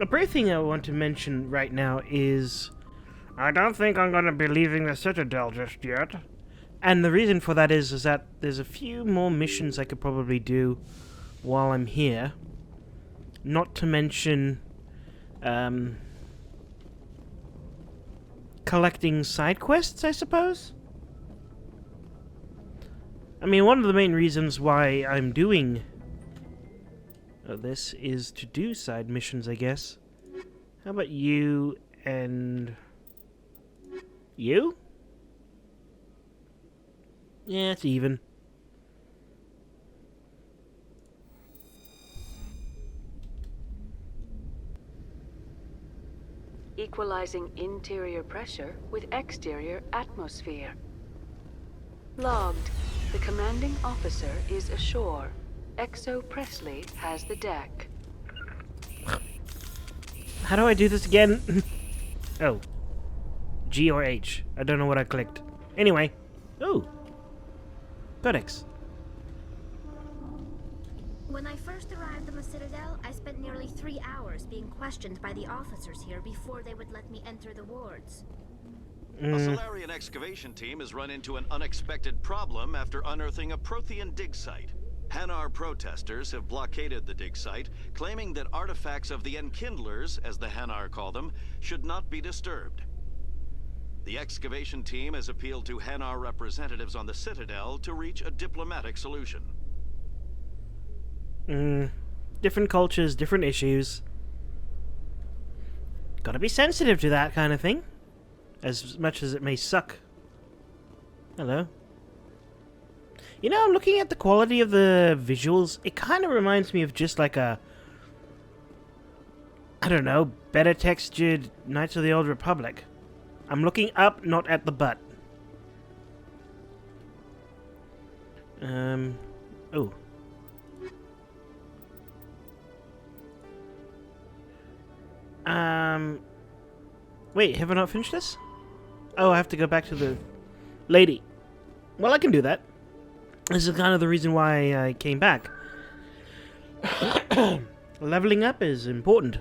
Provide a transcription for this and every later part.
A brief thing I want to mention right now is I don't think I'm going to be leaving the Citadel just yet. And the reason for that is that there's a few more missions I could probably do while I'm here. Not to mention collecting side quests, I suppose? I mean, one of the main reasons why I'm doing this is to do side missions, I guess. How about you and... you? Yeah, it's even. Equalizing interior pressure with exterior atmosphere. Logged. The commanding officer is ashore. Exo Presley has the deck. How do I do this again? Oh. G or H. I don't know what I clicked. Anyway. Oh. Codex. When I first arrived on the Citadel, I spent nearly 3 hours being questioned by the officers here before they would let me enter the wards. A Solarian excavation team has run into an unexpected problem after unearthing a Prothean dig site. Hanar protesters have blockaded the dig site, claiming that artifacts of the Enkindlers, as the Hanar call them, should not be disturbed. The excavation team has appealed to Hanar representatives on the Citadel to reach a diplomatic solution. Different cultures, different issues. Gotta be sensitive to that kind of thing. As much as it may suck. Hello. You know, looking at the quality of the visuals, it kind of reminds me of just like a... I don't know, better textured Knights of the Old Republic. I'm looking up, not at the butt. Oh. Wait, have I not finished this? Oh, I have to go back to the lady. Well, I can do that. This is kind of the reason why I came back. Leveling up is important.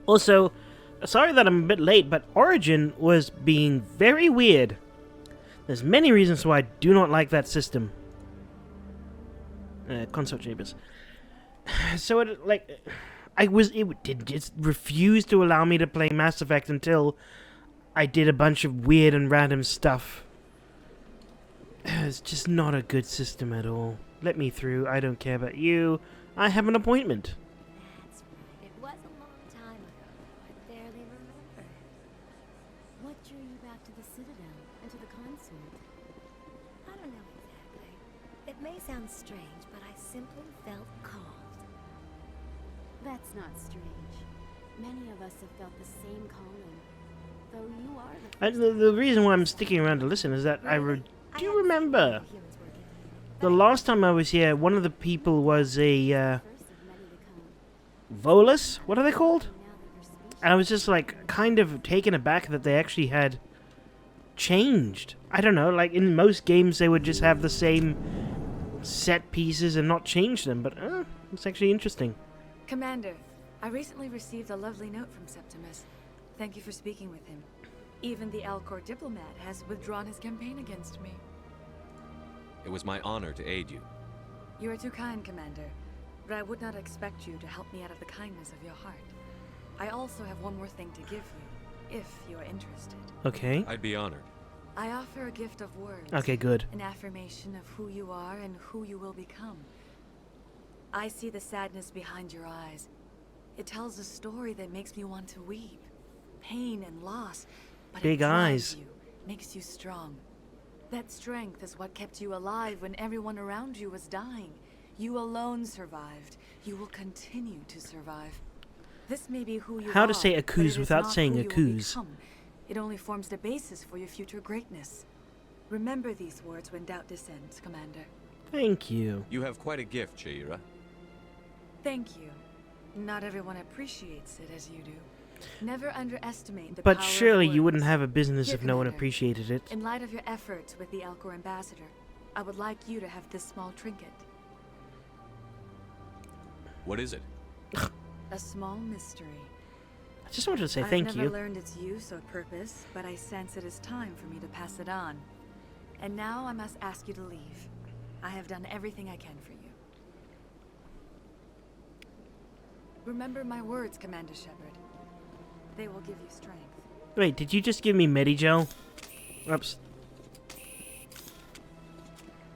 Also, sorry that I'm a bit late, but Origin was being very weird. There's many reasons why I do not like that system. Consort chambers. So it, like... it did just refuse to allow me to play Mass Effect until I did a bunch of weird and random stuff. It's just not a good system at all. Let me through. I don't care about you. I have an appointment. That's right. It was a long time ago. I barely remember. What drew you back to the Citadel and to the consort? I don't know exactly. It may sound strange, but I simply felt called. That's not strange. Many of us have felt the same calling. Though you are The reason why I'm sticking around to listen is that do remember the last time I was here, one of the people was a Volus? What are they called? And I was just like kind of taken aback that they actually had changed. I don't know, like in most games they would just have the same set pieces and not change them, but it's actually interesting. Commander, I recently received a lovely note from Septimus. Thank you for speaking with him. Even the Alcor diplomat has withdrawn his campaign against me. It was my honor to aid you. You are too kind, Commander, but I would not expect you to help me out of the kindness of your heart. I also have one more thing to give you, if you are interested. Okay. I'd be honored. I offer a gift of words. Okay, good. An affirmation of who you are and who you will become. I see the sadness behind your eyes. It tells a story that makes me want to weep. Pain and loss, but Big it drives eyes. you, makes you strong. That strength is what kept you alive when everyone around you was dying. You alone survived. You will continue to survive. This may be who you are. How to say but accuse it is without not saying who you will accuse. become. It only forms the basis for your future greatness. Remember these words when doubt descends, Commander. Thank you. You have quite a gift, Shaira. Thank you. Not everyone appreciates it as you do. Never underestimate the But power of surely you words. wouldn't have a business Here, if no one Commander. appreciated it. In light of your efforts with the Alcor ambassador, I would like you to have this small trinket. What is it? A small mystery. I just wanted to say I've thank never you. learned its use or purpose, but I sense it is time for me to pass it on. And now I must ask you to leave. I have done everything I can for you. Remember my words, Commander Shepard. They will give you strength. Wait, did you just give me Medigel? Oops.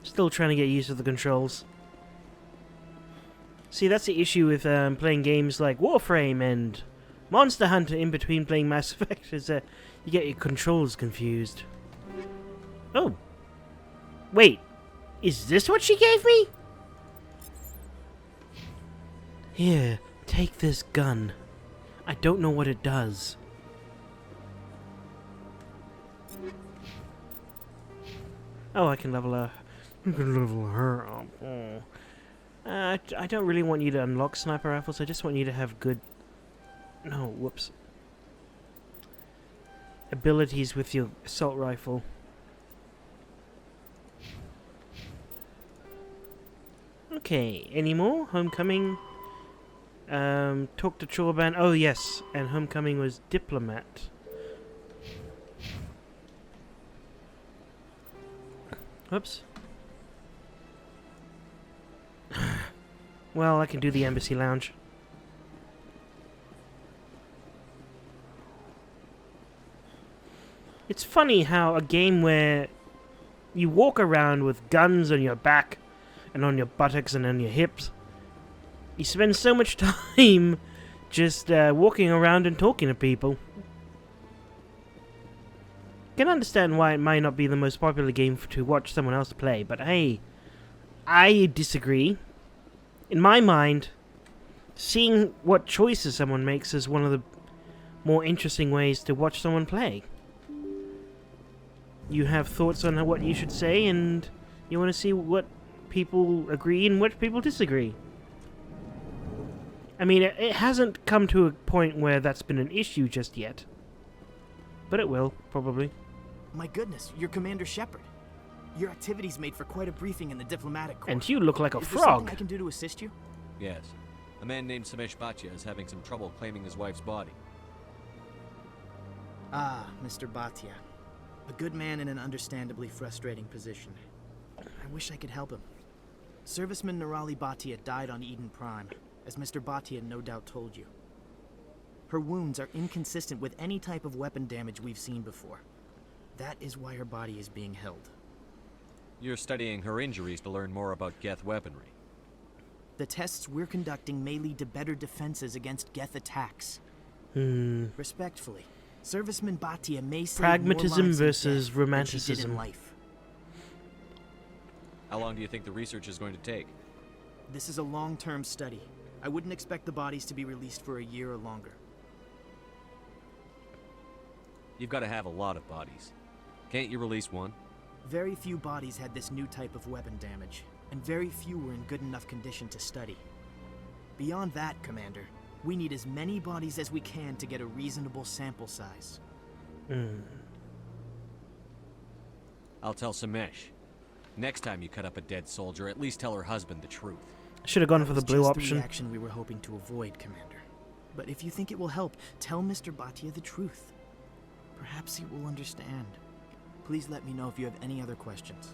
Still trying to get used to the controls. See, that's the issue with playing games like Warframe and Monster Hunter in between playing Mass Effect, is that you get your controls confused. Oh. Wait. Is this what she gave me? Here, take this gun. I don't know what it does. Oh, I can level her. I can level her up. Oh. I don't really want you to unlock sniper rifles. I just want you to have good... No, whoops. Abilities with your assault rifle. Okay, any more? Homecoming. Talk to Chorban. Oh, yes. And Homecoming was Diplomat. Whoops. Well, I can do the Embassy Lounge. It's funny how a game where you walk around with guns on your back and on your buttocks and on your hips, you spend so much time just walking around and talking to people. I can understand why it might not be the most popular game to watch someone else play, but hey, I disagree. In my mind, seeing what choices someone makes is one of the more interesting ways to watch someone play. You have thoughts on what you should say, and you want to see what people agree and what people disagree. I mean, it hasn't come to a point where that's been an issue just yet. But it will, probably. My goodness, you're Commander Shepard. Your activities made for quite a briefing in the diplomatic corps. And you look like a Is there frog. something I can do to assist you? Yes. A man named Samesh Bhatia is having some trouble claiming his wife's body. Ah, Mr. Bhatia. A good man in an understandably frustrating position. I wish I could help him. Serviceman Nirali Bhatia died on Eden Prime, as Mr. Bhatia no doubt told you. Her wounds are inconsistent with any type of weapon damage we've seen before. That is why her body is being held. You're studying her injuries to learn more about Geth weaponry. The tests we're conducting may lead to better defenses against Geth attacks. Respectfully, Serviceman Bhatia may save Pragmatism more lives in versus death than she did romanticism. in life. How long do you think the research is going to take? This is a long-term study. I wouldn't expect the bodies to be released for a year or longer. You've got to have a lot of bodies. Can't you release one? Very few bodies had this new type of weapon damage, and very few were in good enough condition to study. Beyond that, Commander, we need as many bodies as we can to get a reasonable sample size. I'll tell Samesh. Next time you cut up a dead soldier, at least tell her husband the truth. Should have gone That for the was blue just option. the reaction we were hoping to avoid, Commander. But if you think it will help, tell Mr. Bhatia the truth. Perhaps he will understand. Please let me know if you have any other questions.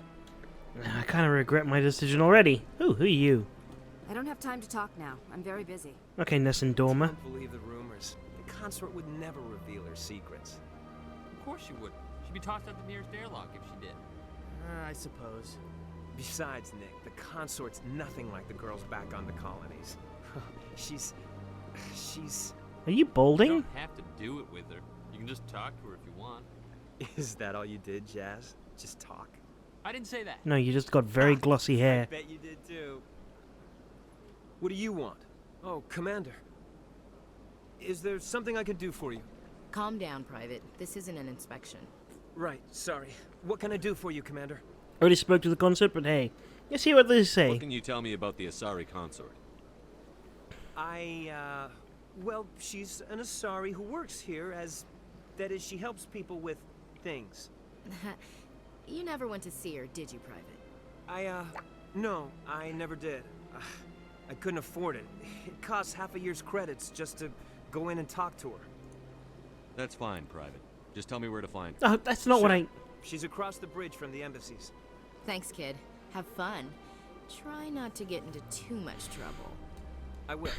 I kind of regret my decision already. Ooh, who are you? I don't have time to talk now. I'm very busy. Okay, Nessun Dorma. Don't believe the rumors. The consort would never reveal her secrets. Of course she would. She'd be tossed out the nearest airlock if she did. I suppose. Besides, Nick, the consort's nothing like the girls back on the colonies. she's... Are you balding? You don't have to do it with her. You can just talk to her if you want. Is that all you did, Jazz? Just talk? I didn't say that. No, you just got very glossy hair. I bet you did too. What do you want? Oh, Commander. Is there something I can do for you? Calm down, Private. This isn't an inspection. Right, sorry. What can I do for you, Commander? Already spoke to the concert, but hey, let's see what they say. What can you tell me about the Asari consort? Well, she's an Asari who works here as... That is, she helps people with things. You never went to see her, did you, Private? No, I never did. I couldn't afford it. It costs half a year's credits just to go in and talk to her. That's fine, Private. Just tell me where to find her. Oh, that's not what I... She's across the bridge from the embassies. Thanks, kid. Have fun. Try not to get into too much trouble. I will.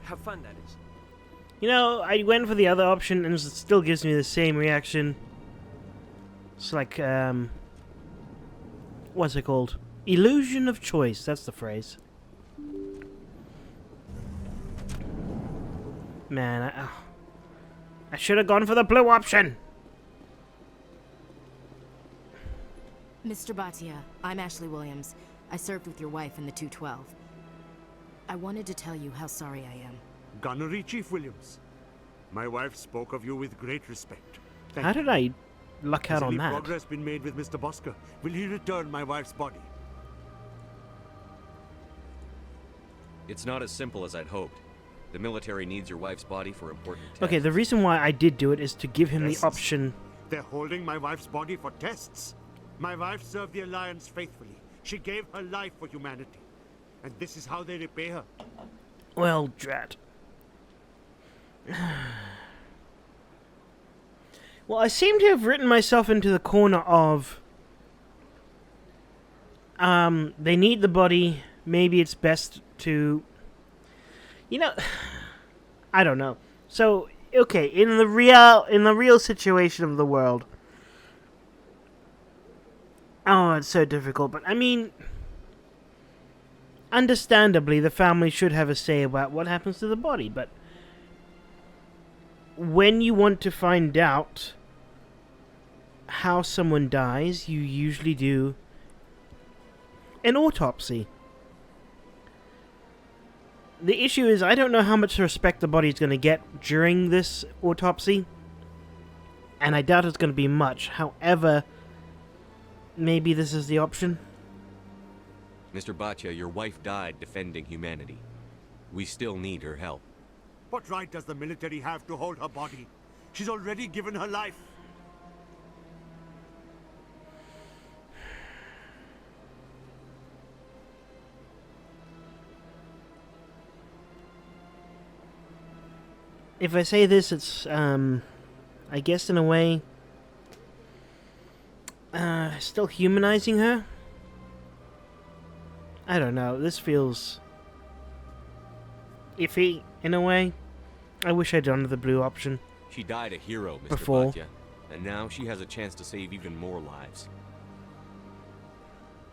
Have fun, that is. You know, I went for the other option and it still gives me the same reaction. It's like, what's it called? Illusion of choice, that's the phrase. Man, I should have gone for the blue option! Mr. Bhatia, I'm Ashley Williams. I served with your wife in the 212. I wanted to tell you how sorry I am. Gunnery Chief Williams. My wife spoke of you with great respect. How did I luck out on that? that? Has any progress been made with Mr. Bosker? Will he return my wife's body? It's not as simple as I'd hoped. The military needs your wife's body for important tests. Okay, the reason why I did do it is to give him the option. They're holding my wife's body for tests. My wife served the Alliance faithfully. She gave her life for humanity. And this is how they repay her. Well, drat. Well, I seem to have written myself into the corner of... they need the body. Maybe it's best to... You know... I don't know. So, okay, in the real situation of the world... Oh, it's so difficult, but I mean... Understandably, the family should have a say about what happens to the body, but... When you want to find out how someone dies, you usually do an autopsy. The issue is, I don't know how much respect the body's going to get during this autopsy, and I doubt it's going to be much. However, maybe this is the option. Mr. Bhatia, your wife died defending humanity. We still need her help. What right does the military have to hold her body? She's already given her life. If I say this, it's, I guess in a way, still humanizing her? I don't know, this feels iffy, in a way. I wish I'd done the blue option. She died a hero, Mr. Before. Bhatia, and now she has a chance to save even more lives.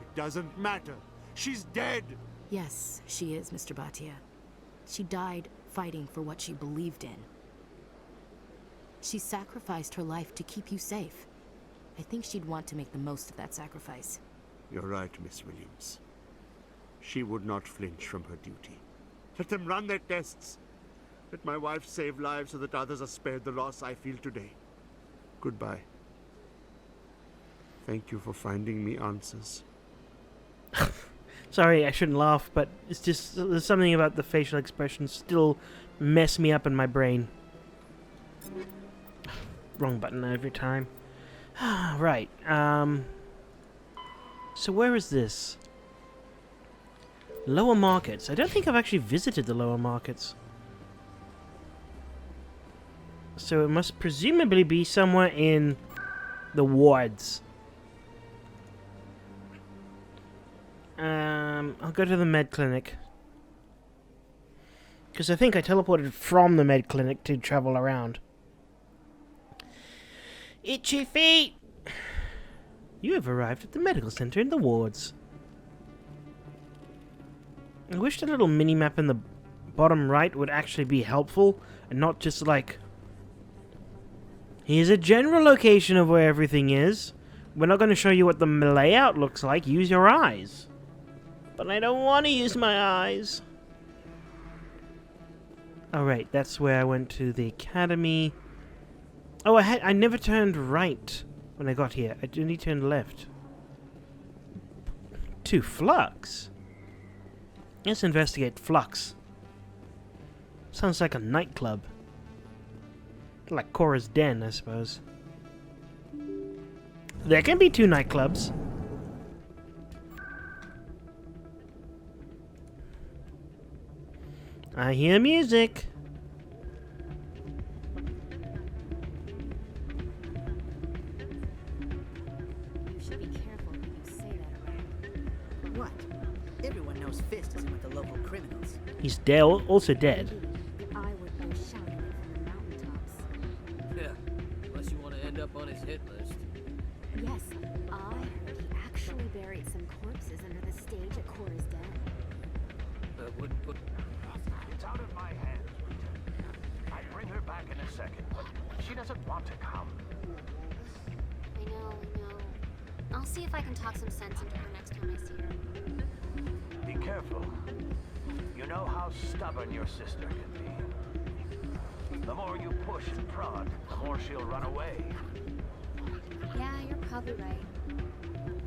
It doesn't matter. She's dead. Yes, she is, Mr. Bhatia. She died fighting for what she believed in. She sacrificed her life to keep you safe. I think she'd want to make the most of that sacrifice. You're right, Miss Williams. She would not flinch from her duty. Let them run their tests. Let my wife save lives so that others are spared the loss I feel today. Goodbye. Thank you for finding me answers. Sorry, I shouldn't laugh, but it's just, there's something about the facial expressions still mess me up in my brain. Wrong button every time. Right, so where is this? Lower Markets. I don't think I've actually visited the Lower Markets. So it must presumably be somewhere in the wards. I'll go to the med clinic. Because I think I teleported from the med clinic to travel around. Itchy feet! You have arrived at the medical center in the wards. I wish the little mini-map in the bottom right would actually be helpful, and not just like... Here's a general location of where everything is. We're not going to show you what the layout looks like. Use your eyes. But I don't want to use my eyes. Alright, that's where I went to the academy. Oh, I never turned right when I got here. I only turned left. To Flux? Let's investigate Flux. Sounds like a nightclub. Like Cora's Den, I suppose. There can be 2 nightclubs. I hear music. You should be careful when you say that around. What? Everyone knows Fist isn't with the local criminals. He's dead. Also dead. Maybe I would go shouting it from the mountaintops. Yeah, unless you want to end up on his hit list. Yes, I heard he actually buried some corpses under the stage at Cora's Den. What? It's out of my hands, Rita. I'd bring her back in a second, but she doesn't want to come. I know. I'll see if I can talk some sense into her next time I see her. Be careful. You know how stubborn your sister can be. The more you push and prod, the more she'll run away. Yeah, you're probably right.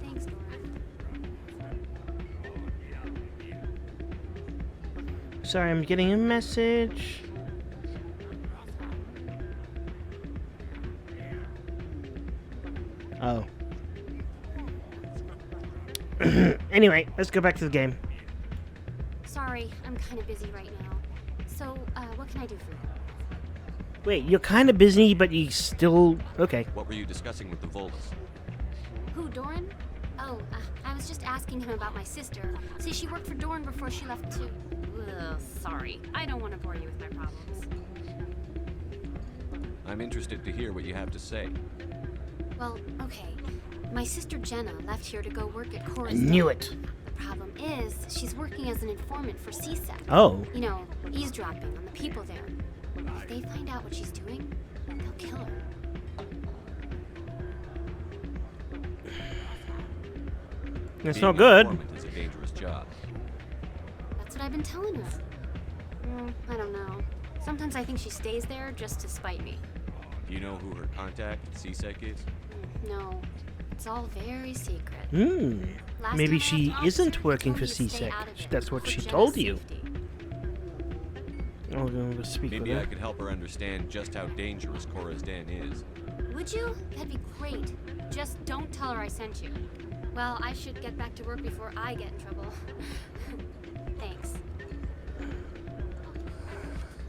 Thanks, Dora. Sorry, I'm getting a message. Oh. Anyway, let's go back to the game. Sorry, I'm kind of busy right now. So, what can I do for you? Wait, you're kind of busy, but you still... Okay. What were you discussing with the Volus? Who, Doran? Oh, I was just asking him about my sister. See, she worked for Doran before she left to... Ugh, sorry, I don't want to bore you with my problems. I'm interested to hear what you have to say. Well, okay. My sister Jenna left here to go work at Cora's. I knew it. The problem is, she's working as an informant for CSEC. Oh. You know, eavesdropping on the people there. If they find out what she's doing, they'll kill her. That's Being not an good. informant is a dangerous job. That's what I've been telling her. I don't know. Sometimes I think she stays there just to spite me. Do you know who her contact at CSEC is? No, it's all very secret. Maybe Last time I she left, isn't officer working told for me to stay CSEC. out of it That's what for she Jenna's told you. safety. I'll go speak with Maybe her. I could help her understand just how dangerous Cora's Den is. Would you? That'd be great. Just don't tell her I sent you. Well, I should get back to work before I get in trouble. Thanks.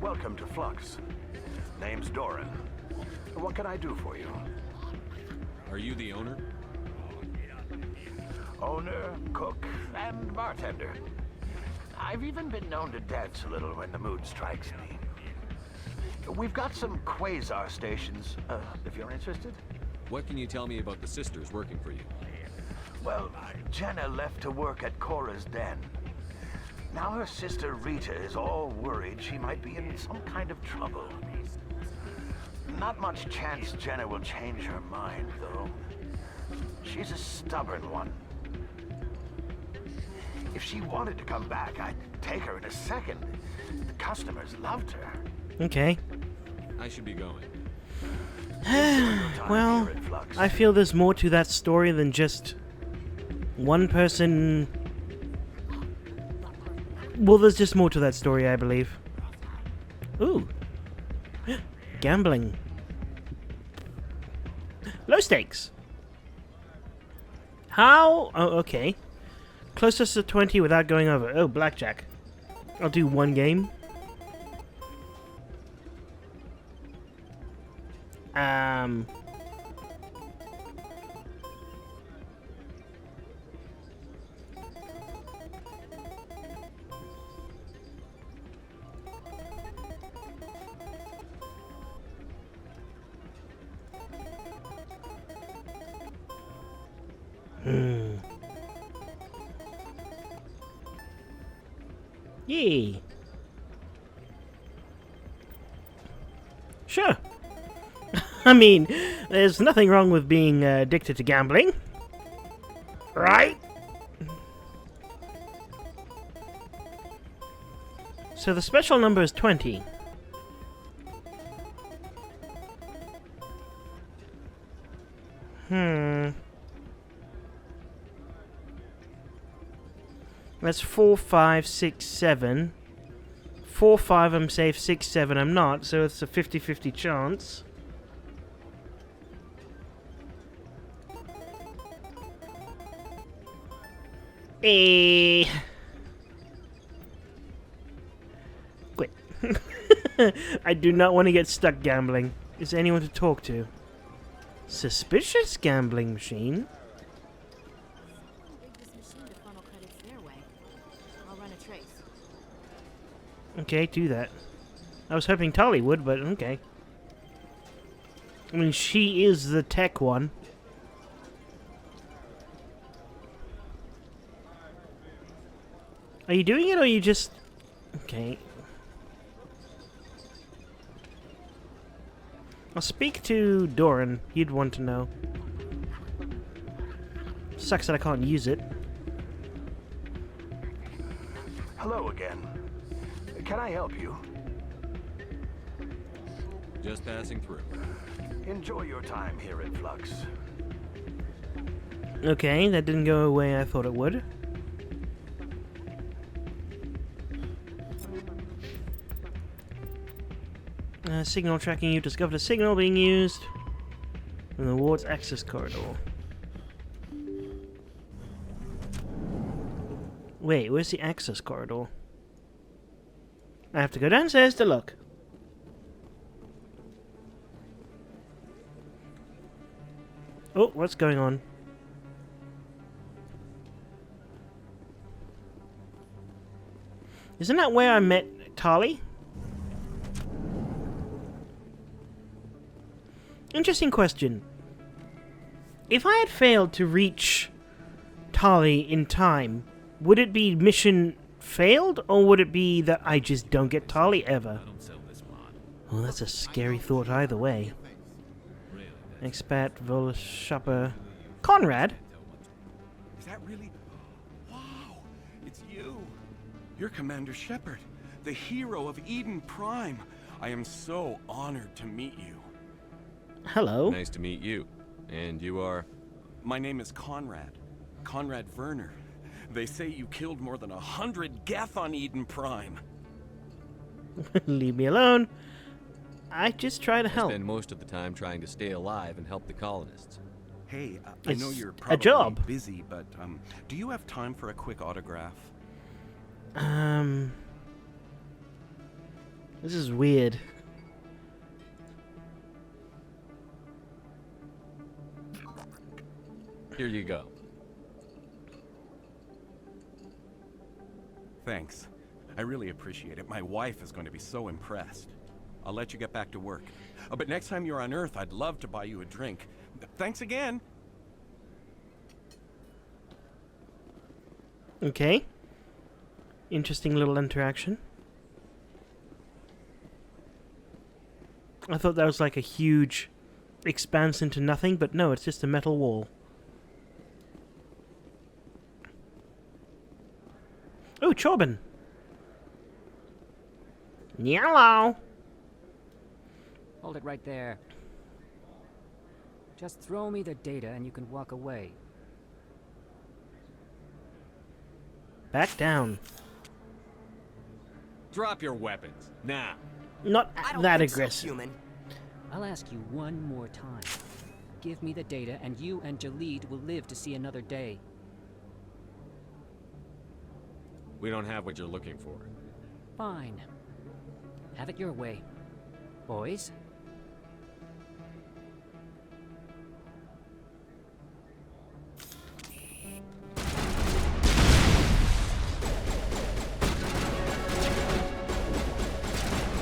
Welcome to Flux. Name's Doran. What can I do for you? Are you the owner? Owner, cook, and bartender. I've even been known to dance a little when the mood strikes me. We've got some quasar stations, if you're interested. What can you tell me about the sisters working for you? Well, Jenna left to work at Cora's Den. Now her sister Rita is all worried she might be in some kind of trouble. Not much chance Jenna will change her mind, though. She's a stubborn one. If she wanted to come back, I'd take her in a second. The customers loved her. Okay. I should be going. Well, I feel there's more to that story than just one person. Well, there's just more to that story, I believe. Ooh. Gambling. Low stakes. How? Oh, okay. Closest to 20 without going over. Oh, blackjack. I'll do one game. Yay. Sure. I mean, there's nothing wrong with being addicted to gambling. Right? So the special number is 20. That's 4, 5, 6, 7. 4, 5 I'm safe, 6, 7 I'm not, so it's a 50-50 chance. I do not want to get stuck gambling. Is there anyone to talk to? Suspicious gambling machine? Okay, do that. I was hoping Tali would, but okay. I mean, she is the tech one. Are you doing it, or are you just... Okay. I'll speak to Doran. He'd want to know. Sucks that I can't use it. Hello again. Can I help you? Just passing through. Enjoy your time here at Flux. Okay, that didn't go the way I thought it would. Signal tracking. You discovered a signal being used in the ward's access corridor. Wait, where's the access corridor? I have to go downstairs to look. Oh, what's going on? Isn't that where I met Tali? Interesting question. If I had failed to reach Tali in time, would it be mission failed, or would it be that I just don't get Tali ever? Well, that's a scary thought either way. Expat, Vola, Shopper, Conrad? Is that really... Wow, it's you. You're Commander Shepard, the hero of Eden Prime. I am so honored to meet you. Hello. Nice to meet you. And you are? My name is Conrad. Conrad Werner. They say you killed more than 100 Geth on Eden Prime. Leave me alone. I just try to help. I spend most of the time trying to stay alive and help the colonists. Hey, I know you're a probably job. busy, but do you have time for a quick autograph? This is weird. Here you go. Thanks. I really appreciate it. My wife is going to be so impressed. I'll let you get back to work. But next time you're on Earth, I'd love to buy you a drink. Thanks again. Okay. Interesting little interaction. I thought that was like a huge expanse into nothing, but no, it's just a metal wall. Oh, Chorbin. Hello. Hold it right there. Just throw me the data and you can walk away. Back down. Drop your weapons, now. Not that aggressive. Human. I'll ask you one more time. Give me the data and you and Jalid will live to see another day. We don't have what you're looking for. Fine. Have it your way. Boys?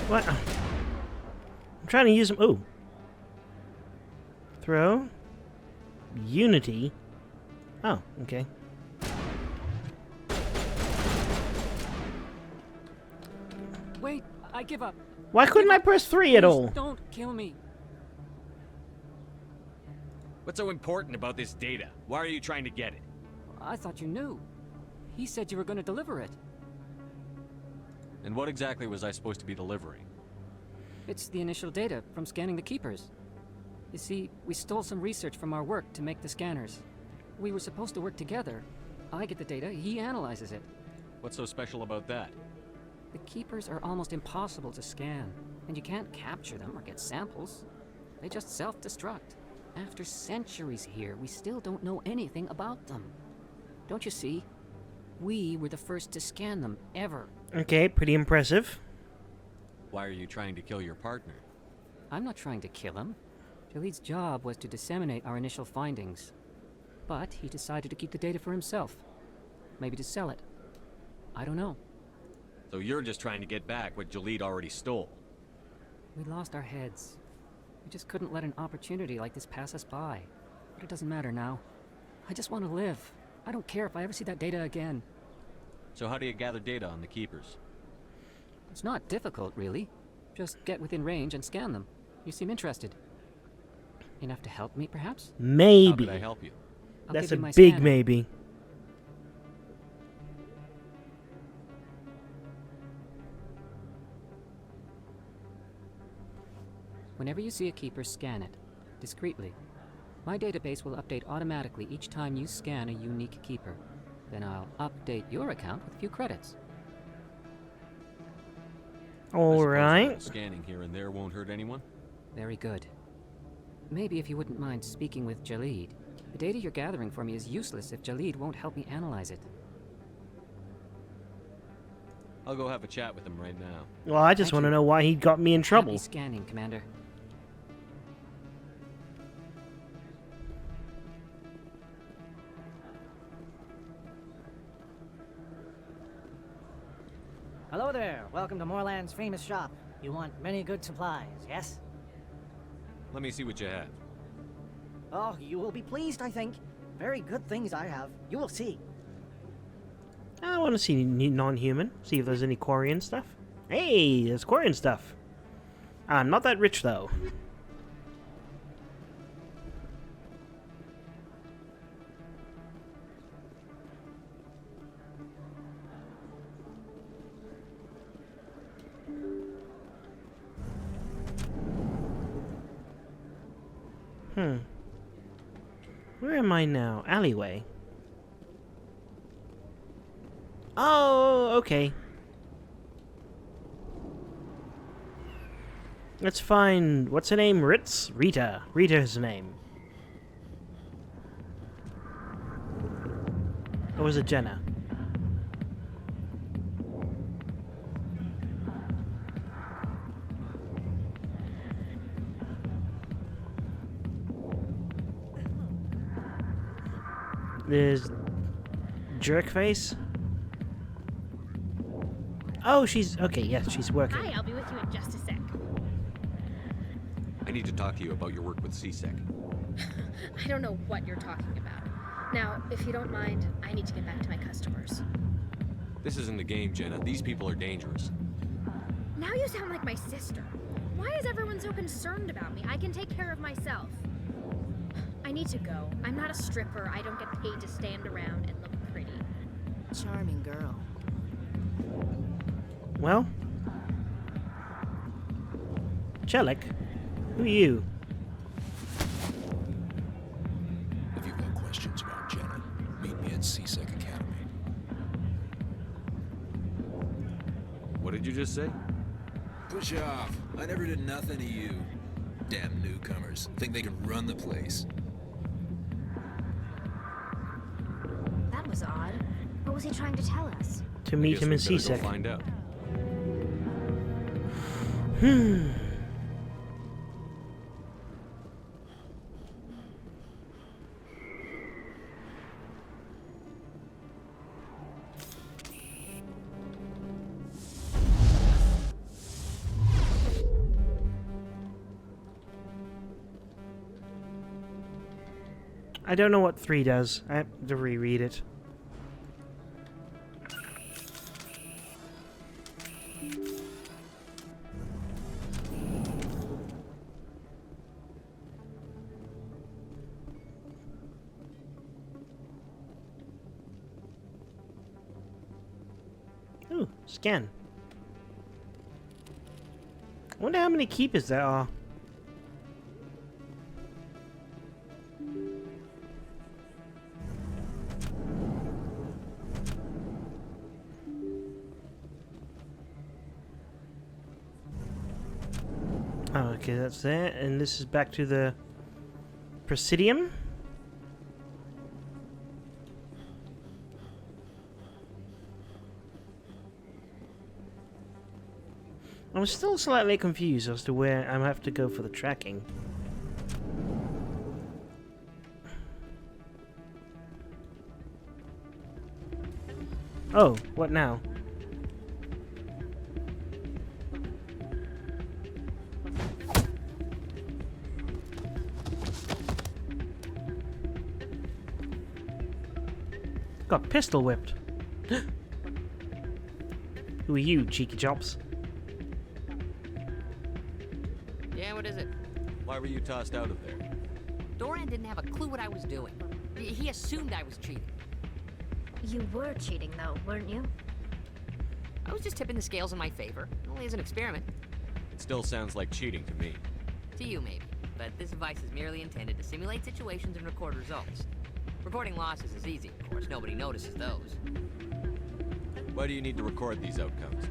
What? I'm trying to use them. Oh. Throw. Unity. Oh, okay. Wait, I give up. Why couldn't I press 3 at all? Don't kill me. What's so important about this data? Why are you trying to get it? I thought you knew. He said you were going to deliver it. And what exactly was I supposed to be delivering? It's the initial data from scanning the Keepers. You see, we stole some research from our work to make the scanners. We were supposed to work together. I get the data, he analyzes it. What's so special about that? The Keepers are almost impossible to scan, and you can't capture them or get samples. They just self-destruct. After centuries here, we still don't know anything about them. Don't you see? We were the first to scan them, ever. Okay, pretty impressive. Why are you trying to kill your partner? I'm not trying to kill him. Jaleed's job was to disseminate our initial findings. But he decided to keep the data for himself. Maybe to sell it. I don't know. So you're just trying to get back what Jaleed already stole? We lost our heads. We just couldn't let an opportunity like this pass us by. But it doesn't matter now. I just want to live. I don't care if I ever see that data again. So how do you gather data on the Keepers? It's not difficult, really. Just get within range and scan them. You seem interested. Enough to help me, perhaps? Maybe. How could I help you? That's a give you my big scanner. maybe. Whenever you see a Keeper, scan it. Discreetly. My database will update automatically each time you scan a unique Keeper. Then I'll update your account with a few credits. Alright. Scanning here and there won't hurt anyone? Very good. Maybe if you wouldn't mind speaking with Jaleed. The data you're gathering for me is useless if Jaleed won't help me analyze it. I'll go have a chat with him right now. Well, I just want to know why he got me in trouble. Happy scanning, Commander. Hello there. Welcome to Moorland's famous shop. You want many good supplies, yes? Let me see what you have. Oh, you will be pleased, I think. Very good things I have. You will see. I want to see non-human. See if there's any Quarian stuff. Hey, there's Quarian stuff. I'm not that rich, though. Where am I now? Alleyway. Oh, okay. Let's find... What's her name? Ritz? Rita. Rita's her name. Or was it Jenna? There's Jerkface. Oh, she's okay. Yes, she's working. Hi, I'll be with you in just a sec. I need to talk to you about your work with CSEC. I don't know what you're talking about. Now, if you don't mind, I need to get back to my customers. This isn't a game, Jenna. These people are dangerous. Now you sound like my sister. Why is everyone so concerned about me? I can take care of myself. I need to go. I'm not a stripper. I don't get paid to stand around and look pretty. Charming girl. Well, Chelik, who are you? If you've got questions about Jenna, meet me at CSEC Academy. What did you just say? Push off. I never did nothing to you. Damn newcomers. Think they can run the place. That was odd. What was he trying to tell us? To meet him in Go CSEC. find out. I don't know what 3 does. I have to reread it. Ooh, scan. I wonder how many keepers there are. Oh, okay, that's there. And this is back to the Presidium. I'm still slightly confused as to where I have to go for the tracking. Oh, what now? Got pistol whipped. Who are you, cheeky chops? Yeah, what is it? Why were you tossed out of there? Doran didn't have a clue what I was doing. He assumed I was cheating. You were cheating, though, weren't you? I was just tipping the scales in my favor, only as an experiment. It still sounds like cheating to me. To you, maybe. But this device is merely intended to simulate situations and record results. Recording losses is easy, of course. Nobody notices those. Why do you need to record these outcomes?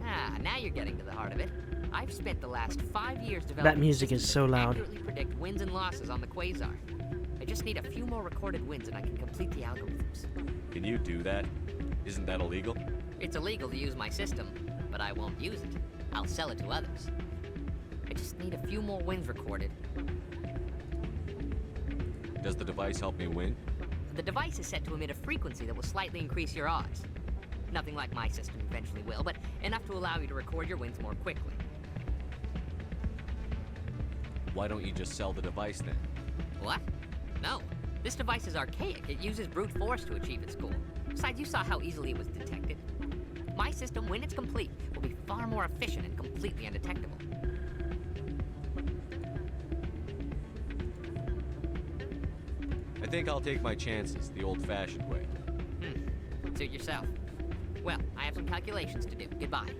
Ah, now you're getting to the heart of it. I've spent the last 5 years developing That music is systems so that loud. accurately predict wins and losses on the quasar. I just need a few more recorded wins and I can complete the algorithms. Can you do that? Isn't that illegal? It's illegal to use my system, but I won't use it. I'll sell it to others. I just need a few more wins recorded. Does the device help me win? The device is set to emit a frequency that will slightly increase your odds. Nothing like my system eventually will, but enough to allow you to record your wins more quickly. Why don't you just sell the device then? What? No. This device is archaic. It uses brute force to achieve its goal. Besides, you saw how easily it was detected. My system, when it's complete, will be far more efficient and completely undetectable. I think I'll take my chances the old-fashioned way. Suit yourself. Well, I have some calculations to do. Goodbye.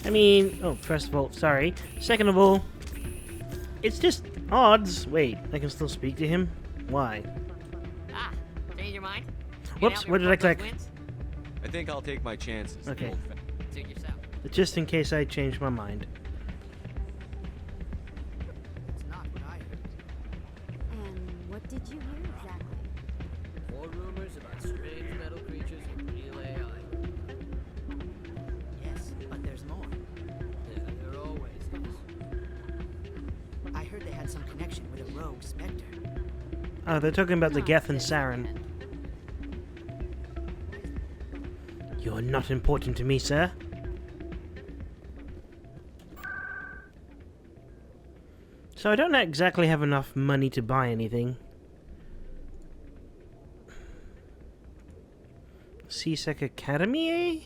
I mean, oh, first of all, sorry. Second of all, it's just odds. Wait, I can still speak to him? Why? Ah, change your mind? Whoops, what did I click? I think I'll take my chances. the Okay. Suit yourself. Just in case I change my mind. It's not what I heard. And what did you hear exactly? More rumors about strange metal creatures and real AI. Yes, but there's more. Yeah, there always is. I heard they had some connection with a rogue Spectre. Oh, they're talking about the Geth and Saren. You're not important to me, sir. So I don't exactly have enough money to buy anything. CSEC Academy, eh?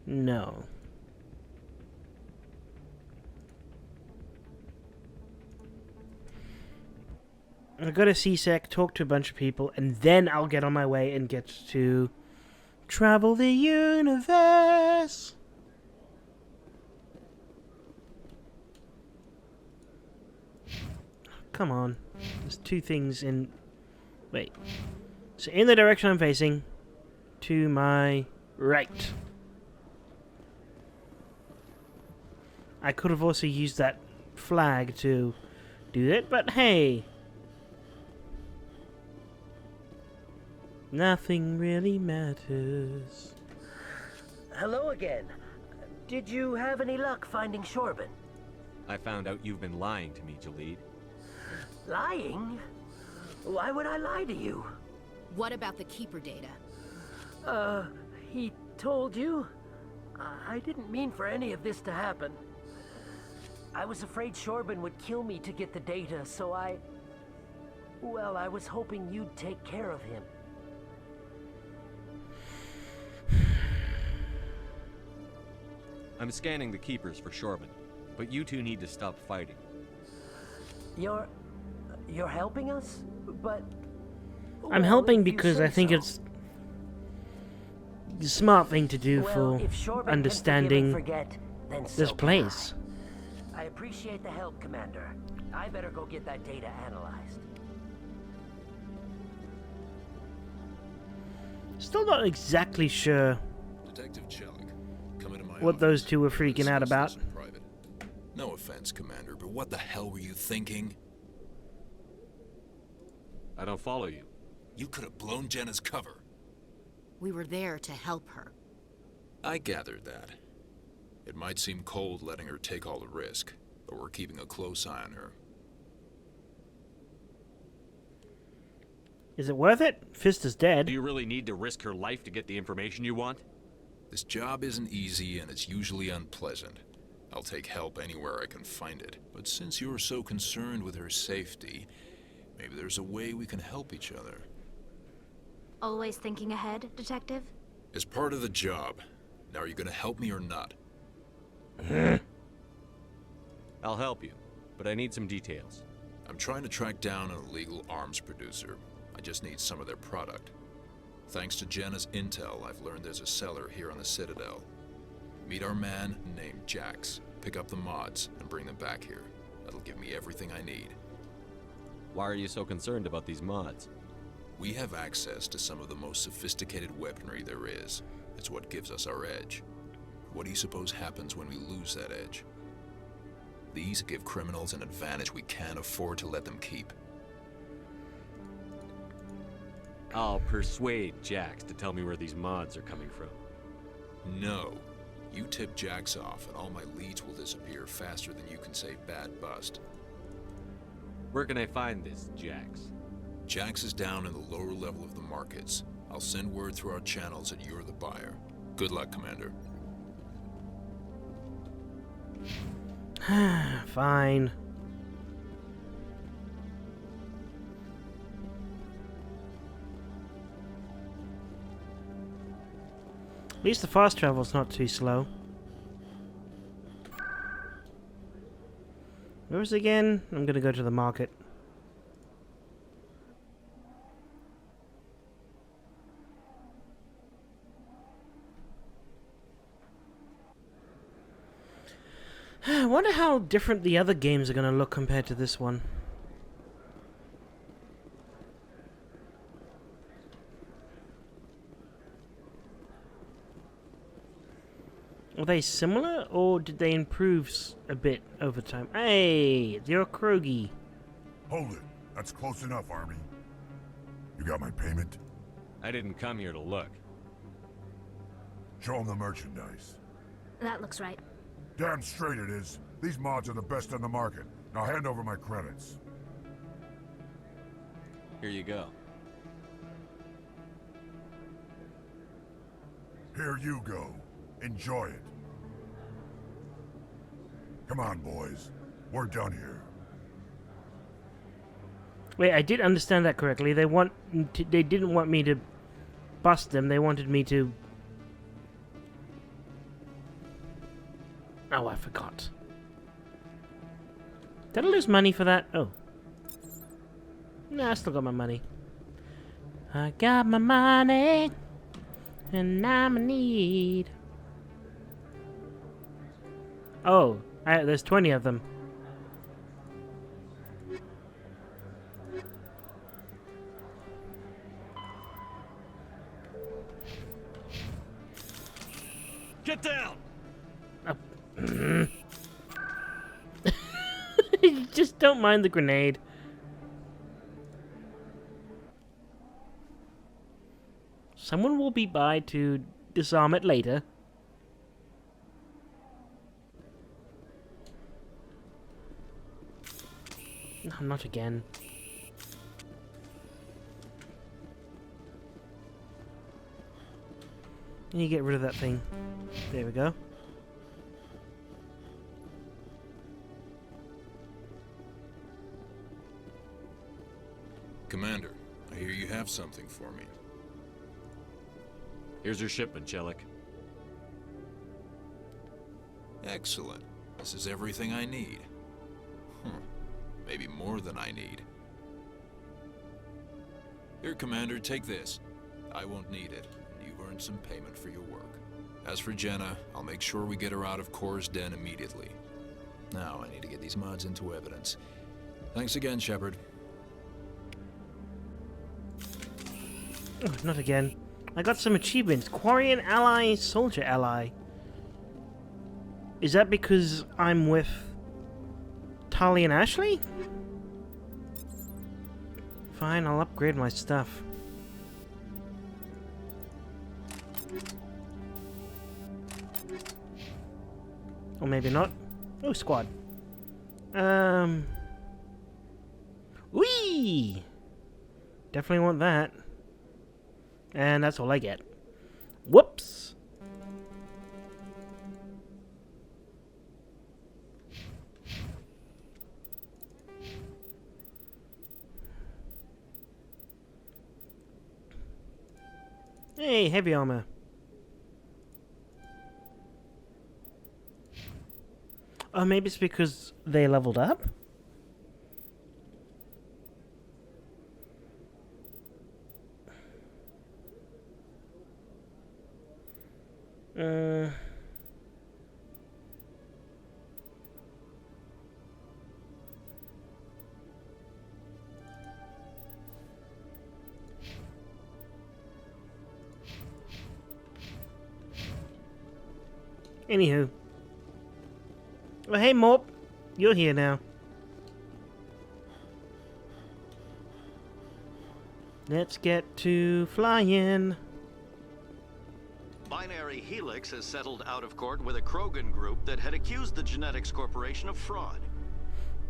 No. I'll go to CSEC, talk to a bunch of people, and then I'll get on my way and get to travel the universe. Come on. There's two things in... Wait. So in the direction I'm facing, to my right. I could have also used that flag to do it, but hey. Nothing really matters. Hello again. Did you have any luck finding Shorban? I found out you've been lying to me, Jalid. Lying? Why would I lie to you? What about the Keeper data? He told you? I didn't mean for any of this to happen. I was afraid Shorban would kill me to get the data, so well, I was hoping you'd take care of him. I'm scanning the Keepers for Shorban, but you two need to stop fighting. You're helping us? But... I'm helping because I think it's the smart thing to do for understanding this place. I appreciate the help, Commander. I better go get that data analyzed. Still not exactly sure Detective Chelik, come into my what those two were freaking out about. private. No offense, Commander, but what the hell were you thinking? I don't follow you. You could have blown Jenna's cover. We were there to help her. I gathered that. It might seem cold letting her take all the risk, but we're keeping a close eye on her. Is it worth it? Fist is dead. Do you really need to risk her life to get the information you want? This job isn't easy and it's usually unpleasant. I'll take help anywhere I can find it. But since you're so concerned with her safety, maybe there's a way we can help each other. Always thinking ahead, Detective? As part of the job. Now are you gonna help me or not? I'll help you, but I need some details. I'm trying to track down an illegal arms producer. I just need some of their product. Thanks to Jenna's intel, I've learned there's a seller here on the Citadel. Meet our man named Jax. Pick up the mods and bring them back here. That'll give me everything I need. Why are you so concerned about these mods? We have access to some of the most sophisticated weaponry there is. It's what gives us our edge. What do you suppose happens when we lose that edge? These give criminals an advantage we can't afford to let them keep. I'll persuade Jax to tell me where these mods are coming from. No. You tip Jax off and all my leads will disappear faster than you can say bad bust. Where can I find this Jax? Jax is down in the lower level of the markets. I'll send word through our channels that you're the buyer. Good luck, Commander. Fine. At least the fast travel's not too slow. Where was it again? I'm gonna go to the market. I wonder how different the other games are gonna look compared to this one. Are they similar, or did they improve a bit over time? Hey, you're a Krogi. Hold it. That's close enough, Army. You got my payment? I didn't come here to look. Show them the merchandise. That looks right. Damn straight it is. These mods are the best on the market. Now hand over my credits. Here you go. Here you go. Enjoy it. Come on, boys. We're done here. Wait, I did understand that correctly. They didn't want me to bust them. They wanted me to... Oh, I forgot. Did I lose money for that? Oh. No, I still got my money. I got my money, and I'm in need. Oh, there's 20 of them. Get down! Just don't mind the grenade. Someone will be by to disarm it later. No, not again. You get rid of that thing. There we go. Commander, I hear you have something for me. Here's your shipment, Chelik. Excellent. This is everything I need. Maybe more than I need. Here, Commander, take this. I won't need it. You've earned some payment for your work. As for Jenna, I'll make sure we get her out of Cora's den immediately. Now, I need to get these mods into evidence. Thanks again, Shepard. Oh, not again. I got some achievements. Quarian ally, soldier ally. Is that because I'm with Tali and Ashley? Fine, I'll upgrade my stuff. Or maybe not. Oh, squad. Whee! Definitely want that. And that's all I get. Whoops! Hey, heavy armor. Oh, maybe it's because they leveled up? Anywho. Well, hey, Morp. You're here now. Let's get to flying. Binary Helix has settled out of court with a Krogan group that had accused the Genetics Corporation of fraud.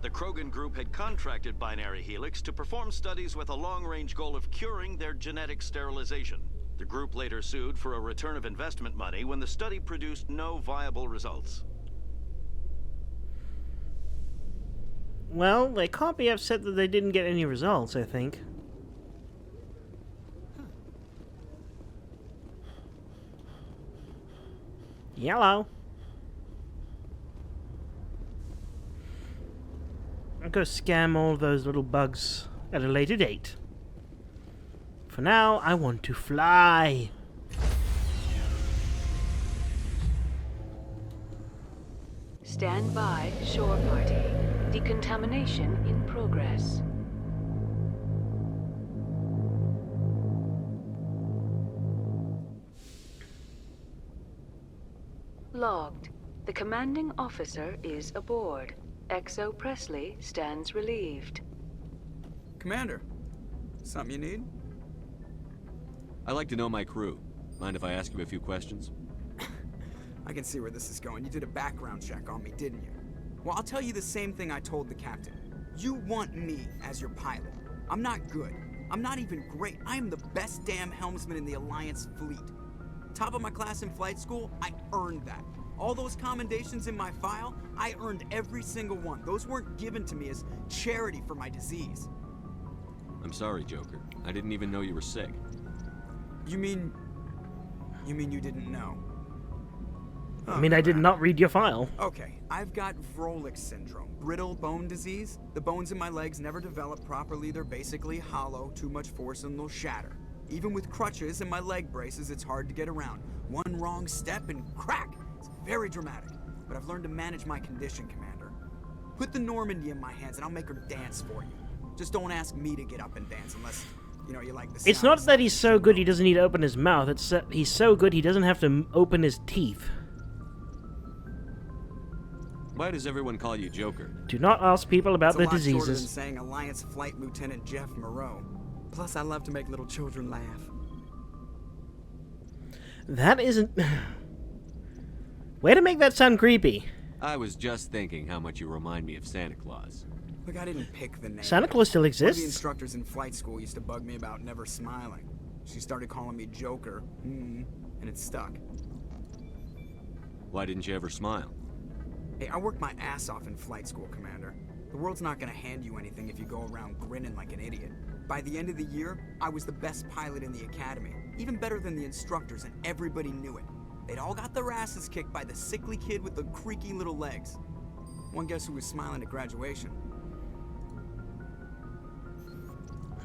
The Krogan group had contracted Binary Helix to perform studies with a long-range goal of curing their genetic sterilization. The group later sued for a return of investment money when the study produced no viable results. Well, they can't be upset that they didn't get any results, I think. Yellow. I'll go scam all those little bugs at a later date. For now, I want to fly. Stand by, shore party. Decontamination in progress. Logged. The commanding officer is aboard. XO Presley stands relieved. Commander, something you need? I like to know my crew. Mind if I ask you a few questions? I can see where this is going. You did a background check on me, didn't you? Well, I'll tell you the same thing I told the captain. You want me as your pilot. I'm not good. I'm not even great. I am the best damn helmsman in the Alliance fleet. Top of my class in flight school, I earned that. All those commendations in my file, I earned every single one. Those weren't given to me as charity for my disease. I'm sorry, Joker. I didn't even know you were sick. You mean you didn't know? I mean, I did not read your file. Okay, I've got Vrolik syndrome, brittle bone disease. The bones in my legs never develop properly. They're basically hollow, too much force and they'll shatter. Even with crutches and my leg braces, it's hard to get around. One wrong step and crack! It's very dramatic. But I've learned to manage my condition, Commander. Put the Normandy in my hands and I'll make her dance for you. Just don't ask me to get up and dance unless, you know, you like the sound. It's not that he's so good he doesn't need to open his mouth. It's that he's so good he doesn't have to open his teeth. Why does everyone call you Joker? Do not ask people about their It's a lot shorter than diseases. saying Alliance Flight Lieutenant Jeff Moreau. Plus, I love to make little children laugh. That isn't... Way to make that sound creepy. I was just thinking how much you remind me of Santa Claus. Look, I didn't pick the name. Santa Claus still One of exists. the instructors in flight school used to bug me about never smiling. She started calling me Joker, and it stuck. Why didn't you ever smile? Hey, I worked my ass off in flight school, Commander. The world's not gonna hand you anything if you go around grinning like an idiot. By the end of the year, I was the best pilot in the academy. Even better than the instructors, and everybody knew it. They'd all got their asses kicked by the sickly kid with the creaky little legs. One guess who was smiling at graduation?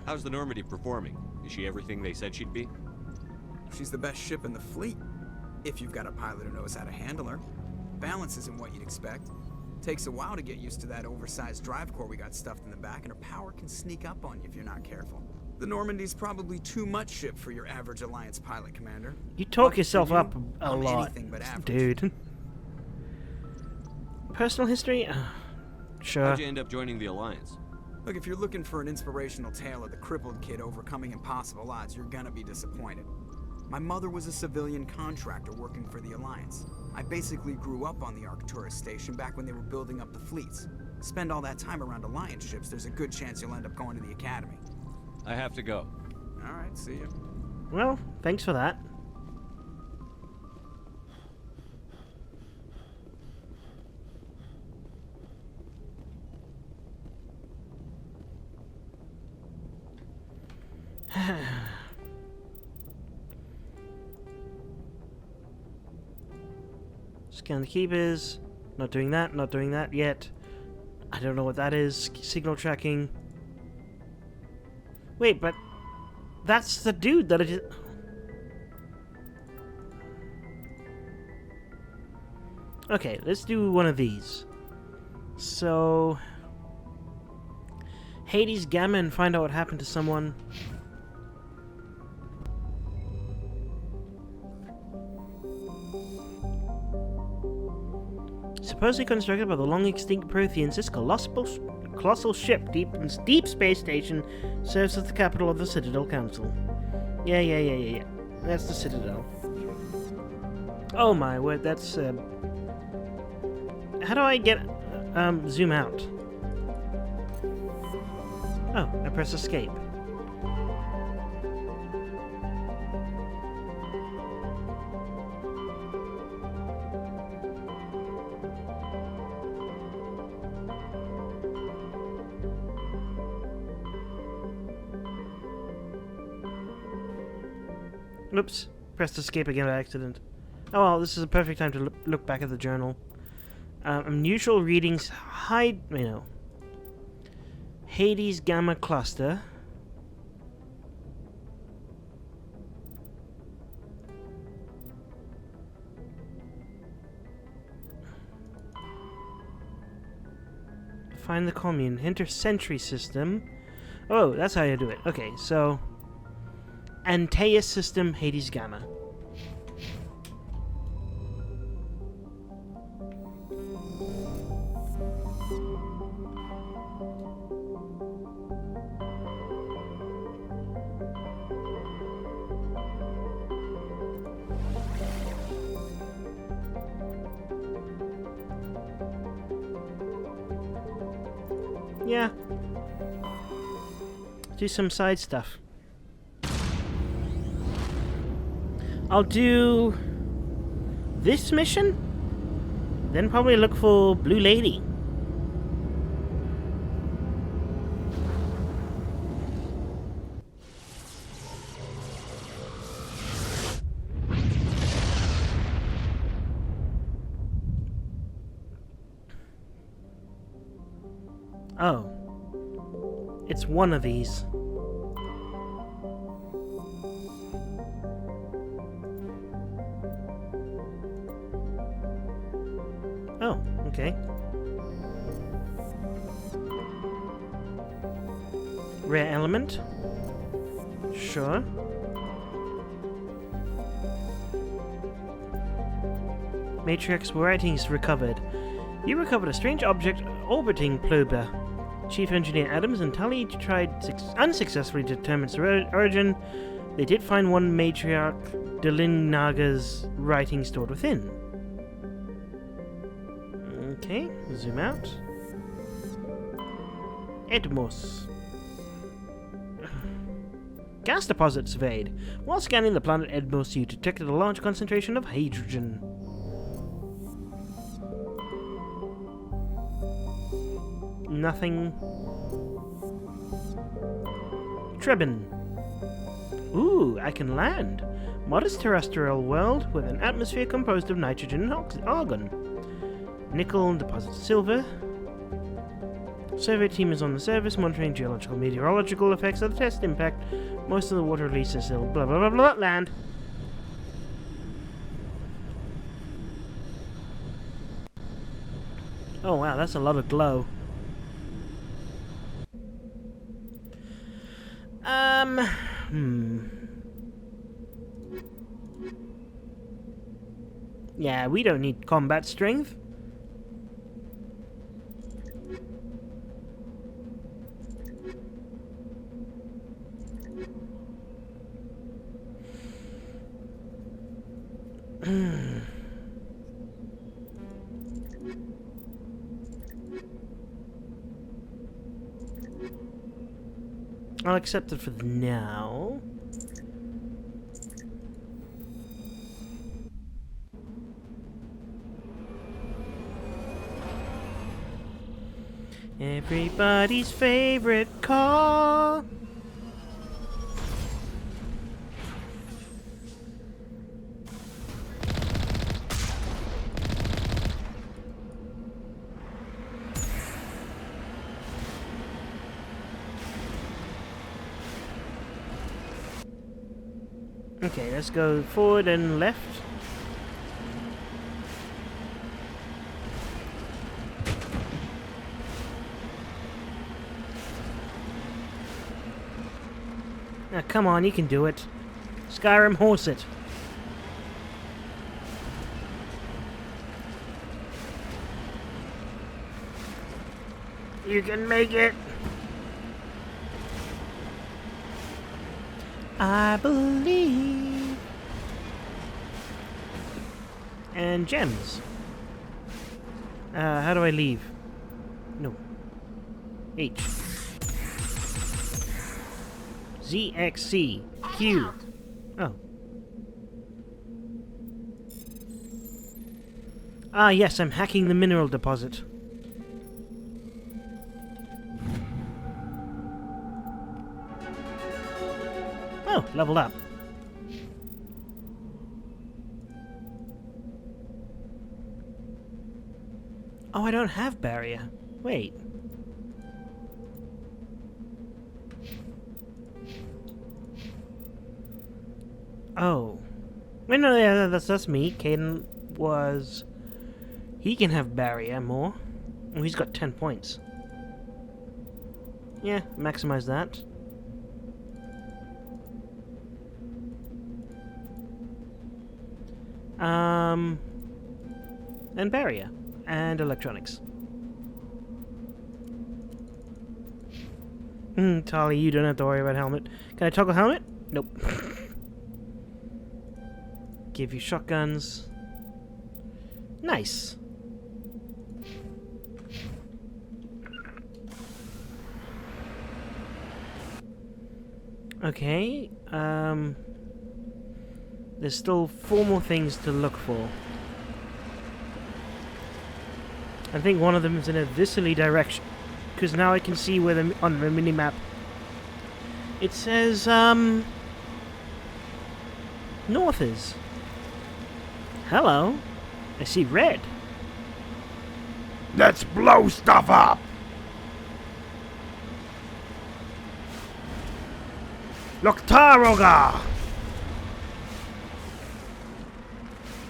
How's the Normandy performing? Is she everything they said she'd be? She's the best ship in the fleet. If you've got a pilot who knows how to handle her. Balance isn't what you'd expect. Takes a while to get used to that oversized drive core we got stuffed in the back, and her power can sneak up on you if you're not careful. The Normandy's probably too much ship for your average Alliance pilot, Commander. You talk Lucky for yourself you, up a I'm lot, anything but average. dude. Personal history? Sure. How'd you end up joining the Alliance? Look, if you're looking for an inspirational tale of the crippled kid overcoming impossible odds, you're gonna be disappointed. My mother was a civilian contractor working for the Alliance. I basically grew up on the Arcturus station back when they were building up the fleets. Spend all that time around Alliance ships, there's a good chance you'll end up going to the Academy. I have to go. Alright, see you. Well, thanks for that. Scan the keepers. Not doing that yet. I don't know what that is. Signal tracking. Wait, but that's the dude that I just... Okay, let's do one of these. So... Hades Gamma and find out what happened to someone. Supposedly constructed by the long-extinct Protheans, this colossal ship deep space station serves as the capital of the Citadel Council. Yeah. That's the Citadel. Oh my word, that's... How do I get... zoom out? Oh, I press escape. Oops, pressed escape again by accident. Oh well, this is a perfect time to look back at the journal. Unusual readings, Hades Gamma Cluster. Find the commune. Enter Sentry System. Oh, that's how you do it. Okay, so... Antaeus System, Hades Gamma. Yeah. Do some side stuff. I'll do this mission, then probably look for Blue Lady. Oh. It's one of these. Oh, okay. Rare element. Sure. Matrix writings recovered. You recovered a strange object orbiting Ploba. Chief Engineer Adams and Tully tried unsuccessfully to determine its origin. They did find one matriarch Delinaga's writing stored within. Okay, zoom out. Edmos. Gas deposit surveyed. While scanning the planet Edmos, you detected a large concentration of hydrogen. Nothing. Trebin. Ooh, I can land. Modest terrestrial world with an atmosphere composed of nitrogen and argon. Nickel deposit silver. Survey team is on the surface, monitoring geological meteorological effects of the test impact. Most of the water release is still blah blah blah blah. Land. Oh wow, that's a lot of glow. Yeah, we don't need combat strength. I'll accept it for now. Everybody's favorite car. Okay, let's go forward and left. Now, come on, you can do it. Skyrim, horse it. You can make it. I believe. And gems. How do I leave? No. H. ZXC. Q. Oh. Ah, yes, I'm hacking the mineral deposit. Oh, leveled up. Oh, I don't have barrier. Wait. Oh. Wait, no, yeah, that's me. Caden was... He can have barrier more. Oh, he's got 10 points. Yeah, maximize that. And barrier. And electronics. Tali, you don't have to worry about helmet. Can I toggle helmet? Nope. Give you shotguns. Nice. Okay, there's still 4 more things to look for. I think one of them is in a viscerally direction, because now I can see where on the mini-map it says, north is. Hello, I see red. Let's blow stuff up! Loktaroga!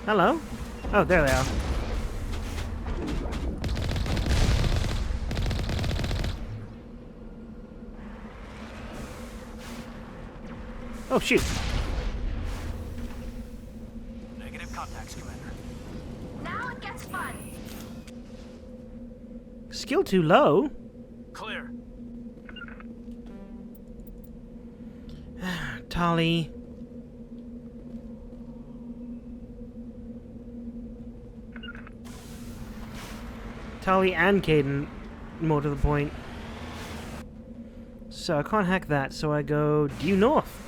Hello? Oh, there they are. Oh, shoot. Negative contacts, Commander. Now it gets fun. Skill too low? Clear. Tali. Tali and Caden, more to the point. So I can't hack that, so I go due north.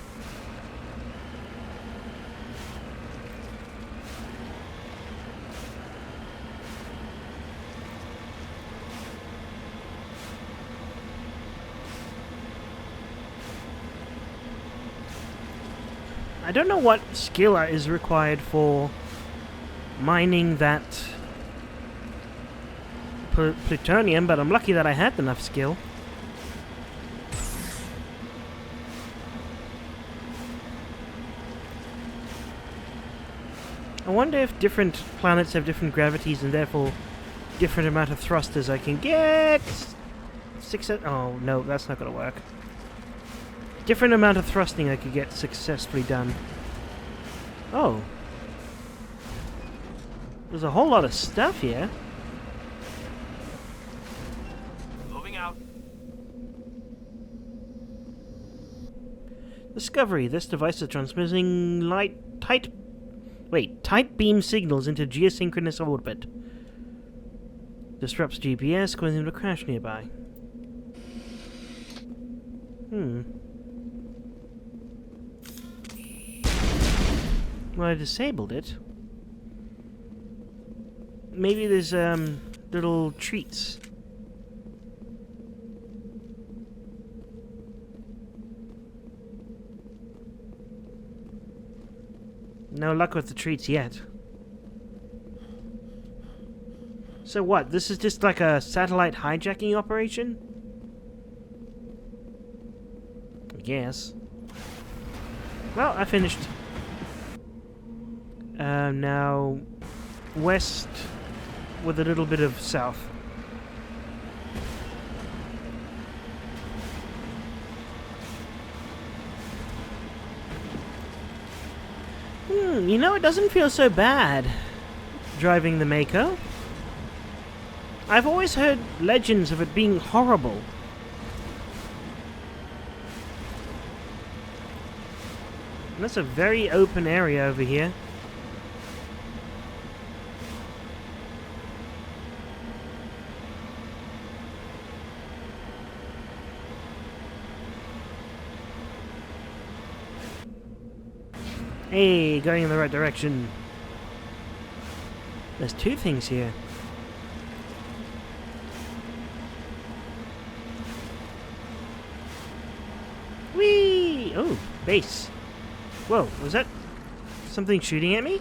I don't know what skill is required for mining that plutonium, but I'm lucky that I had enough skill. I wonder if different planets have different gravities and therefore different amount of thrusters I can get. Oh no, that's not gonna work. Different amount of thrusting I could get successfully done. Oh. There's a whole lot of stuff here. Moving out. Discovery. This device is transmitting tight beam signals into geosynchronous orbit. Disrupts GPS, causing him to crash nearby. Well, I disabled it. Maybe there's, little treats. No luck with the treats yet. So what? This is just like a satellite hijacking operation? I guess. Well, I finished. Now west with a little bit of south. You know, it doesn't feel so bad driving the Mako. I've always heard legends of it being horrible. And that's a very open area over here. Hey, going in the right direction. There's two things here. Whee! Oh, base. Whoa, was that something shooting at me?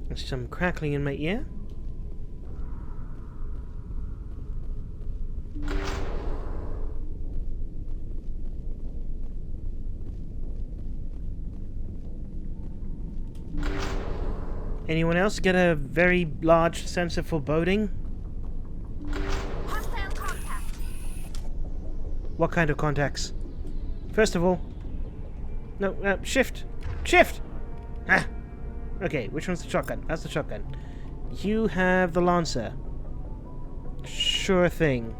There's some crackling in my ear. Anyone else get a very large sense of foreboding? Hostile contact. What kind of contacts? First of all... No, shift! Shift! Ah! Okay, which one's the shotgun? That's the shotgun. You have the Lancer. Sure thing.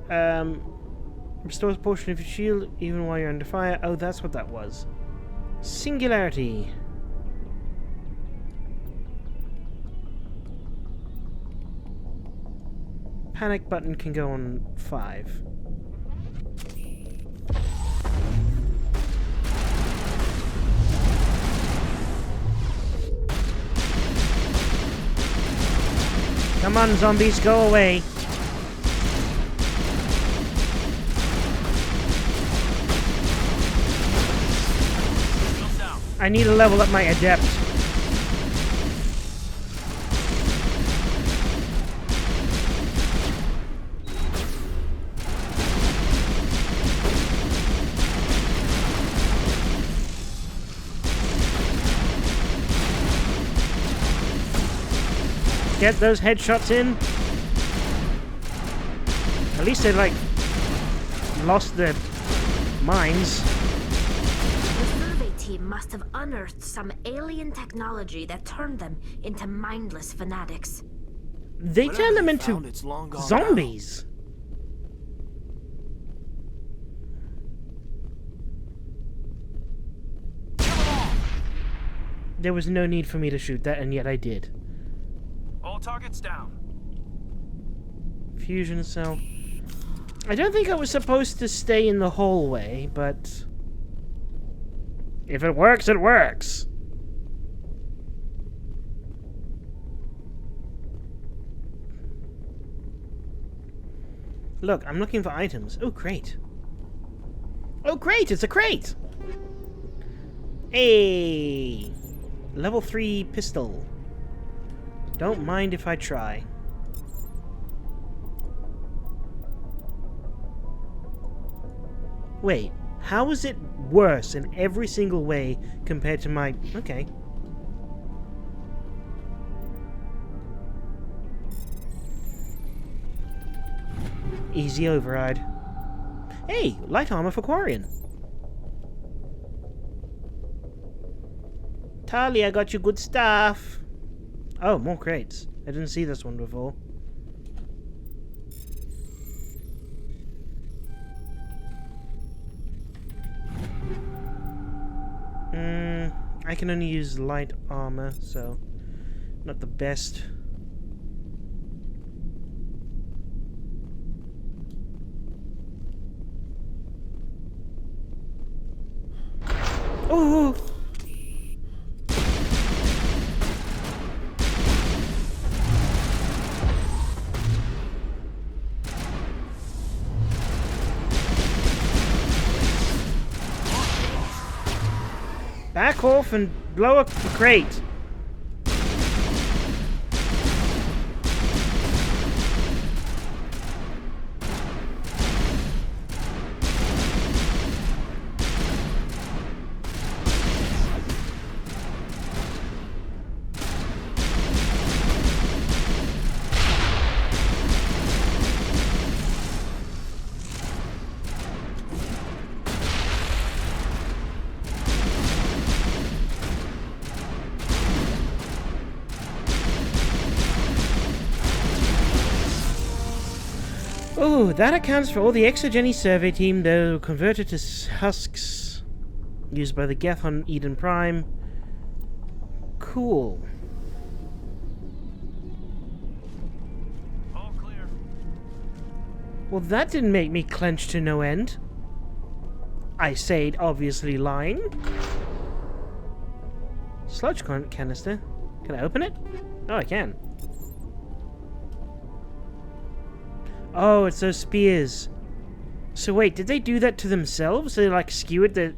Restores a portion of your shield even while you're under fire. Oh, that's what that was. Singularity. Panic button can go on 5. Come on, zombies, go away. I need to level up my adept. Get those headshots in. At least they, like, lost their minds. The survey team must have unearthed some alien technology that turned them into mindless fanatics. They turned them into zombies. There was no need for me to shoot that, and yet I did. All targets down. Fusion cell. I don't think I was supposed to stay in the hallway, but if it works, it works. Look, I'm looking for items. Oh, crate. Oh, crate! It's a crate! Hey! Level 3 pistol. Don't mind if I try. Wait, how is it worse in every single way compared to my... Okay. Easy override. Hey, light armor for Quarian. Tali, I got you good stuff. Oh, more crates. I didn't see this one before. I can only use light armor, so not the best. Oh! Back off and blow up the crate. Oh, that accounts for all the exogeny survey team, though converted to husks used by the Geth on Eden Prime. Cool. All clear. Well, that didn't make me clench to no end. I said, obviously lying. Sludge canister. Can I open it? Oh, I can. Oh, it's those spears. So wait, did they do that to themselves? They like skewered the...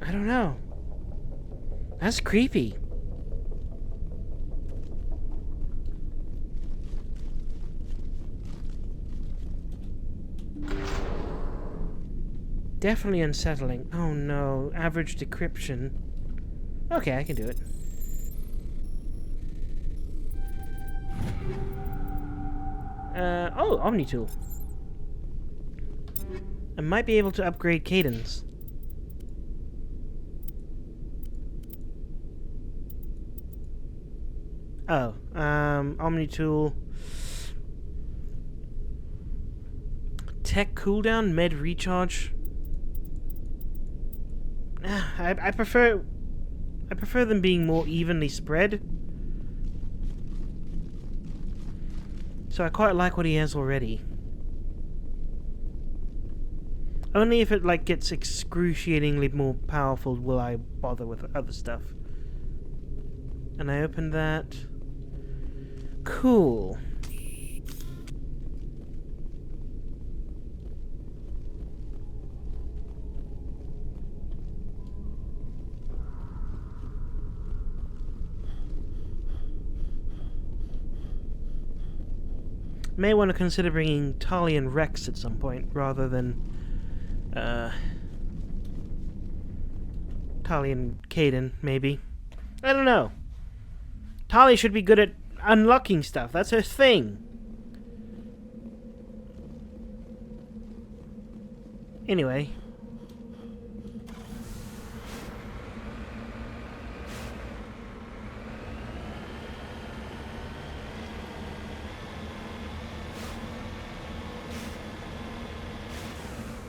I don't know. That's creepy. Definitely unsettling. Oh no, average decryption. Okay, I can do it. Oh, Omni Tool. I might be able to upgrade Cadence. Oh, Omni Tool. Tech cooldown, med recharge. I prefer them being more evenly spread. So I quite like what he has already. Only if it like gets excruciatingly more powerful will I bother with other stuff. And I opened that. Cool. May want to consider bringing Tali and Rex at some point, rather than Tali and Caden, maybe. I don't know. Tali should be good at unlocking stuff. That's her thing. Anyway.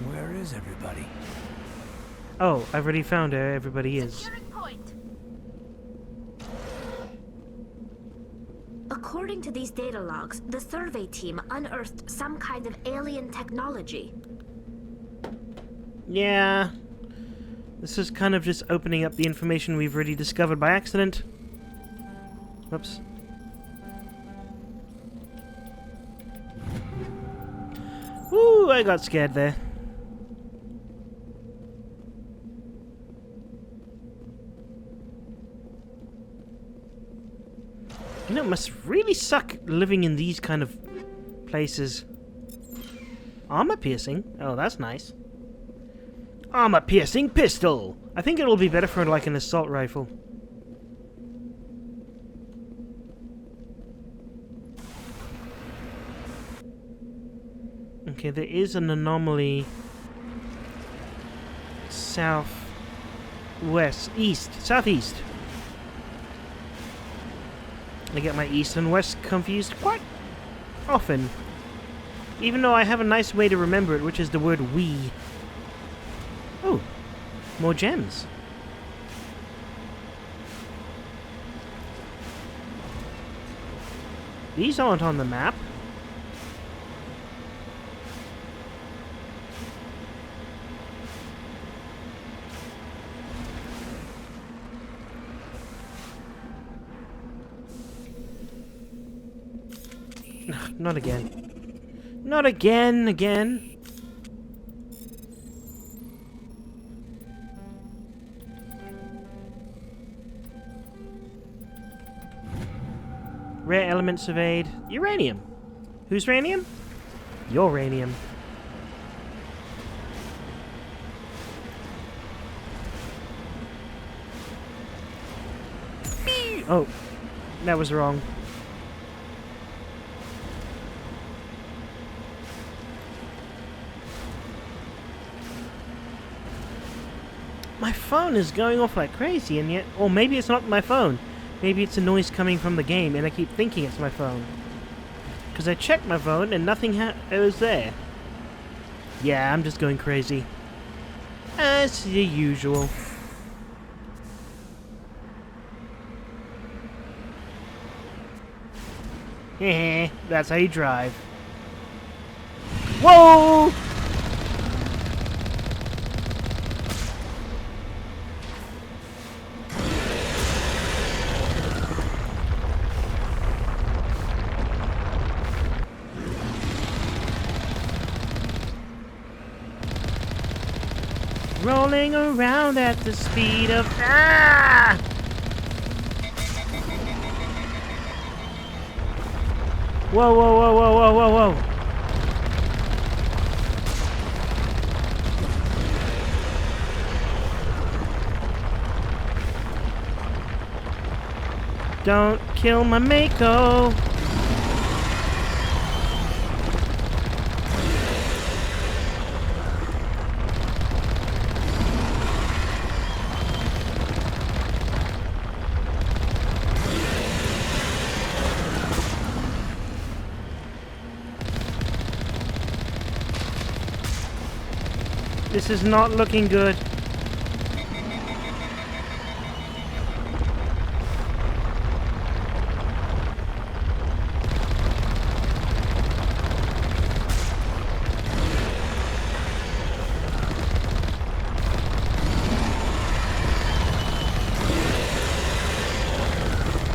Where is everybody? Oh, I've already found where everybody is. According to these data logs, the survey team unearthed some kind of alien technology. Yeah. This is kind of just opening up the information we've already discovered by accident. Whoops. Woo, I got scared there. You know, it must really suck living in these kind of places. Armor piercing? Oh, that's nice. Armor piercing pistol! I think it'll be better for like an assault rifle. Okay, there is an anomaly southeast. I get my east and west confused quite often. Even though I have a nice way to remember it, which is the word we. Oh, more gems. These aren't on the map. Not again. Not again. Rare element surveyed. Uranium. Who's uranium? Uranium. Oh, that was wrong. My phone is going off like crazy, and yet... Or maybe it's not my phone. Maybe it's a noise coming from the game, and I keep thinking it's my phone. Because I checked my phone, and nothing was there. Yeah, I'm just going crazy. As the usual. Heh, that's how you drive. Whoa! Rolling around at the speed of... Ah! Whoa, whoa, whoa, whoa, whoa, whoa, whoa. Don't kill my Mako. This is not looking good.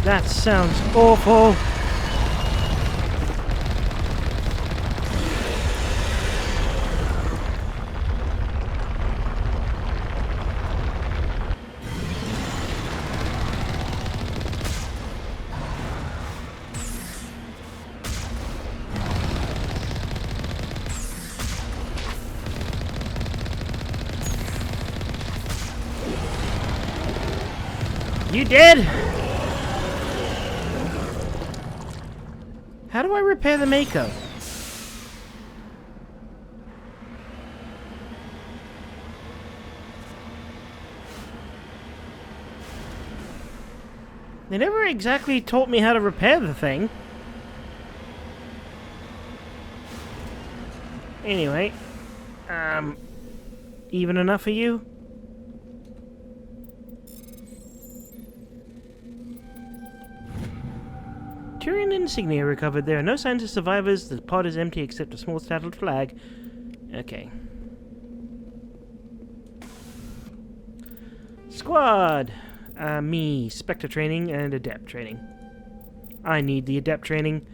That sounds awful. You did? How do I repair the Mako? They never exactly taught me how to repair the thing. Anyway, even enough for you? Turian insignia recovered. There are no signs of survivors. The pod is empty except a small tattered flag. Okay. Squad! Me, Spectre training and Adept training. I need the Adept training.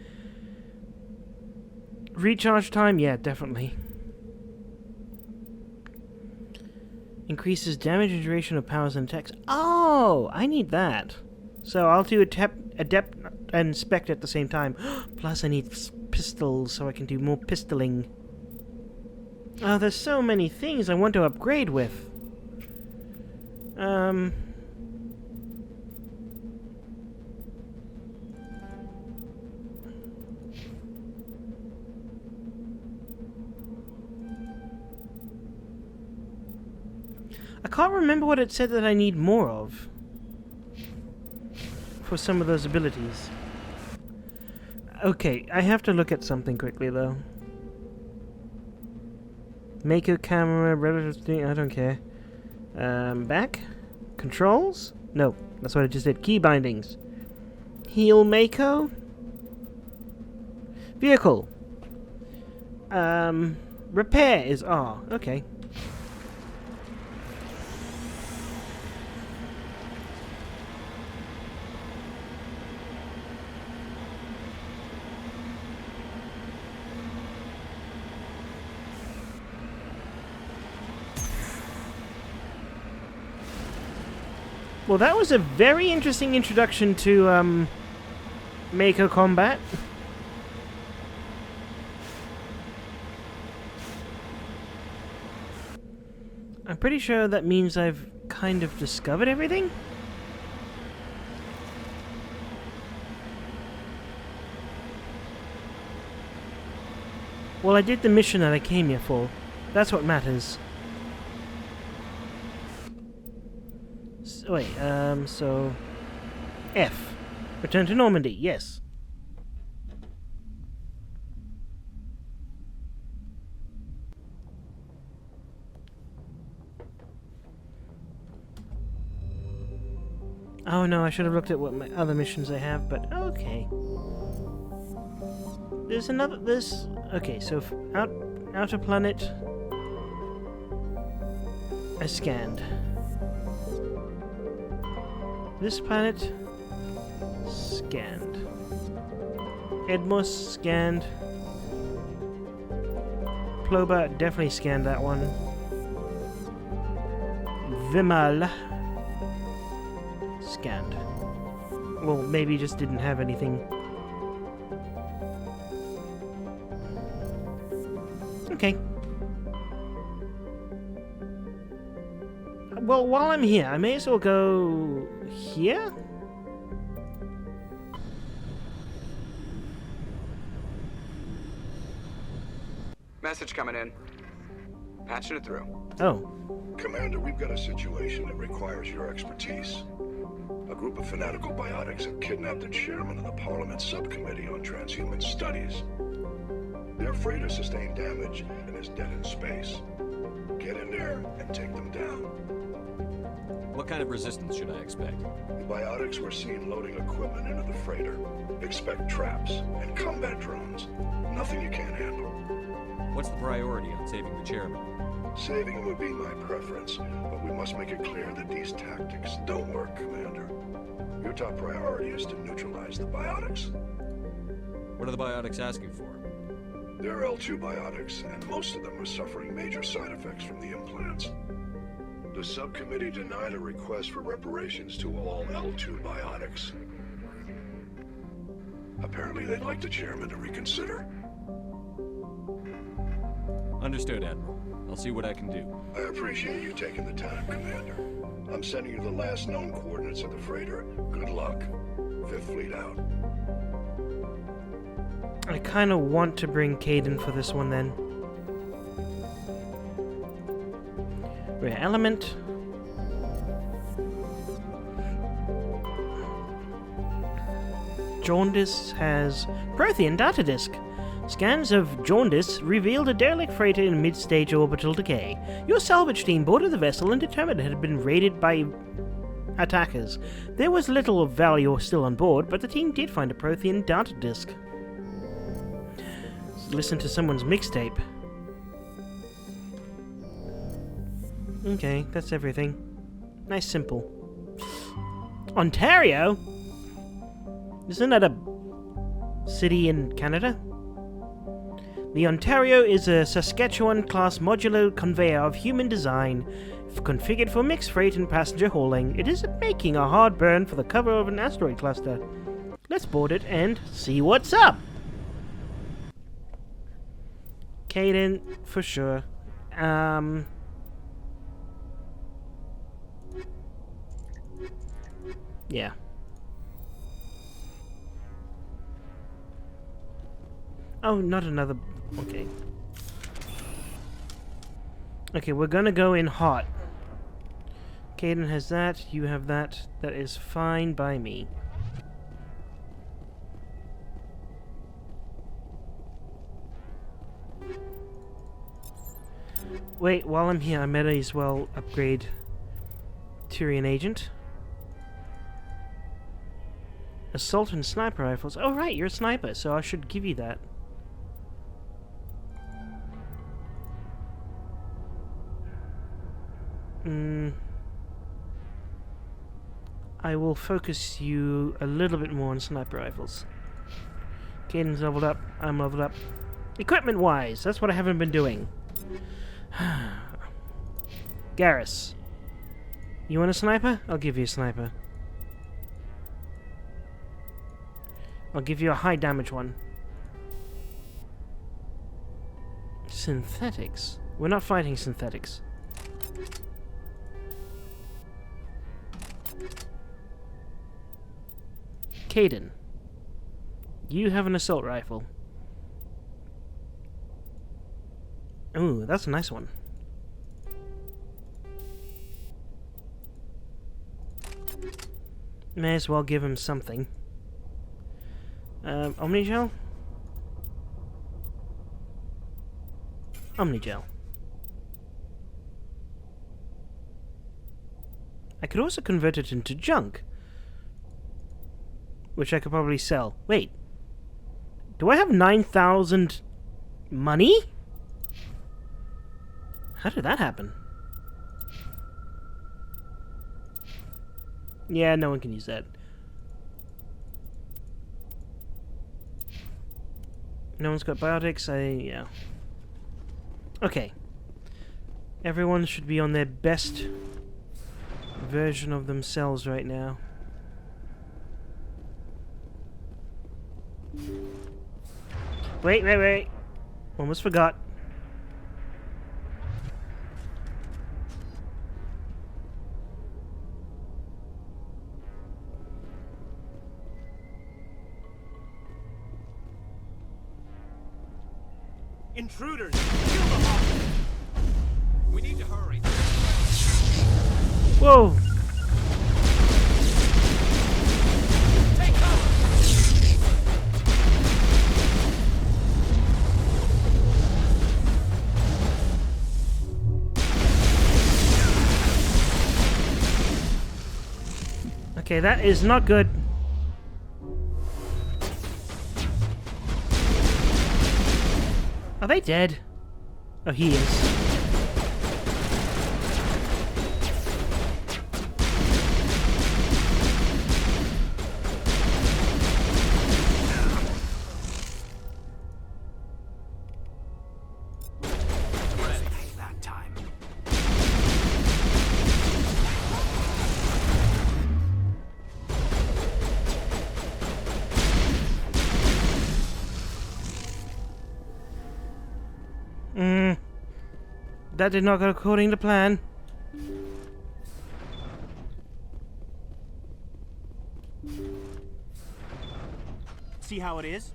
Recharge time? Yeah, definitely. Increases damage and duration of powers and attacks. Oh! I need that. So I'll do Adept and Spectre at the same time. Plus I need pistols so I can do more pistoling. Oh, there's so many things I want to upgrade with. I can't remember what it said that I need more of for some of those abilities. Okay, I have to look at something quickly, though. Mako camera, relative thing, I don't care. Back? Controls? No, that's what I just did. Key bindings. Heal Mako? Vehicle. Repair is R. Okay. Well, that was a very interesting introduction to, Mako combat. I'm pretty sure that means I've kind of discovered everything. Well, I did the mission that I came here for. That's what matters. Wait, so... F. Return to Normandy, yes. Oh no, I should have looked at what my other missions I have, but okay. There's another, okay, so outer planet, I scanned. This planet, scanned. Edmos, scanned. Ploba, definitely scanned that one. Vimal, scanned. Well, maybe just didn't have anything. Okay. Well, while I'm here, I may as well go here? Message coming in. Patching it through. Oh. Commander, we've got a situation that requires your expertise. A group of fanatical biotics have kidnapped the chairman of the Parliament Subcommittee on Transhuman Studies. Their freighter sustained damage and is dead in space. Get in there and take them down. What kind of resistance should I expect? The biotics were seen loading equipment into the freighter. Expect traps and combat drones. Nothing you can't handle. What's the priority on saving the chairman? Saving him would be my preference, but we must make it clear that these tactics don't work, Commander. Your top priority is to neutralize the biotics. What are the biotics asking for? They're L2 biotics, and most of them are suffering major side effects from the implants. The subcommittee denied a request for reparations to all L2 biotics. Apparently they'd like the chairman to reconsider. Understood, Admiral. I'll see what I can do. I appreciate you taking the time, Commander. I'm sending you the last known coordinates of the freighter. Good luck. Fifth Fleet out. I kind of want to bring Caden for this one then. Rare element. Jaundice has Prothean data disk. Scans of Jaundice revealed a derelict freighter in mid-stage orbital decay. Your salvage team boarded the vessel and determined it had been raided by attackers. There was little of value still on board, but the team did find a Prothean data disk. Listen to someone's mixtape. Okay, that's everything. Nice, simple. Ontario? Isn't that a city in Canada? The Ontario is a Saskatchewan-class modular conveyor of human design, configured for mixed freight and passenger hauling. It is making a hard burn for the cover of an asteroid cluster. Let's board it and see what's up! Caden, for sure. Yeah. Oh, not another... Okay. Okay, we're gonna go in hot. Caden has that, you have that. That is fine by me. Wait, while I'm here, I might as well upgrade Tyrian Agent. Assault and sniper rifles. Oh right, you're a sniper, so I should give you that. I will focus you a little bit more on sniper rifles. Caden's leveled up, I'm leveled up. Equipment-wise, that's what I haven't been doing. Garrus. You want a sniper? I'll give you a sniper. I'll give you a high damage one. Synthetics? We're not fighting synthetics. Caden. You have an assault rifle. Ooh, that's a nice one. May as well give him something. Omnigel? Omnigel. I could also convert it into junk, which I could probably sell. Wait. Do I have 9,000 money? How did that happen? Yeah, no one can use that. No one's got biotics, yeah. Okay. Everyone should be on their best version of themselves right now. Wait. Almost forgot. Intruders! Kill them all! We need to hurry. Whoa! Take cover! Okay, that is not good. Are they dead? Oh, he is. That time. That did not go according to plan. See how it is?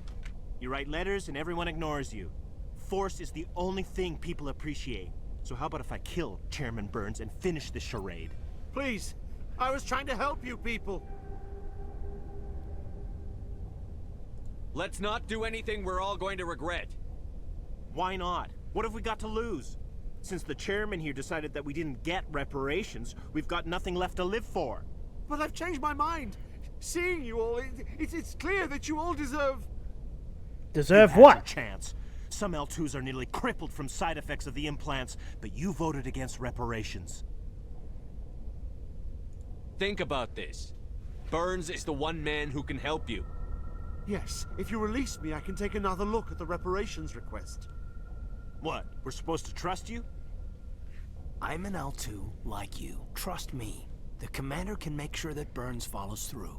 You write letters and everyone ignores you. Force is the only thing people appreciate. So how about if I kill Chairman Burns and finish this charade? Please, I was trying to help you people. Let's not do anything we're all going to regret. Why not? What have we got to lose? Since the chairman here decided that we didn't get reparations, we've got nothing left to live for. But I've changed my mind. Seeing you all, it's clear that you all deserve... Deserve You've had what? your chance. Some L2s are nearly crippled from side effects of the implants, but you voted against reparations. Think about this. Burns is the one man who can help you. Yes, if you release me, I can take another look at the reparations request. What, we're supposed to trust you? I'm an L2, like you. Trust me. The commander can make sure that Burns follows through.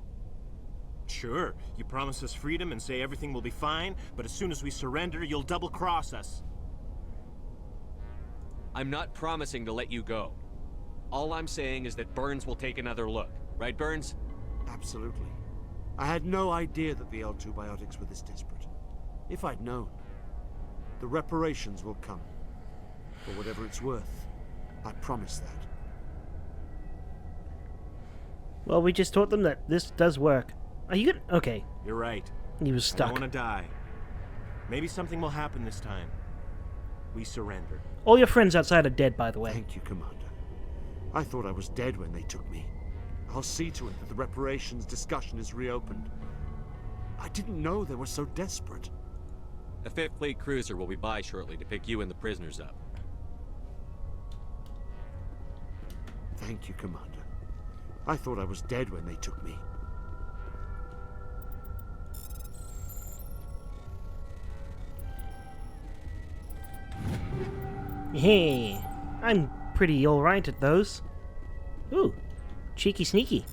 Sure, you promise us freedom and say everything will be fine, but as soon as we surrender, you'll double-cross us. I'm not promising to let you go. All I'm saying is that Burns will take another look. Right, Burns? Absolutely. I had no idea that the L2 biotics were this desperate. If I'd known, the reparations will come. For whatever it's worth, I promise that. Well, we just taught them that this does work. Are you gonna... Okay. You're right. He was I stuck. don't want to die. Maybe something will happen this time. we surrender. All your friends outside are dead, by the way. Thank you, Commander. I thought I was dead when they took me. I'll see to it that the reparations discussion is reopened. I didn't know they were so desperate. A 5th Fleet cruiser will be by shortly to pick you and the prisoners up. Thank you, Commander. I thought I was dead when they took me. Hey, I'm pretty alright at those. Ooh, cheeky sneaky.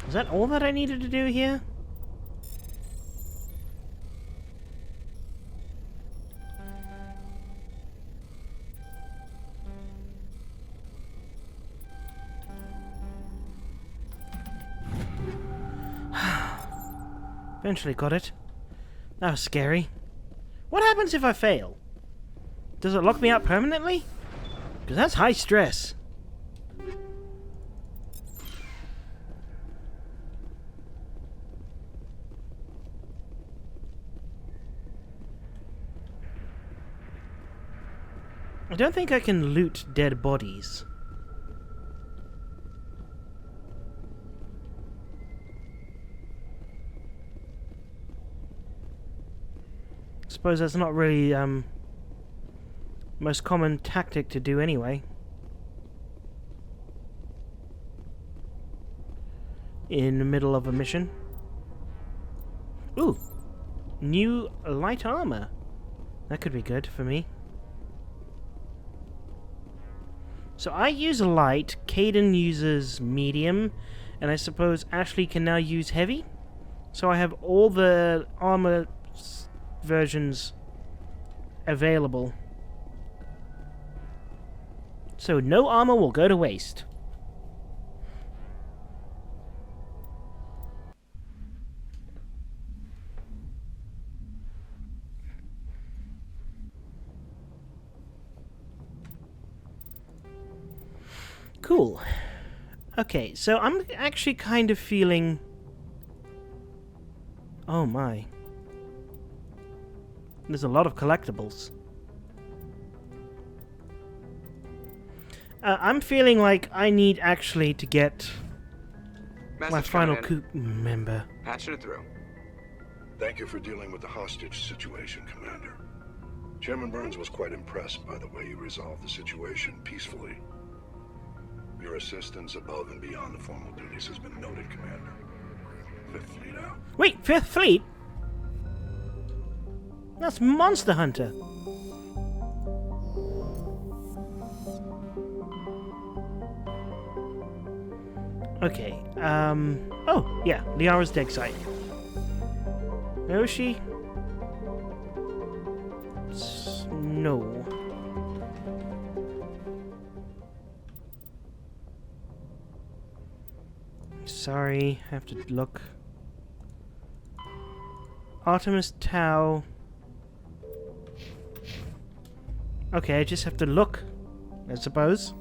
Is that all that I needed to do here? Eventually got it. That was scary. What happens if I fail? Does it lock me out permanently? Because that's high stress. I don't think I can loot dead bodies. Suppose that's not really most common tactic to do anyway. In the middle of a mission. Ooh! New light armor. That could be good for me. So I use light, Caden uses medium, and I suppose Ashley can now use heavy? So I have all the armor versions available. So no armor will go to waste. Cool. Okay, so I'm actually kind of feeling... Oh my. There's a lot of collectibles. I'm feeling like I need actually to get my final coup member. Patching it through. Thank you for dealing with the hostage situation, Commander. Chairman Burns was quite impressed by the way you resolved the situation peacefully. Your assistance above and beyond the formal duties has been noted, Commander. 5th Fleet out. Wait, 5th Fleet? That's Monster Hunter. Okay, oh, yeah, Liara's dig site. Where is she? No. Sorry, have to look. Artemis Tau. Okay, I just have to look, I suppose.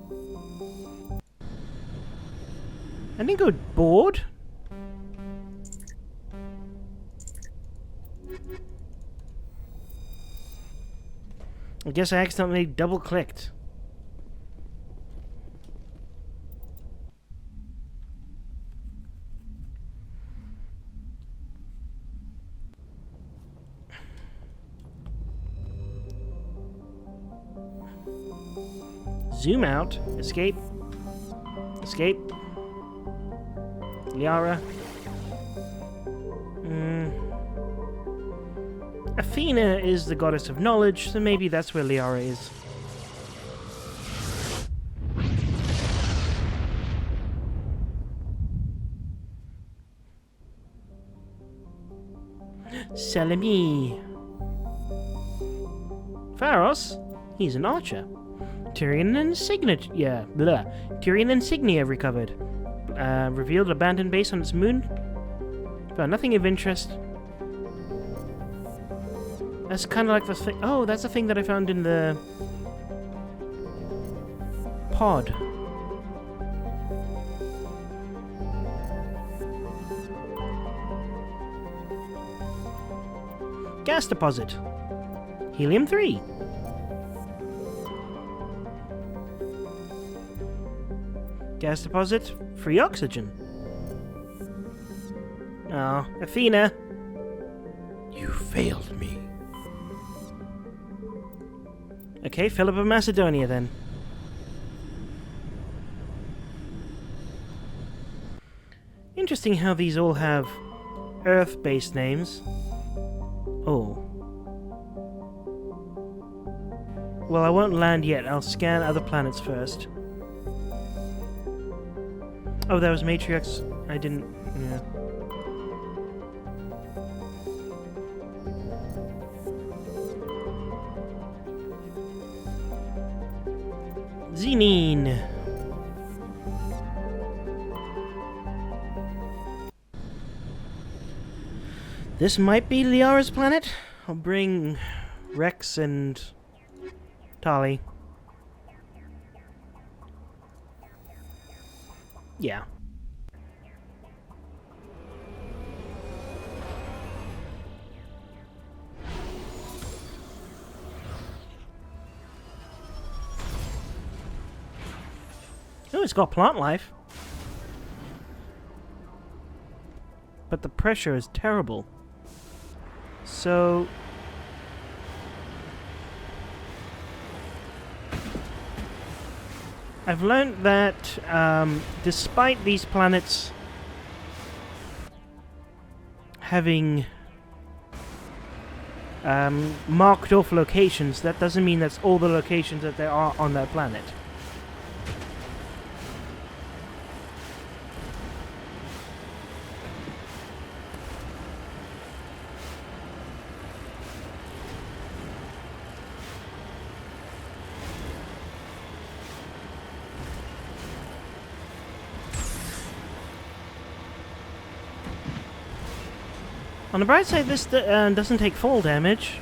I didn't go bored. I guess I accidentally double-clicked. Zoom out. Escape. Escape. Liara. Athena is the goddess of knowledge, so maybe that's where Liara is. Salami. Pharos? He's an archer. Tyrian insignia. Yeah, blah. Tyrian insignia recovered. Revealed abandoned base on its moon. Found nothing of interest. That's kind of like the thing. Oh, that's the thing that I found in the pod. Gas deposit. Helium-3. Gas deposit. Free oxygen. Oh, Athena. You failed me. Okay, Philip of Macedonia then. Interesting how these all have Earth-based names. Oh. Well, I won't land yet. I'll scan other planets first. Oh, that was Matriarchs. I didn't... yeah. Xenine. This might be Liara's planet. I'll bring Rex and Tali. Yeah. Oh, it's got plant life. But the pressure is terrible. So... I've learned that despite these planets having marked off locations, that doesn't mean that's all the locations that there are on that planet. On the bright side, this doesn't take fall damage.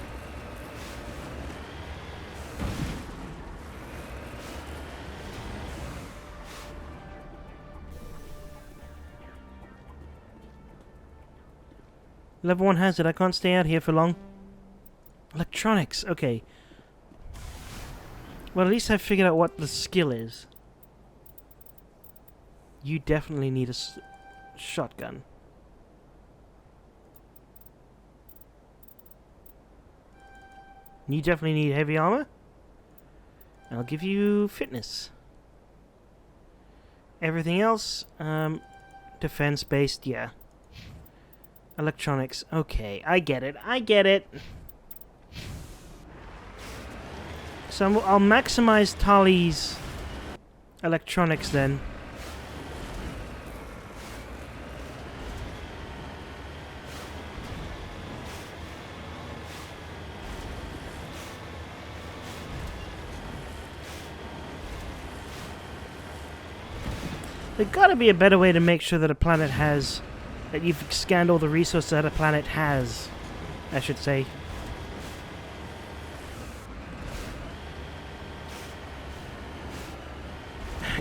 Level 1 hazard, I can't stay out here for long. Electronics, okay. Well, at least I figured out what the skill is. You definitely need a shotgun. You definitely need heavy armor. I'll give you fitness. Everything else, defense-based, yeah. Electronics, okay, I get it, I get it. So I'll maximize Tali's electronics then. There's gotta be a better way to make sure that a planet has... that you've scanned all the resources that a planet has, I should say.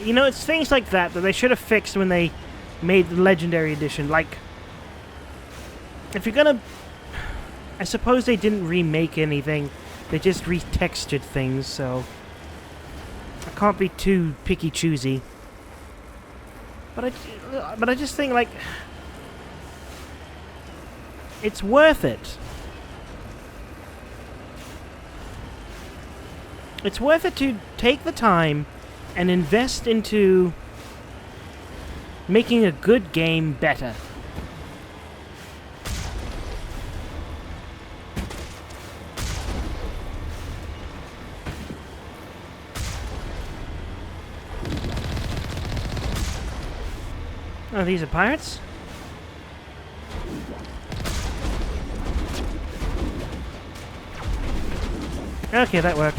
You know, it's things like that that they should have fixed when they made the Legendary Edition. Like, if you're gonna... I suppose they didn't remake anything. They just retextured things, so... I can't be too picky-choosy. But I just think, like... it's worth it. It's worth it to take the time and invest into making a good game better. Oh, these are pirates? Okay, that worked.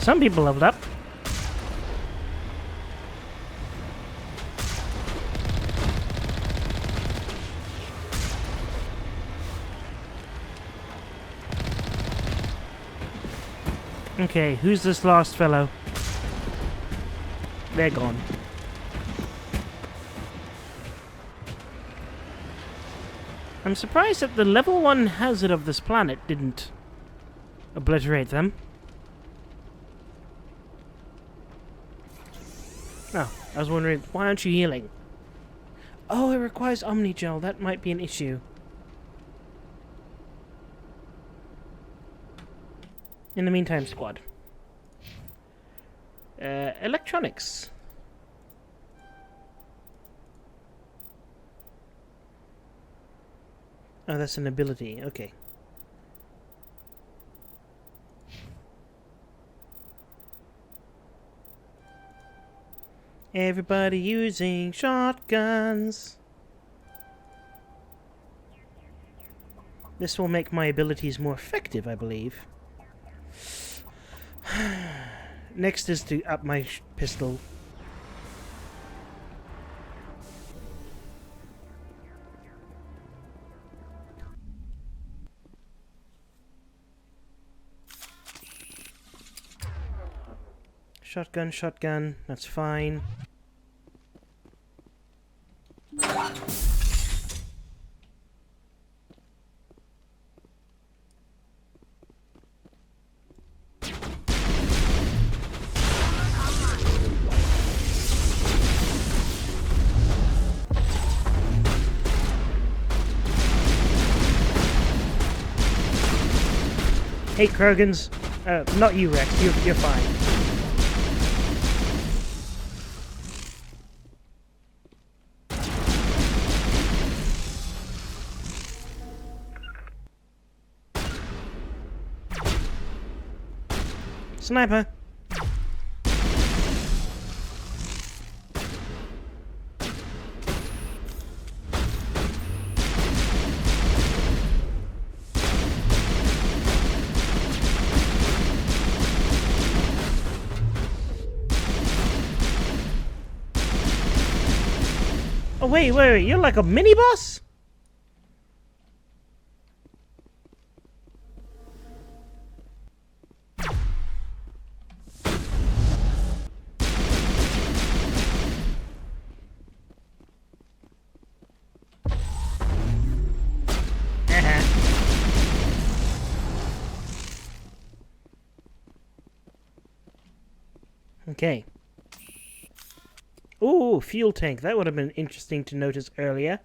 Some people leveled up. Okay, who's this last fellow? They're gone. I'm surprised that the level 1 hazard of this planet didn't obliterate them. Oh, I was wondering, why aren't you healing? Oh, it requires Omnigel. That might be an issue. In the meantime, squad. Electronics. Oh, that's an ability. Okay. Everybody using shotguns. This will make my abilities more effective, I believe. Next is to up my pistol. Shotgun, shotgun, that's fine. Hey, Krogans. Not you, Rex. You're fine. Sniper. Oh, wait, you're like a mini-boss? Okay. Ooh, fuel tank. That would have been interesting to notice earlier.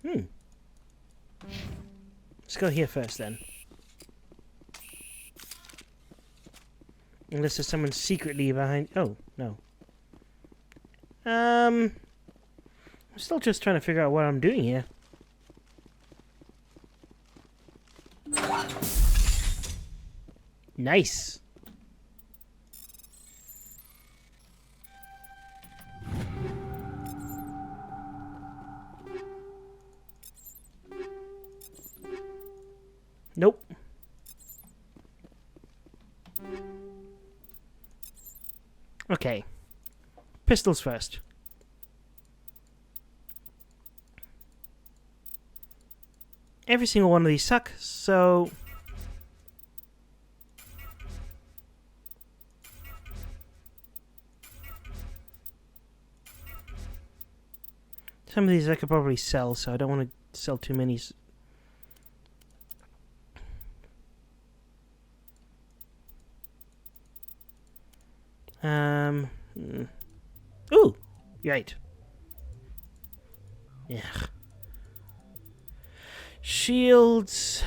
Let's go here first, then. Unless there's someone secretly behind... Oh, no. I'm still just trying to figure out what I'm doing here. Nice. Nope. Okay. Pistols first. Every single one of these suck, so... Some of these I could probably sell, so I don't want to sell too many. Ooh! Right. Yeah. Shields.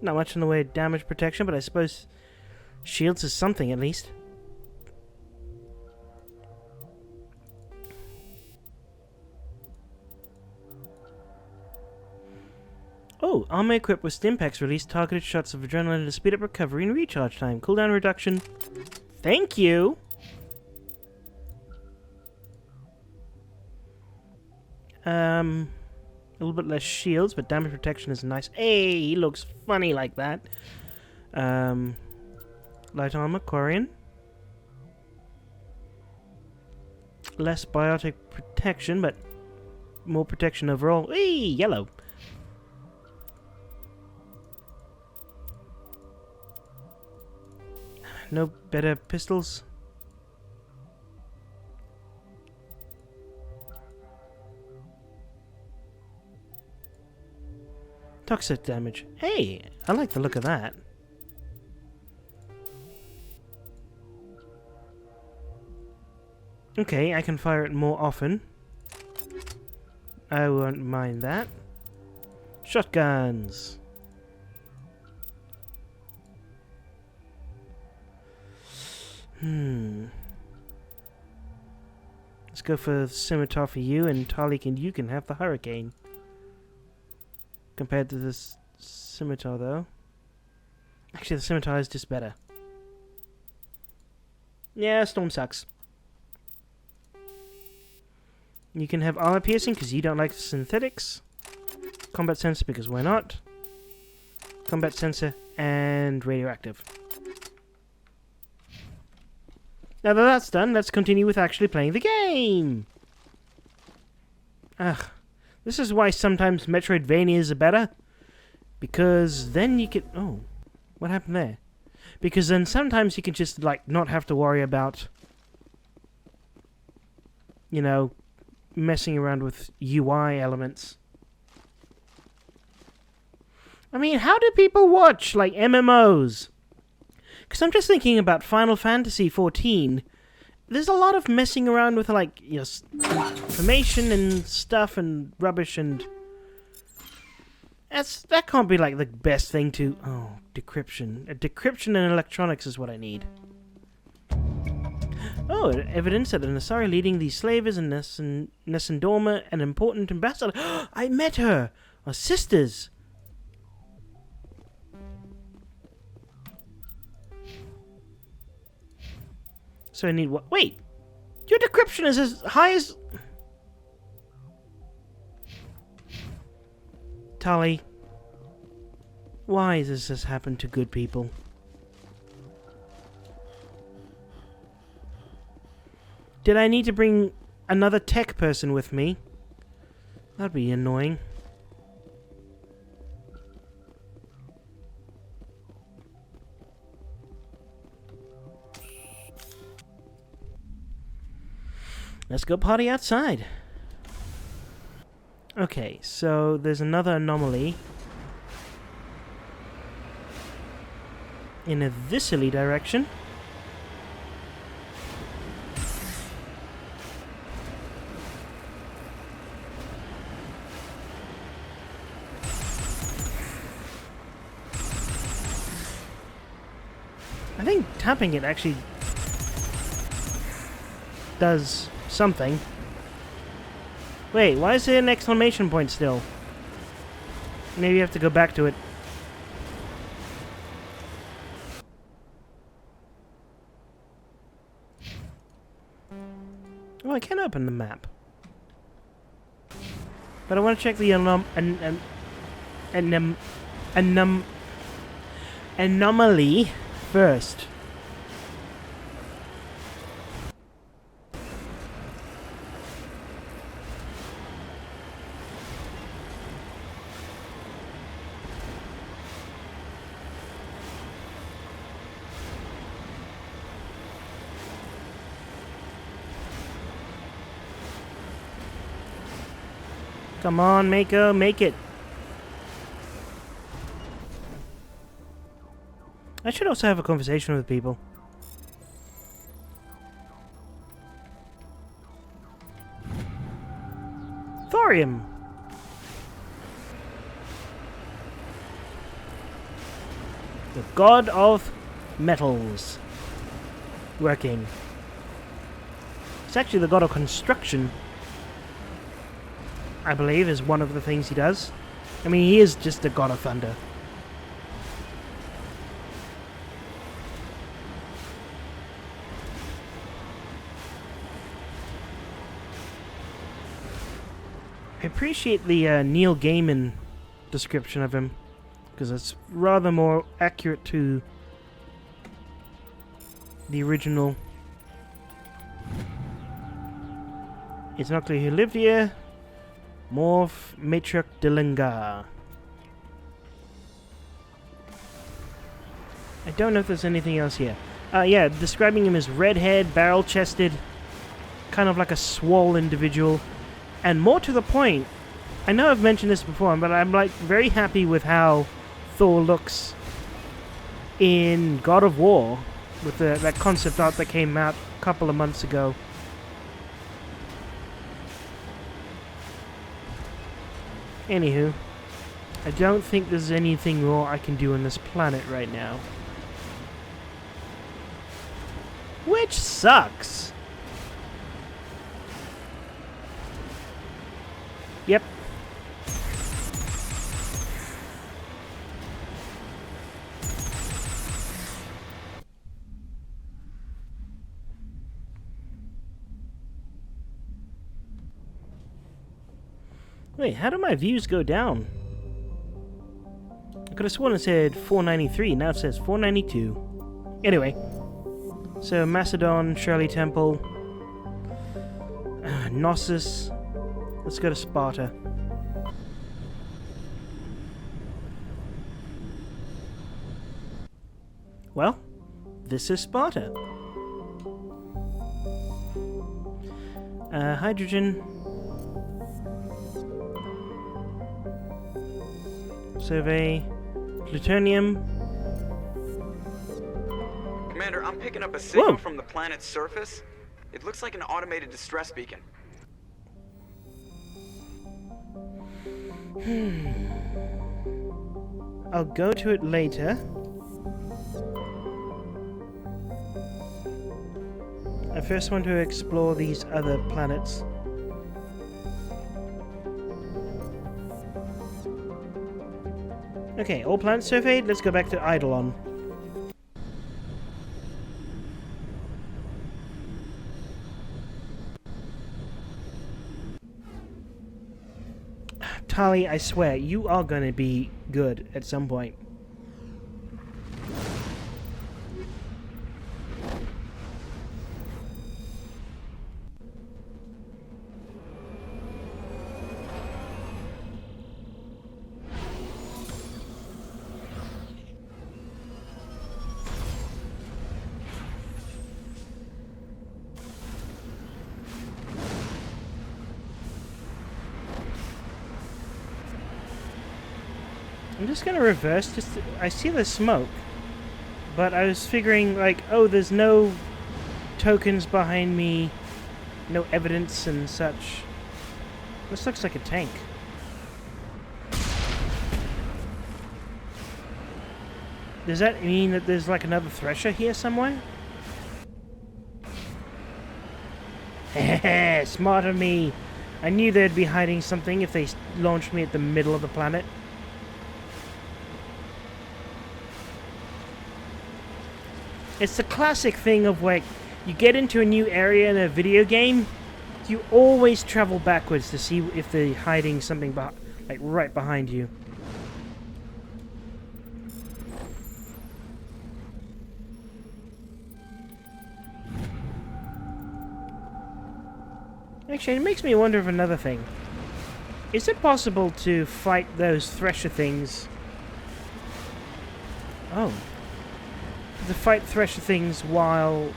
Not much in the way of damage protection, but I suppose shields is something at least. Oh, armor equipped with Stimpaks release targeted shots of adrenaline to speed up recovery and recharge time. Cooldown reduction. Thank you! A little bit less shields, but damage protection is nice. Hey, he looks funny like that. Light armor, Quarian. Less biotic protection, but more protection overall. Hey, yellow. No better pistols. Toxic damage. Hey, I like the look of that. Okay, I can fire it more often. I won't mind that. Shotguns. Let's go for the scimitar for you, and Talik and you can have the hurricane. Compared to this scimitar, though. Actually, the scimitar is just better. Yeah, storm sucks. You can have armor piercing because you don't like synthetics. Combat sensor because why not? Combat sensor and radioactive. Now that that's done, let's continue with actually playing the game. Ugh. This is why sometimes Metroidvanias are better. Because then you can... Oh, what happened there? Because then sometimes you can just, like, not have to worry about... You know, messing around with UI elements. I mean, how do people watch, like, MMOs? Because I'm just thinking about Final Fantasy XIV. There's a lot of messing around with, like, you know, information and stuff and rubbish, and that can't be like the best thing to... Oh, decryption. Decryption and electronics is what I need. Oh, evidence that an Asari leading the slavers in Nessendorma, an important ambassador... I met her! Our sisters! So I need what? Wait! Your decryption is as high as... Tali. Why does this happen to good people? Did I need to bring another tech person with me? That'd be annoying. Let's go party outside. Okay, so there's another anomaly in a viscerally direction. I think tapping it actually does something. Wait, why is there an exclamation point still? Maybe you have to go back to it. Oh, I can open the map. But I want to check the anomaly first. Come on, Mako, make it. I should also have a conversation with people. Thorium! The god of metals. Working. It's actually the god of construction, I believe, is one of the things he does. I mean, he is just the god of thunder. I appreciate the Neil Gaiman description of him, because it's rather more accurate to the original. It's not clear who lived here. Morph Matriarch Dillingar. I don't know if there's anything else here. Yeah, describing him as redhead, barrel-chested, kind of like a swole individual. And more to the point, I know I've mentioned this before, but I'm like very happy with how Thor looks in God of War, with that concept art that came out a couple of months ago. Anywho, I don't think there's anything more I can do on this planet right now. Which sucks! Yep. Wait, how do my views go down? I could have sworn it said 493, now it says 492. Anyway, so Macedon, Shirley Temple, Knossos. Let's go to Sparta. Well, this is Sparta. Hydrogen. Survey. Plutonium. Commander, I'm picking up a signal from the planet's surface. It looks like an automated distress beacon. I'll go to it later. I first want to explore these other planets. Okay, all planets surveyed. Let's go back to Eidolon. Tali, I swear, you are going to be good at some point. I'm just gonna reverse. I see the smoke, but I was figuring like, oh, there's no tokens behind me, no evidence and such. This looks like a tank. Does that mean that there's like another Thresher here somewhere? Heh, smart of me. I knew they'd be hiding something if they launched me at the middle of the planet. It's the classic thing of like, you get into a new area in a video game, you always travel backwards to see if they're hiding something like right behind you. Actually, it makes me wonder of another thing. Is it possible to fight those Thresher things? Oh. To fight Thresher things while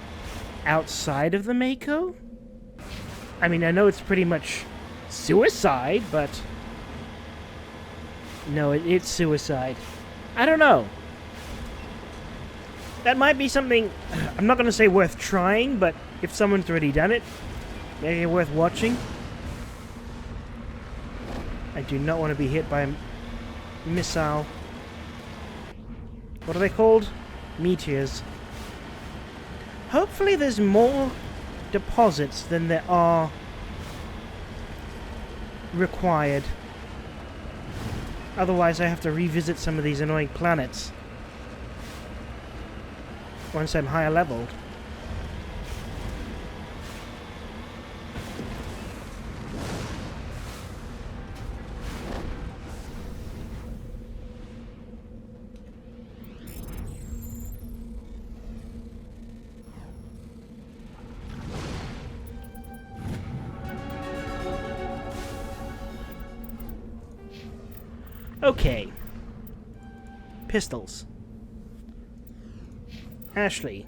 outside of the Mako? I mean, I know it's pretty much suicide, but... No, it's suicide. I don't know. That might be something... I'm not going to say worth trying, but if someone's already done it, maybe worth watching. I do not want to be hit by a missile. What are they called? Meteors. Hopefully there's more deposits than there are required. Otherwise I have to revisit some of these annoying planets once I'm higher leveled. Okay. Pistols. Ashley.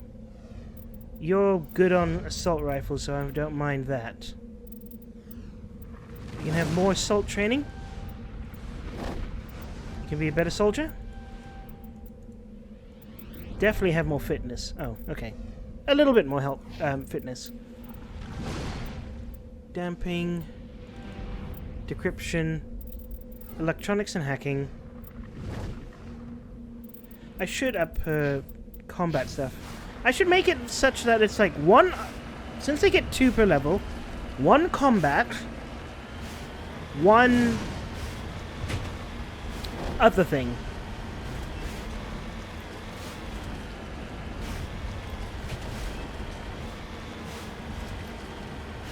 You're good on assault rifles, so I don't mind that. You can have more assault training. You can be a better soldier. Definitely have more fitness. Oh, okay. A little bit more help, fitness. Damping. Decryption. Electronics and hacking. I should up combat stuff. I should make it such that it's like one... Since they get 2 per level, 1 combat, 1 other thing.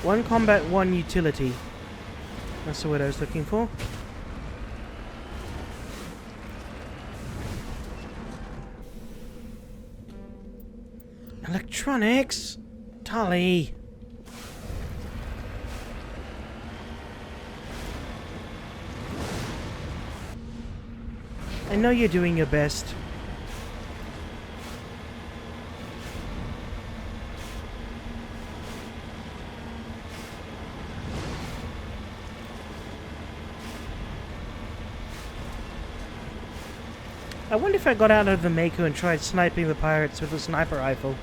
One combat, 1 utility. That's the word I was looking for. Electronics? Tali. I know you're doing your best. I wonder if I got out of the Mako and tried sniping the pirates with a sniper rifle.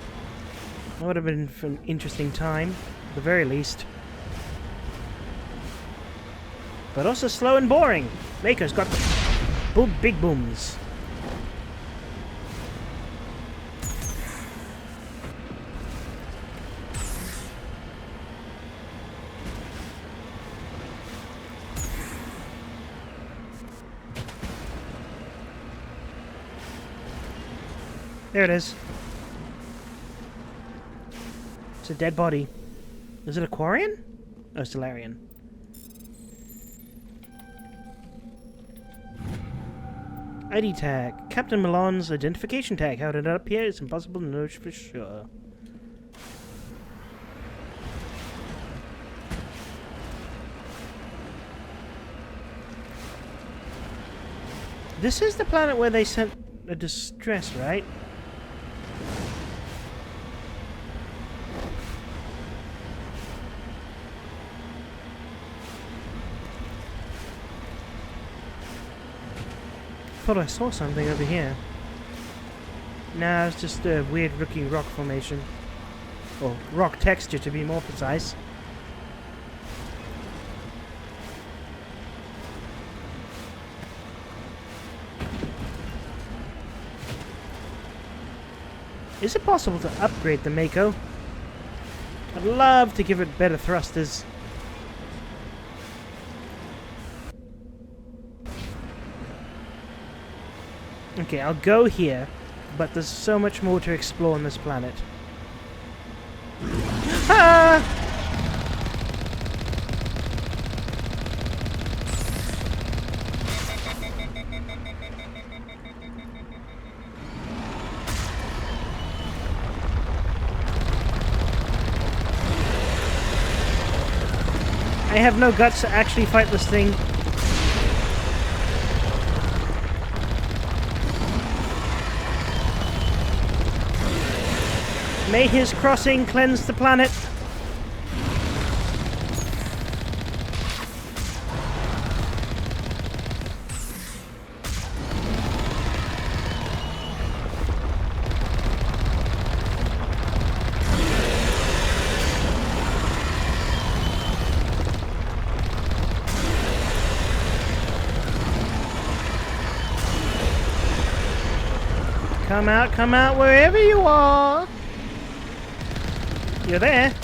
That would have been an interesting time, at the very least. But also slow and boring. Mako's got the big booms. There it is. It's a dead body. Is it a Quarian? Oh, Solarian. ID tag. Captain Milan's identification tag. How did it appear? It's impossible to know for sure. This is the planet where they sent a distress, right? I thought I saw something over here. Nah, it's just a weird looking rock formation. Or rock texture, to be more precise. Is it possible to upgrade the Mako? I'd love to give it better thrusters. Okay, I'll go here, but there's so much more to explore on this planet. Ah! I have no guts to actually fight this thing. May his crossing cleanse the planet. Come out wherever you are. You're there.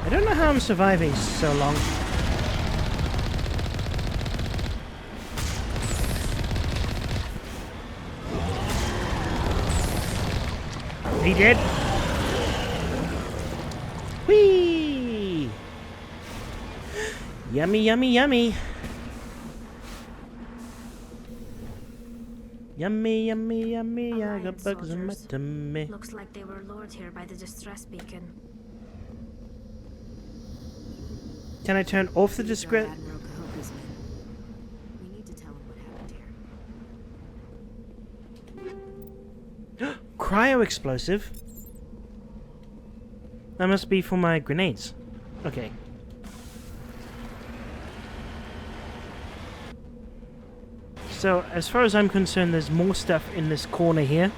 I don't know how I'm surviving so long. He did. Whee! Yummy, yummy, yummy. Yummy, yummy, yummy, I got Alliance bugs in my soldiers. tummy. Looks like they were lured here by the distress beacon. Can I turn off the These are discret? Admiral Cahopa's men. We need to tell him what happened here. Cryo explosive? That must be for my grenades. Okay. So, as far as I'm concerned, there's more stuff in this corner here.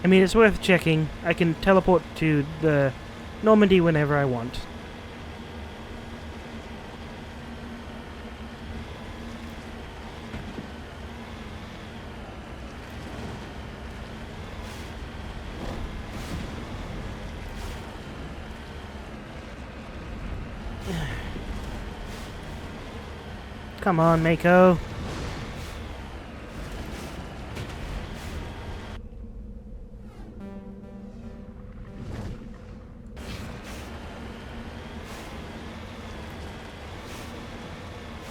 I mean, it's worth checking. I can teleport to the Normandy whenever I want. Come on, Mako.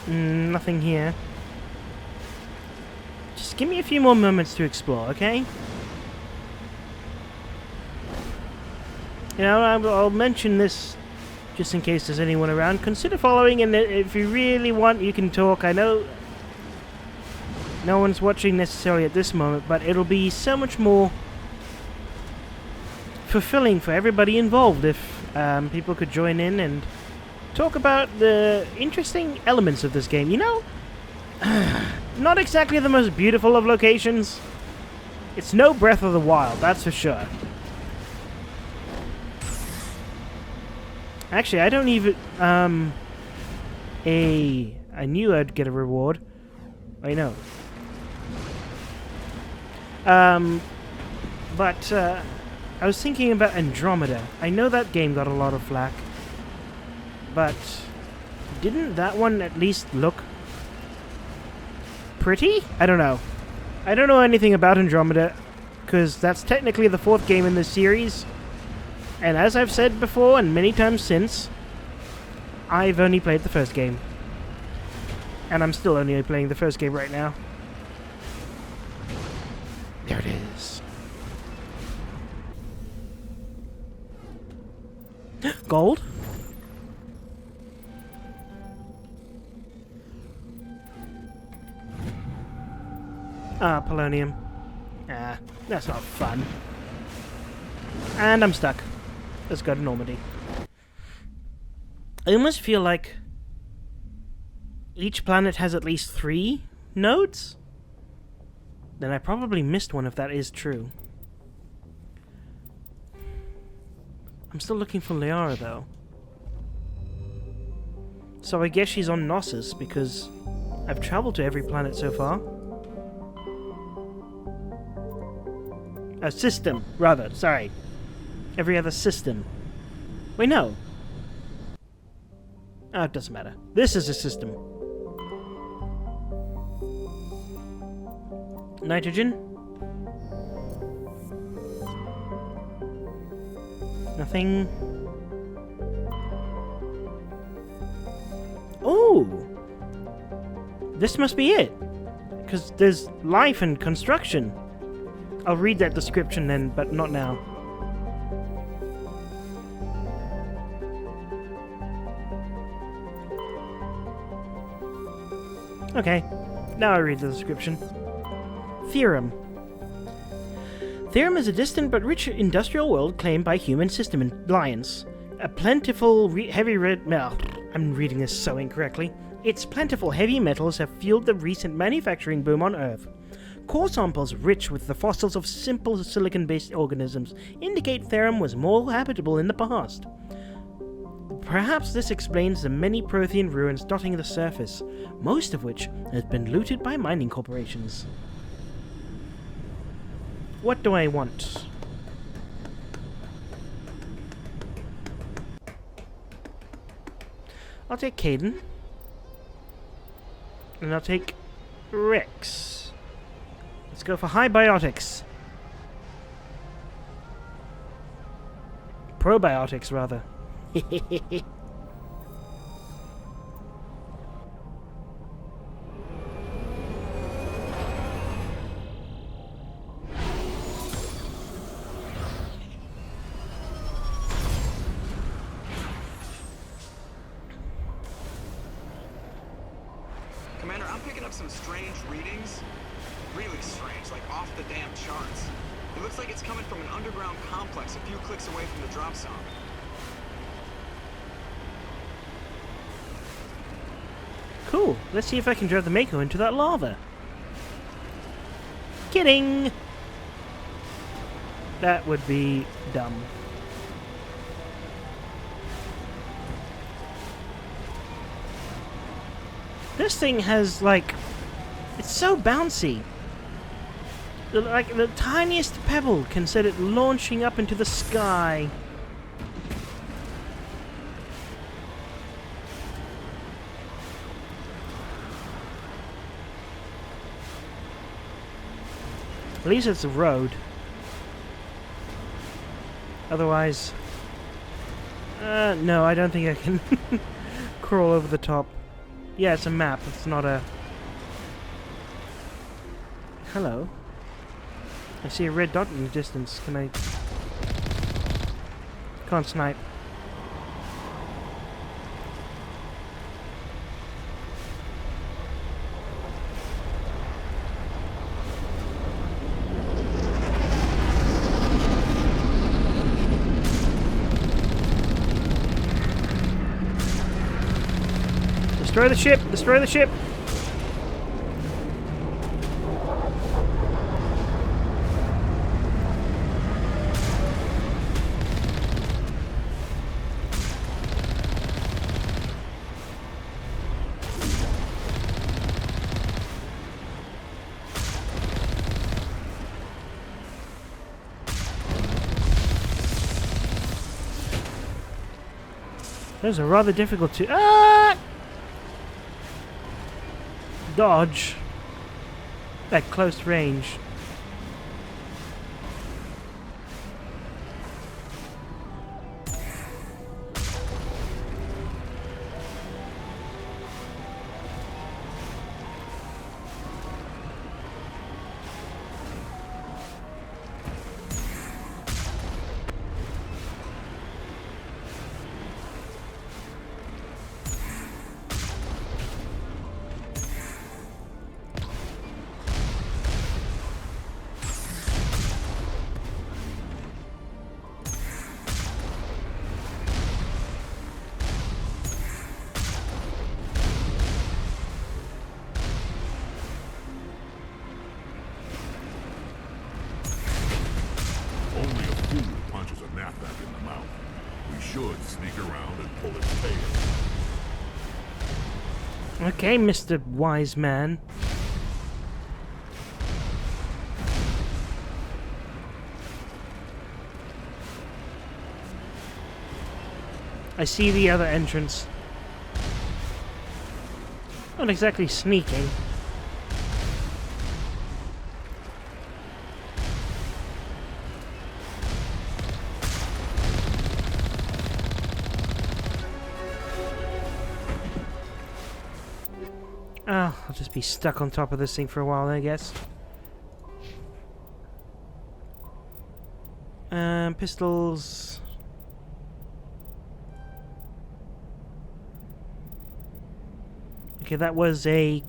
Nothing here. Just give me a few more moments to explore, okay? You know, I'll mention this just in case there's anyone around. Consider following, and if you really want, you can talk. I know no one's watching necessarily at this moment, but it'll be so much more fulfilling for everybody involved if people could join in and talk about the interesting elements of this game. You know, not exactly the most beautiful of locations. It's no Breath of the Wild, that's for sure. Actually, I don't even... I knew I'd get a reward. I know. But I was thinking about Andromeda. I know that game got a lot of flack. But didn't that one at least look pretty? I don't know. I don't know anything about Andromeda, because that's technically the 4th game in this series. And as I've said before, and many times since, I've only played the first game. And I'm still only playing the first game right now. There it is. Gold? Ah, polonium. Ah, that's not fun. And I'm stuck. Let's go to Normandy. I almost feel like each planet has at least 3 nodes? Then I probably missed one if that is true. I'm still looking for Liara though. So I guess she's on Knossos because I've traveled to every planet so far. A system, rather, sorry. Every other system. Wait, no. Oh, it doesn't matter. This is a system. Nitrogen? Nothing. Oh! This must be it. Because there's life and construction. I'll read that description then, but not now. Okay, now I read the description. Theorem. Theorem is a distant but rich industrial world claimed by human system alliance. A plentiful heavy red metal. I'm reading this so incorrectly. Its plentiful heavy metals have fueled the recent manufacturing boom on Earth. Core samples rich with the fossils of simple silicon-based organisms indicate Therum was more habitable in the past. Perhaps this explains the many Prothean ruins dotting the surface, most of which has been looted by mining corporations. What do I want? I'll take Caden. And I'll take Rex. Let's go for high biotics. Probiotics, rather. Commander, I'm picking up some strange readings. Really strange, like off the damn charts. It looks like it's coming from an underground complex a few clicks away from the drop zone. Cool. Let's see if I can drive the Mako into that lava. Kidding! That would be dumb. This thing has, like... It's so bouncy. Like, the tiniest pebble can set it launching up into the sky. At least it's a road. Otherwise... no, I don't think I can crawl over the top. Yeah, it's a map. It's not a... Hello. I see a red dot in the distance. Can I... Can't snipe. Destroy the ship! Destroy the ship! Those are rather difficult to... dodge at close range. Okay, Mr. Wise Man. I see the other entrance. Not exactly sneaking. Oh, I'll just be stuck on top of this thing for a while, I guess. Pistols. Okay, that was I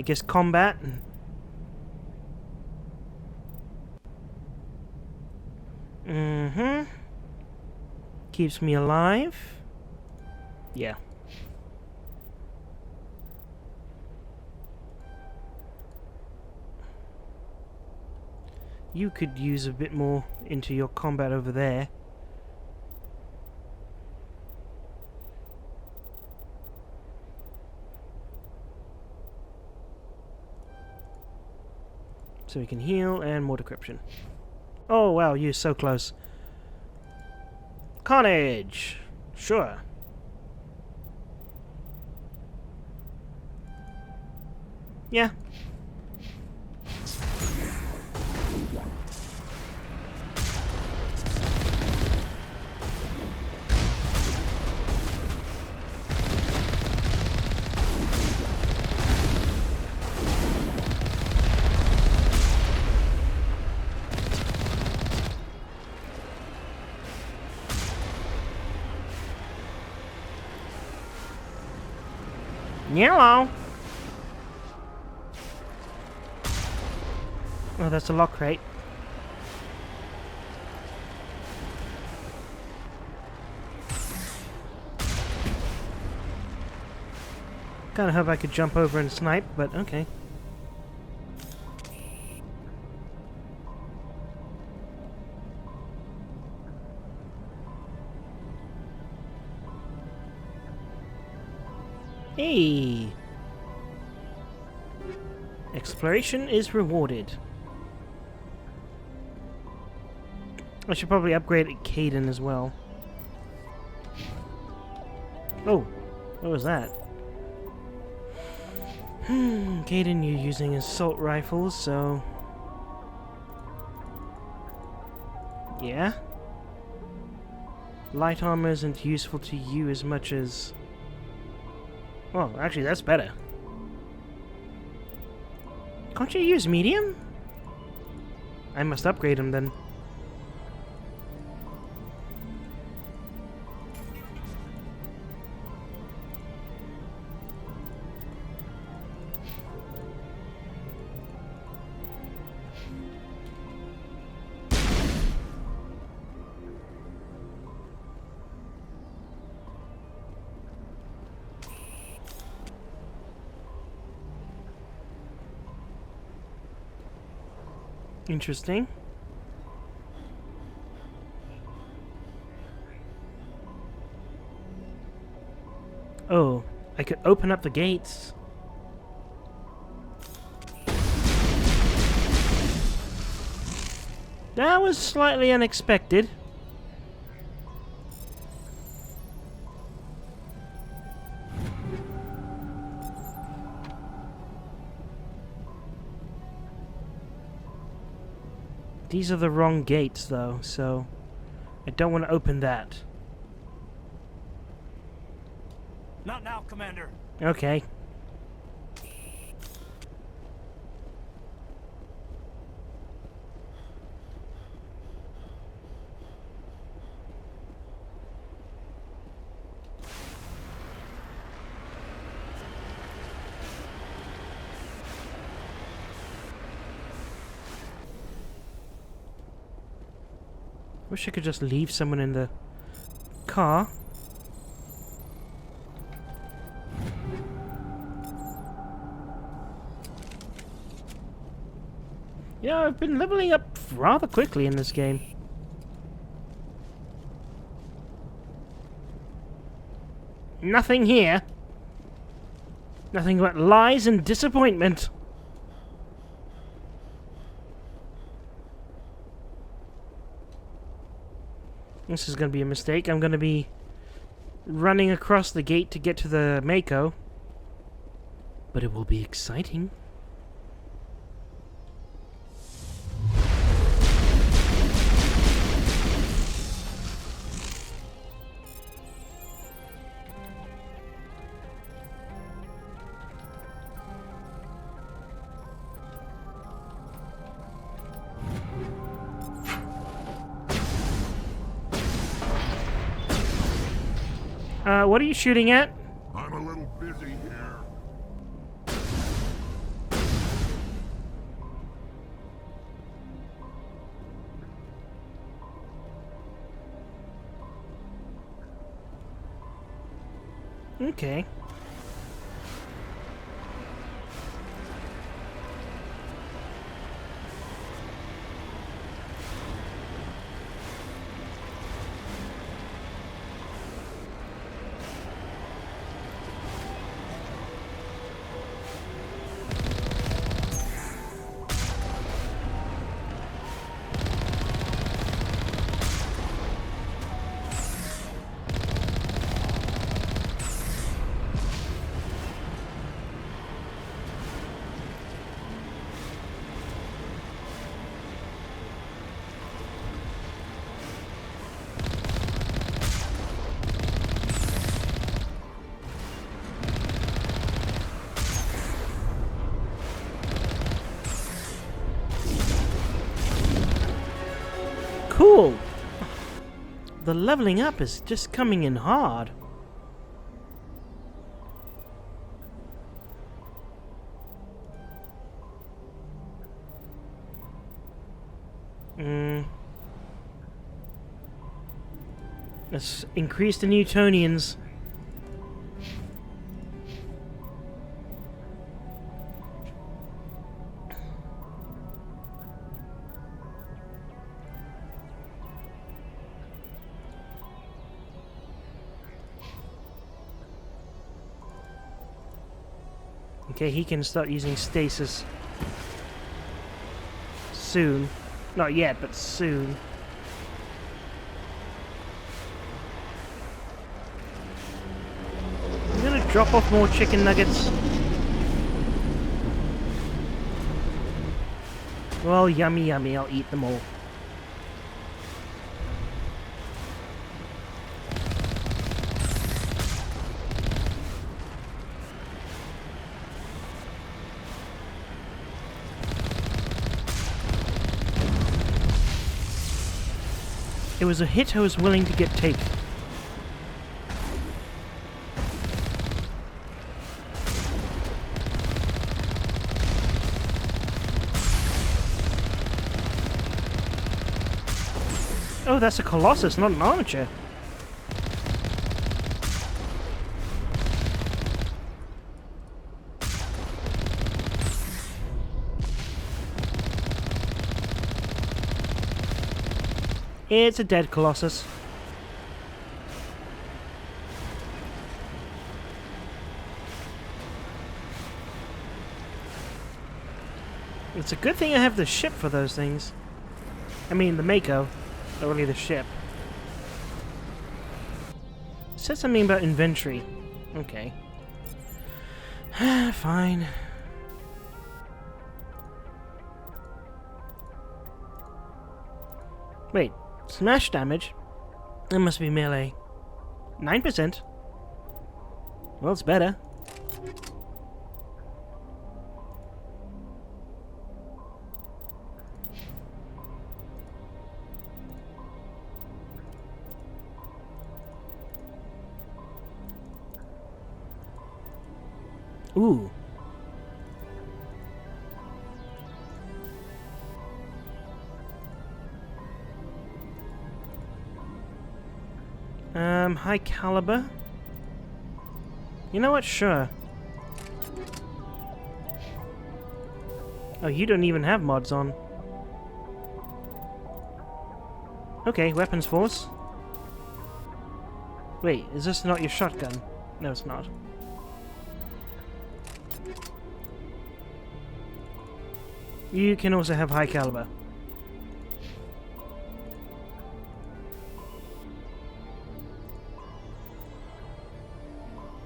guess, combat. Mm-hmm. Keeps me alive. Yeah. You could use a bit more into your combat over there. So we can heal and more decryption. Oh wow, you're so close. Carnage! Sure. Yeah. Yellow. Oh, that's a lock crate. Kinda hope I could jump over and snipe, but okay. Hey! Exploration is rewarded. I should probably upgrade Caden as well. Oh, what was that? Caden, you're using assault rifles, so... yeah? Light armor isn't useful to you as much as... well, actually, that's better. Can't you use medium? I must upgrade him then. Interesting. Oh, I could open up the gates. That was slightly unexpected. These are the wrong gates, though, so I don't want to open that. Not now, Commander. Okay. Wish I could just leave someone in the car. Yeah, I've been leveling up rather quickly in this game. Nothing here. Nothing but lies and disappointment. This is going to be a mistake. I'm going to be running across the gate to get to the Mako. But it will be exciting. What are you shooting at? I'm a little busy here. Okay. Cool! The leveling up is just coming in hard. Let's increase the Newtonians. Okay, he can start using stasis soon. Not yet, but soon. I'm gonna drop off more chicken nuggets. Well, yummy, yummy. I'll eat them all. It was a hit I was willing to get take. Oh, that's a Colossus, not an armature. It's a dead Colossus. It's a good thing I have the ship for those things. I mean, the Mako. Not really the ship. It said something about inventory. Okay. Fine. Wait. Smash damage? That must be melee. 9%? Well, it's better. Ooh. High caliber? You know what? Sure. Oh, you don't even have mods on. Okay, weapons force. Wait, is this not your shotgun? No, it's not. You can also have high caliber.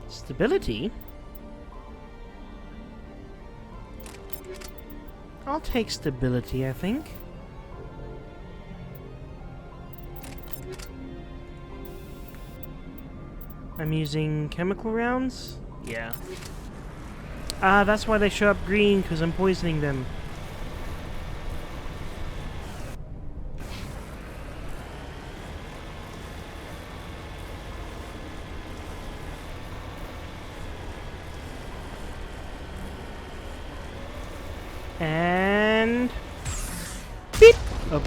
Stability? I'll take stability, I think. I'm using chemical rounds? Yeah. Ah, that's why they show up green, because I'm poisoning them. And... beep! Oh.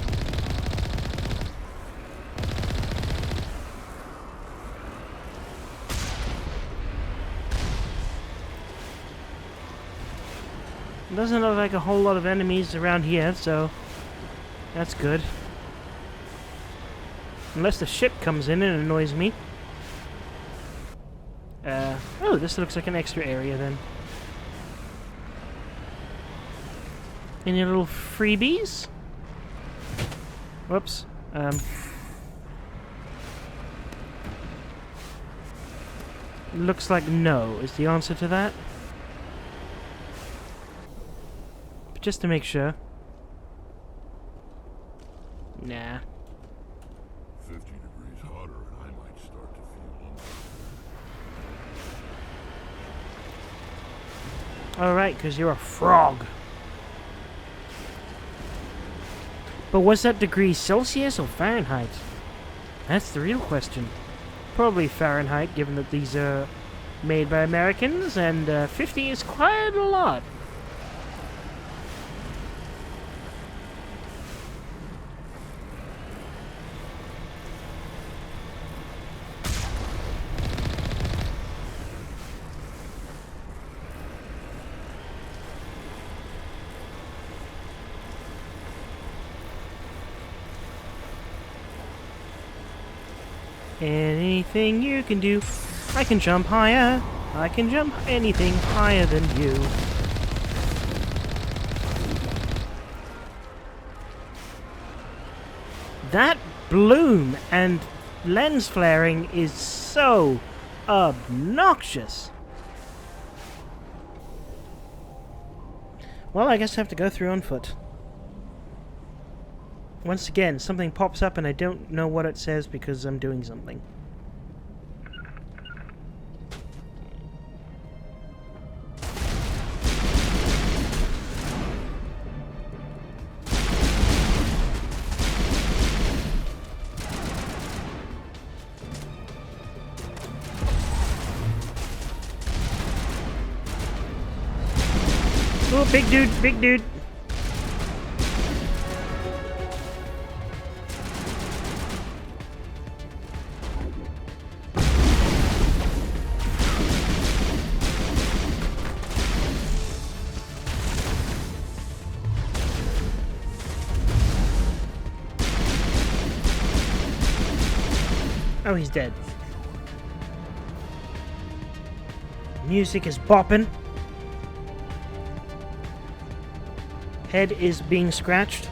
Doesn't look like a whole lot of enemies around here, so that's good. Unless the ship comes in and annoys me. Oh, this looks like an extra area then. Any little freebies? Whoops. Looks like no is the answer to that. But just to make sure. Nah. 50 degrees hotter and I might start to feel hungry. Alright, because you're a frog. But was that degrees Celsius or Fahrenheit? That's the real question. Probably Fahrenheit, given that these are made by Americans, and 50 is quite a lot. anything you can do. I can jump higher. I can jump anything higher than you. That bloom and lens flaring is so obnoxious. Well, I guess I have to go through on foot. Once again, something pops up and I don't know what it says because I'm doing something. Oh, big dude, big dude. Oh, he's dead. Music is bopping. Head is being scratched.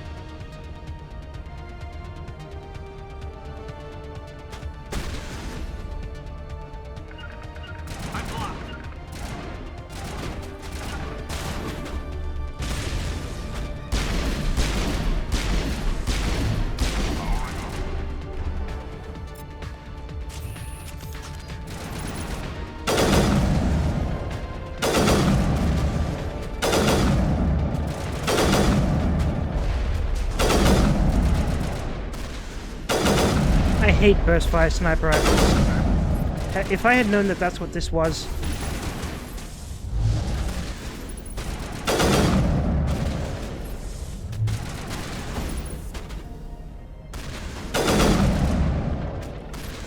I hate burst fire sniper rifles. If I had known that that's what this was.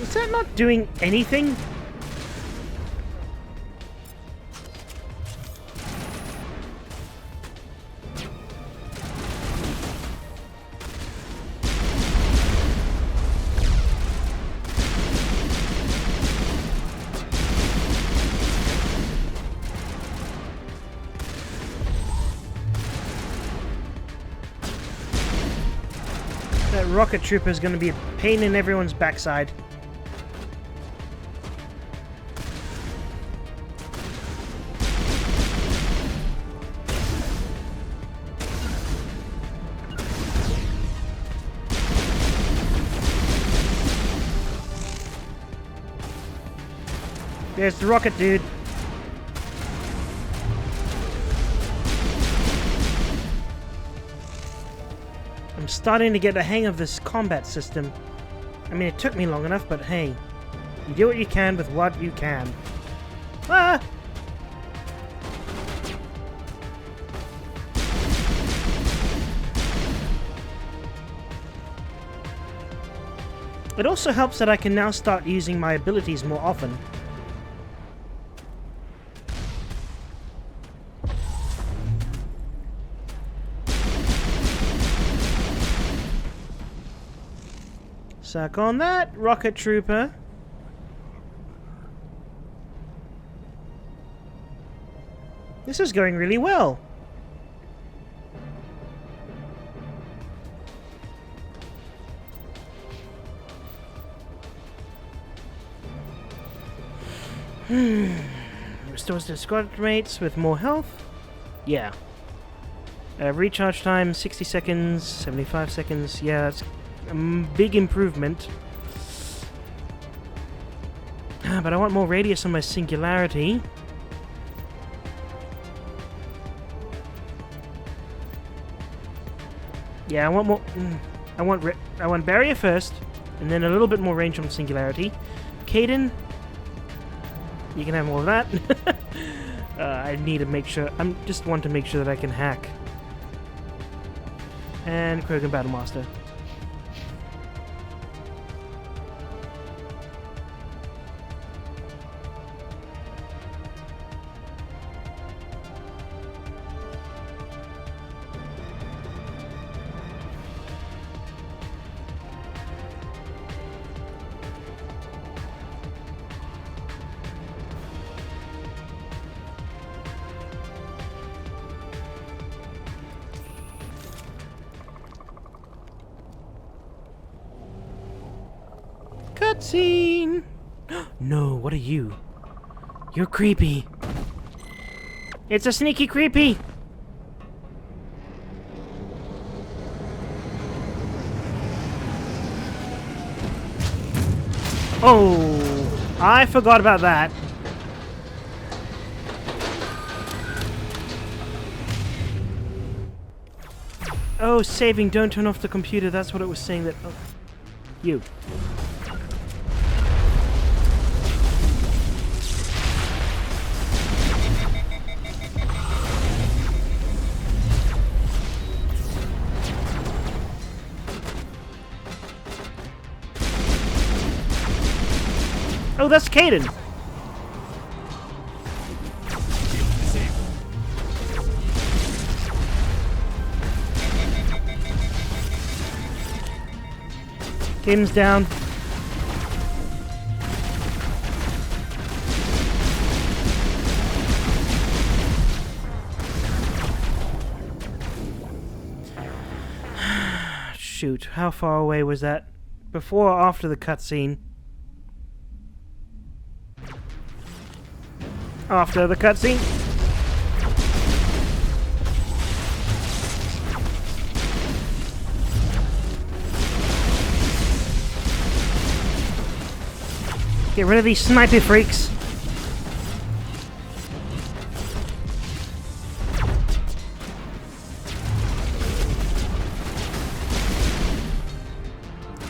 Is that not doing anything? That rocket trooper is going to be a pain in everyone's backside. There's the rocket dude. I'm starting to get the hang of this combat system. I mean, it took me long enough, but hey, you do what you can with what you can. Ah! It also helps that I can now start using my abilities more often. Suck on that, rocket trooper. This is going really well. Restores the squad mates with more health. Yeah. Recharge time 60 seconds, 75 seconds. Yeah, that's a big improvement. But I want more radius on my singularity. Yeah, I want more. I want barrier first, and then a little bit more range on singularity. Caden, you can have more of that. I need to make sure. I just want to make sure that I can hack. And Krogan Battlemaster. Cutscene! No, what are you? You're creepy. It's a sneaky creepy! Oh, I forgot about that. Oh, saving, don't turn off the computer. That's what it was saying that... Oh, you. Oh, that's Caden. Caden's down. Shoot, how far away was that? Before or after the cutscene? After the cutscene. Get rid of these sniper freaks.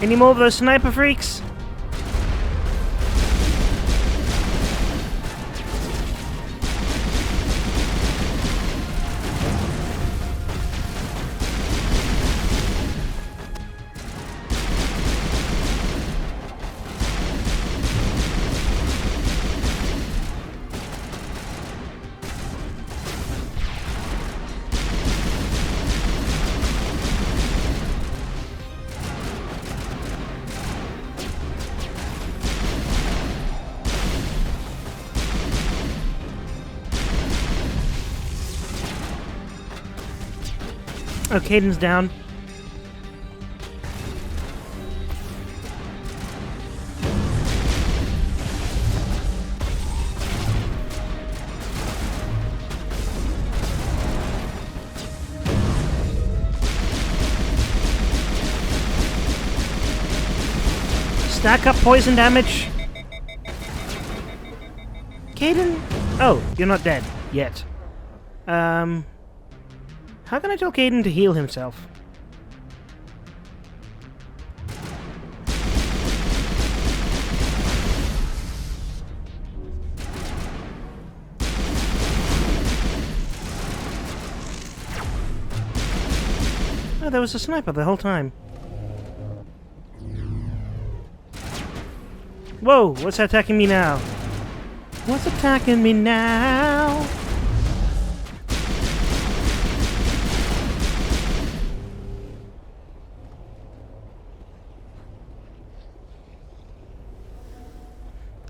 Any more of those sniper freaks? Oh, Caden's down. Stack up poison damage. Caden? Oh, you're not dead yet. How can I tell Caden to heal himself? Oh, there was a sniper the whole time. Whoa, what's attacking me now? What's attacking me now?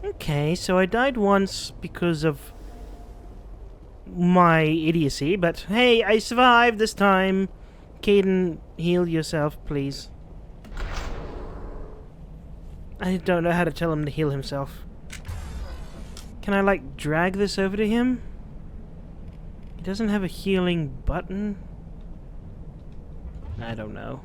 Okay, so I died once because of my idiocy, but hey, I survived this time. Caden, heal yourself, please. I don't know how to tell him to heal himself. Can I, like, drag this over to him? He doesn't have a healing button. I don't know.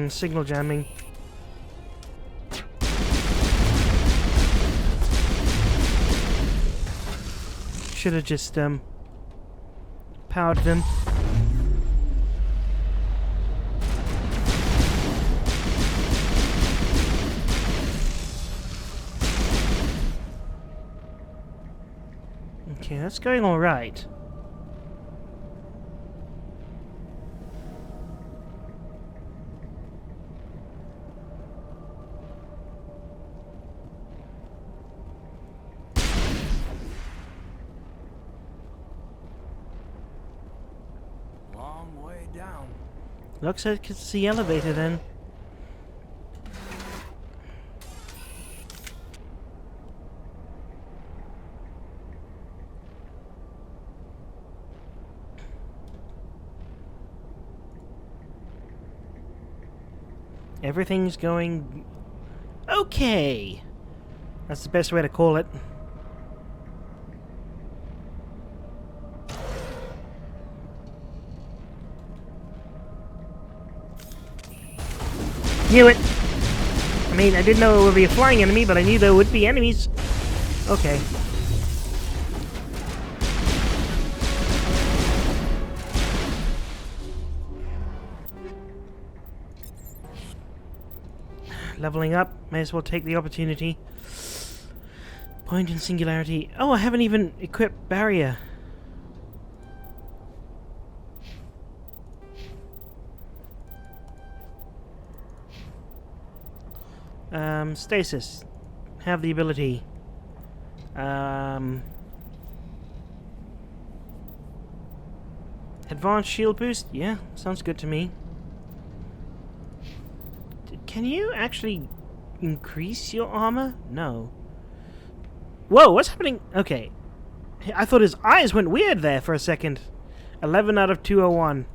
Signal jamming. Should have just powered them. Okay, that's going all right. Looks like it's the elevator then. Everything's going okay. That's the best way to call it. Knew it! I mean, I didn't know it would be a flying enemy, but I knew there would be enemies. Okay. Leveling up, may as well take the opportunity. Point and singularity. Oh, I haven't even equipped barrier. Stasis. Have the ability. Advanced shield boost? Yeah, sounds good to me. Can you actually increase your armor? No. Whoa, what's happening? Okay. I thought his eyes went weird there for a second. 11 out of 201.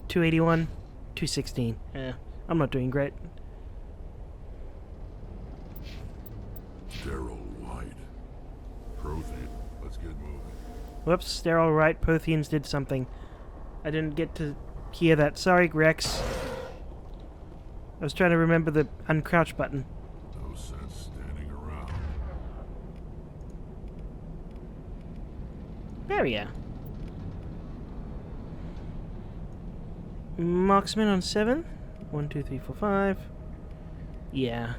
281. 216. Yeah, I'm not doing great. Sterile light. Prothean. Let's get moving. Whoops, sterile right. Protheans did something. I didn't get to hear that. Sorry, Rex. I was trying to remember the uncrouch button. No sense standing around. Barrier. Marksman on 7. 1, 2, 3, 4, 5. Yeah.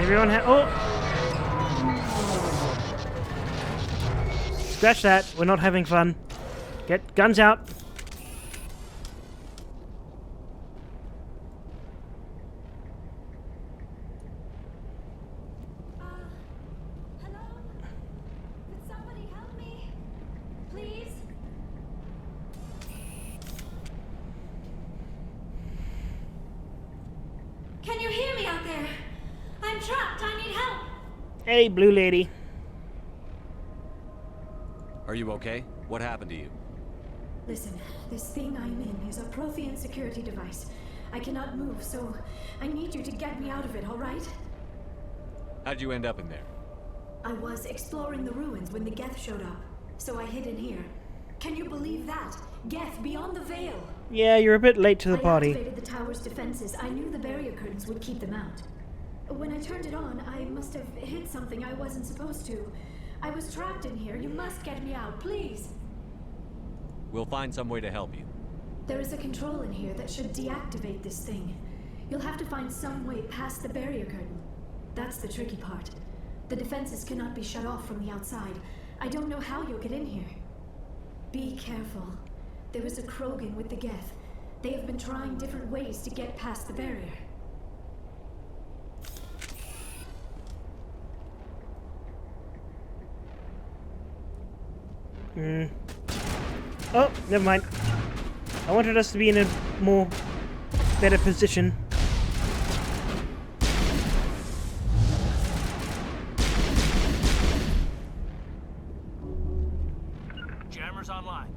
Everyone oh! Scratch that. We're not having fun. Get guns out. Hello? Could somebody help me? Please? Can you hear me out there? I'm trapped. I need help. Hey, blue lady. Are you okay? What happened to you? Listen, this thing I'm in is a Prothean security device. I cannot move, so I need you to get me out of it, all right? How'd you end up in there? I was exploring the ruins when the Geth showed up, so I hid in here. Can you believe that? Geth beyond the veil. Yeah, you're a bit late to the party. I activated the tower's defenses. I knew the barrier curtains would keep them out. When I turned it on, I must have hit something I wasn't supposed to. I was trapped in here. You must get me out, please. We'll find some way to help you. There is a control in here that should deactivate this thing. You'll have to find some way past the barrier curtain. That's the tricky part. The defenses cannot be shut off from the outside. I don't know how you'll get in here. Be careful. There is a Krogan with the Geth. They have been trying different ways to get past the barrier. Oh, never mind. I wanted us to be in a more better position. Jammers online.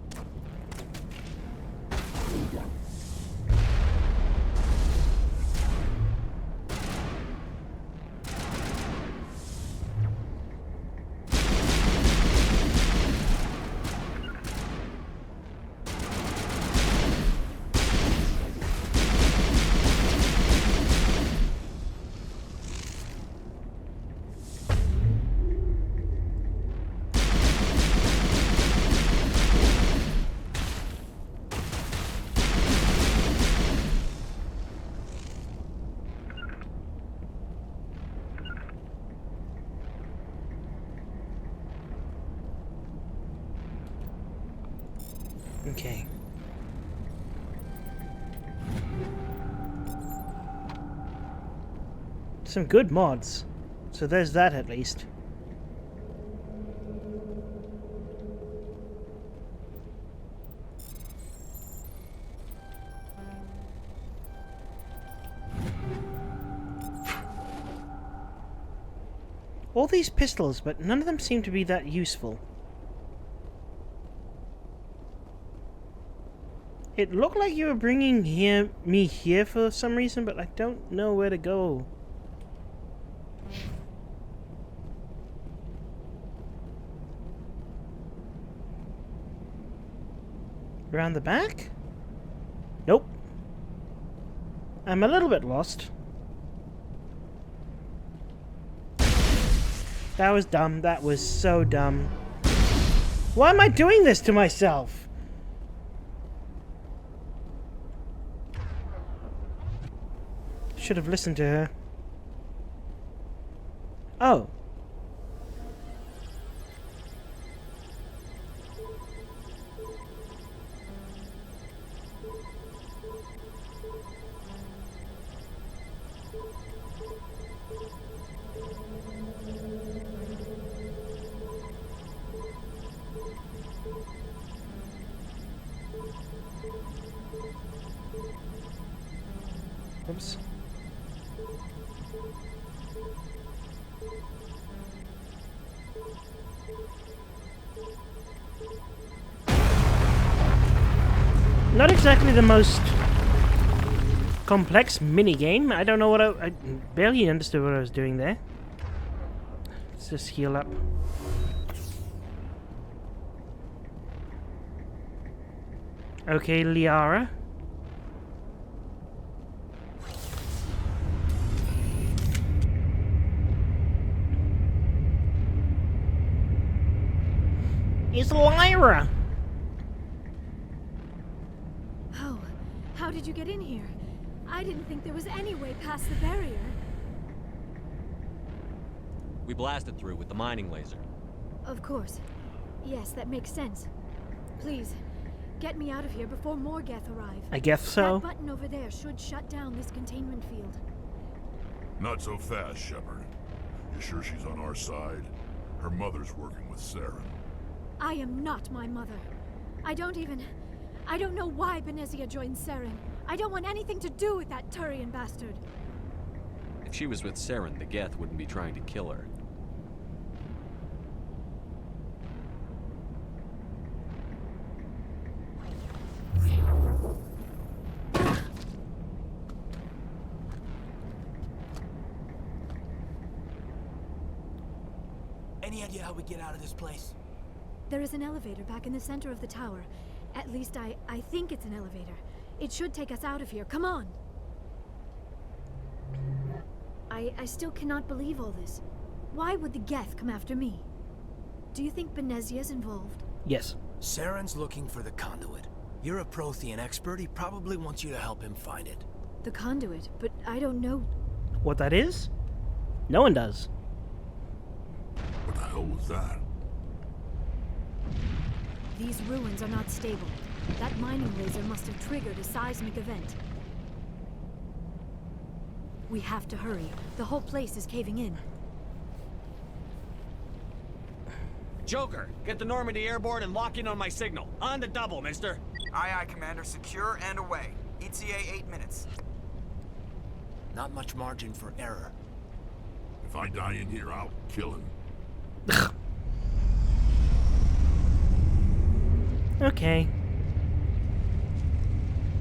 Okay. Some good mods. So there's that at least. all these pistols, but none of them seem to be that useful. It looked like you were bringing me here for some reason, but I don't know where to go. Around the back? Nope. I'm a little bit lost. That was dumb. That was so dumb. Why am I doing this to myself? Should have listened to her. Oh. Oops. Not exactly the most complex mini-game. I don't know what I barely understood what I was doing there. Let's just heal up. Okay, Liara. It's Lyra! Oh, how did you get in here? I didn't think there was any way past the barrier. We blasted through with the mining laser. Of course. Yes, that makes sense. Please, get me out of here before more Geth arrive. I guess so. That button over there should shut down this containment field. Not so fast, Shepard. You sure she's on our side? Her mother's working with Saren. I am not my mother. I don't know why Benezia joined Saren. I don't want anything to do with that Turian bastard. If she was with Saren, the Geth wouldn't be trying to kill her. Any idea how we get out of this place? There is an elevator back in the center of the tower. At least I think it's an elevator. It should take us out of here. Come on! I still cannot believe all this. Why would the Geth come after me? Do you think Benezia's involved? Yes. Saren's looking for the conduit. You're a Prothean expert. He probably wants you to help him find it. The conduit, but I don't know. What that is? No one does. What the hell was that? These ruins are not stable. That mining laser must have triggered a seismic event. We have to hurry. The whole place is caving in. Joker, get the Normandy airborne and lock in on my signal. On the double, mister. Aye, aye, Commander. Secure and away. ETA 8 minutes. Not much margin for error. If I die in here, I'll kill him. Okay.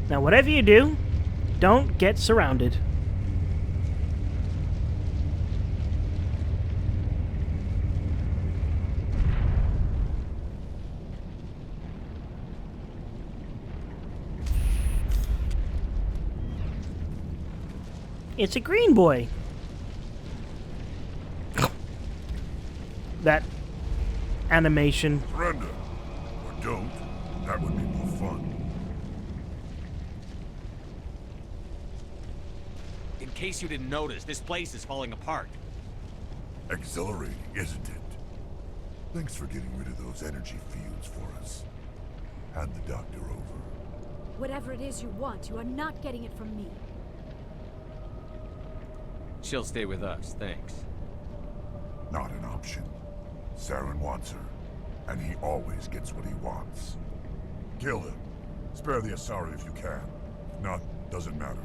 Now, whatever you do, don't get surrounded. It's a green boy. That animation. Surrender. Or don't. That would be more fun. In case you didn't notice, this place is falling apart. Exhilarating, isn't it? Thanks for getting rid of those energy fields for us. Hand the doctor over. Whatever it is you want, you are not getting it from me. She'll stay with us, thanks. Not an option. Saren wants her, and he always gets what he wants. Kill him. Spare the Asari if you can. If not, doesn't matter.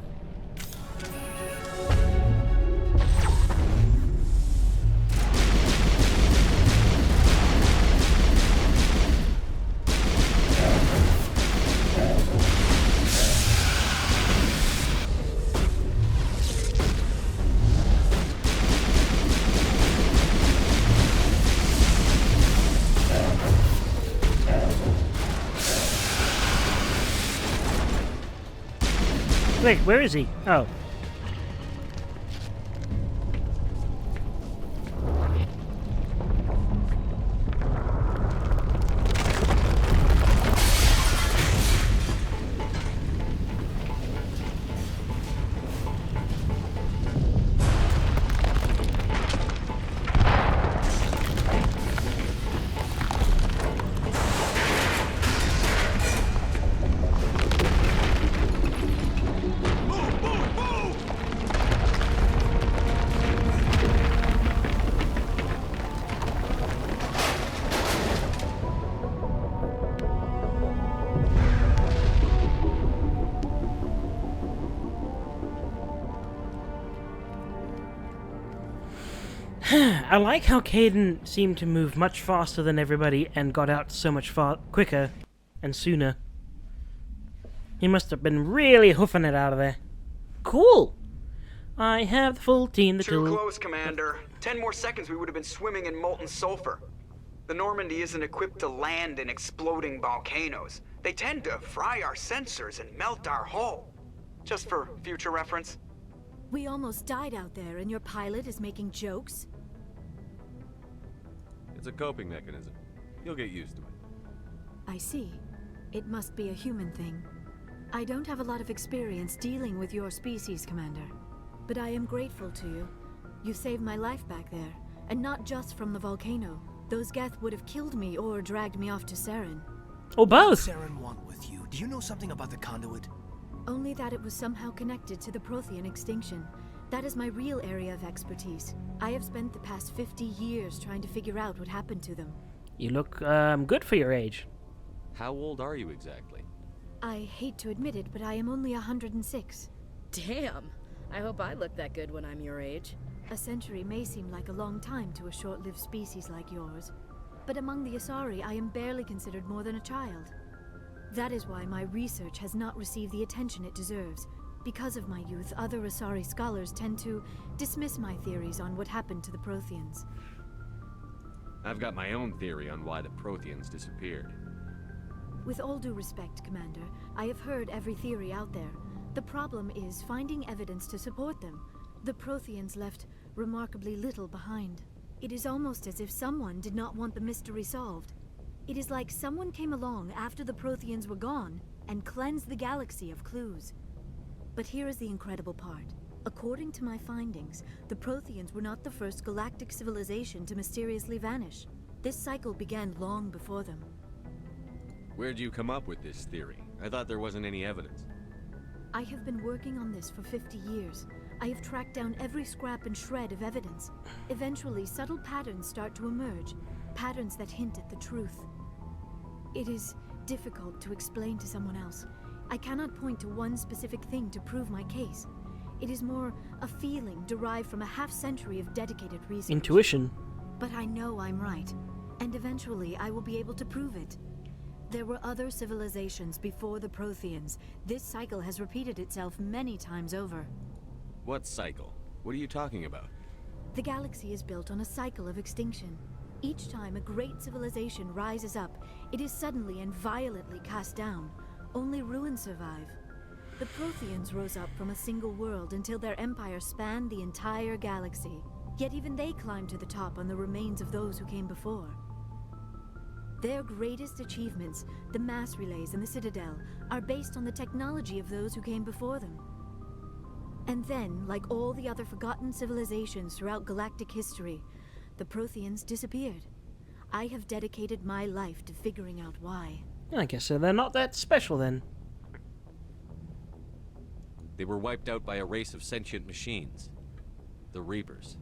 Wait, where is he? Oh. I like how Caden seemed to move much faster than everybody and got out so much quicker and sooner. He must have been really hoofing it out of there. Cool! I have the full team, the Too tool. close, Commander. 10 more seconds we would have been swimming in molten sulfur. The Normandy isn't equipped to land in exploding volcanoes. They tend to fry our sensors and melt our hull. Just for future reference. We almost died out there, and your pilot is making jokes? It's a coping mechanism. You'll get used to it. I see. It must be a human thing. I don't have a lot of experience dealing with your species, Commander. But I am grateful to you. You saved my life back there, and not just from the volcano. Those Geth would have killed me or dragged me off to Saren. Or both! Saren want with you? Do you know something about the conduit? Only that it was somehow connected to the Prothean extinction. That is my real area of expertise. I have spent the past 50 years trying to figure out what happened to them. You look, good for your age. How old are you exactly? I hate to admit it, but I am only 106. Damn! I hope I look that good when I'm your age. A century may seem like a long time to a short-lived species like yours, but among the Asari, I am barely considered more than a child. That is why my research has not received the attention it deserves. Because of my youth, other Asari scholars tend to dismiss my theories on what happened to the Protheans. I've got my own theory on why the Protheans disappeared. With all due respect, Commander, I have heard every theory out there. The problem is finding evidence to support them. The Protheans left remarkably little behind. It is almost as if someone did not want the mystery solved. It is like someone came along after the Protheans were gone and cleansed the galaxy of clues. But here is the incredible part. According to my findings, the Protheans were not the first galactic civilization to mysteriously vanish. This cycle began long before them. Where'd you come up with this theory? I thought there wasn't any evidence. I have been working on this for 50 years. I have tracked down every scrap and shred of evidence. Eventually, subtle patterns start to emerge, patterns that hint at the truth. It is difficult to explain to someone else. I cannot point to one specific thing to prove my case. It is more a feeling derived from a half-century of dedicated research. Intuition. But I know I'm right, and eventually I will be able to prove it. There were other civilizations before the Protheans. This cycle has repeated itself many times over. What cycle? What are you talking about? The galaxy is built on a cycle of extinction. Each time a great civilization rises up, it is suddenly and violently cast down. Only ruins survive. The Protheans rose up from a single world until their empire spanned the entire galaxy. Yet even they climbed to the top on the remains of those who came before. Their greatest achievements, the mass relays and the Citadel, are based on the technology of those who came before them. And then, like all the other forgotten civilizations throughout galactic history, the Protheans disappeared. I have dedicated my life to figuring out why. I guess so they're not that special then. They were wiped out by a race of sentient machines. The Reapers.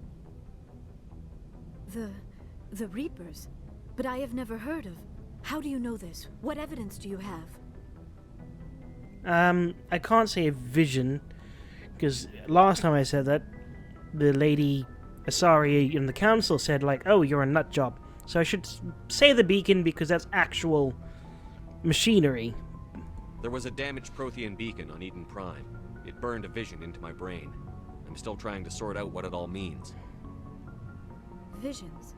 The Reapers? But I have never heard of. How do you know this? What evidence do you have? I can't say a vision, because last time I said that, the lady Asari in the council said, like, oh, you're a nut job. So I should say the beacon because that's actual machinery. There was a damaged Prothean beacon on Eden Prime. It burned a vision into my brain. I'm still trying to sort out what it all means. Visions?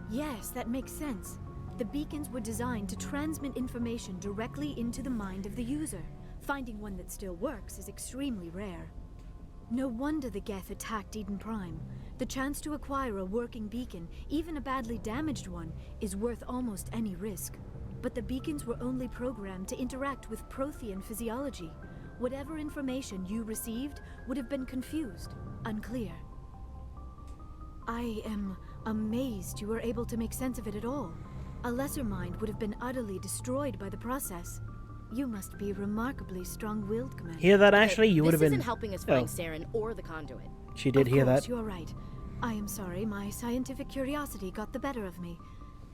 Yes, that makes sense. The beacons were designed to transmit information directly into the mind of the user. Finding one that still works is extremely rare. No wonder the Geth attacked Eden Prime. The chance to acquire a working beacon, even a badly damaged one, is worth almost any risk. But the beacons were only programmed to interact with Prothean physiology. Whatever information you received would have been confused, unclear. I am amazed you were able to make sense of it at all. A lesser mind would have been utterly destroyed by the process. You must be remarkably strong-willed, Commander. Hear that, Ashley? You would have been... This isn't helping us find Saren or the conduit. She did hear that. Of course, you're right. I am sorry, my scientific curiosity got the better of me.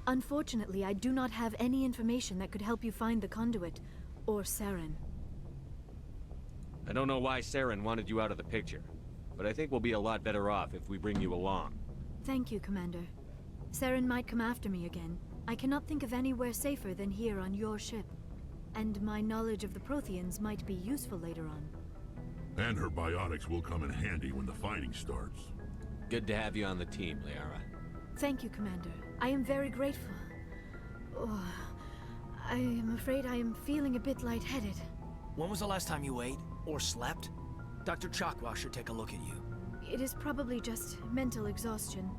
Unfortunately, I do not have any information that could help you find the conduit, or Saren. I don't know why Saren wanted you out of the picture, but I think we'll be a lot better off if we bring you along. Thank you, Commander. Saren might come after me again. I cannot think of anywhere safer than here on your ship. And my knowledge of the Protheans might be useful later on. And her biotics will come in handy when the fighting starts. Good to have you on the team, Liara. Thank you, Commander. I am very grateful. Oh, I am afraid I am feeling a bit lightheaded. When was the last time you ate or slept? Dr. Chakwa should take a look at you. It is probably just mental exhaustion,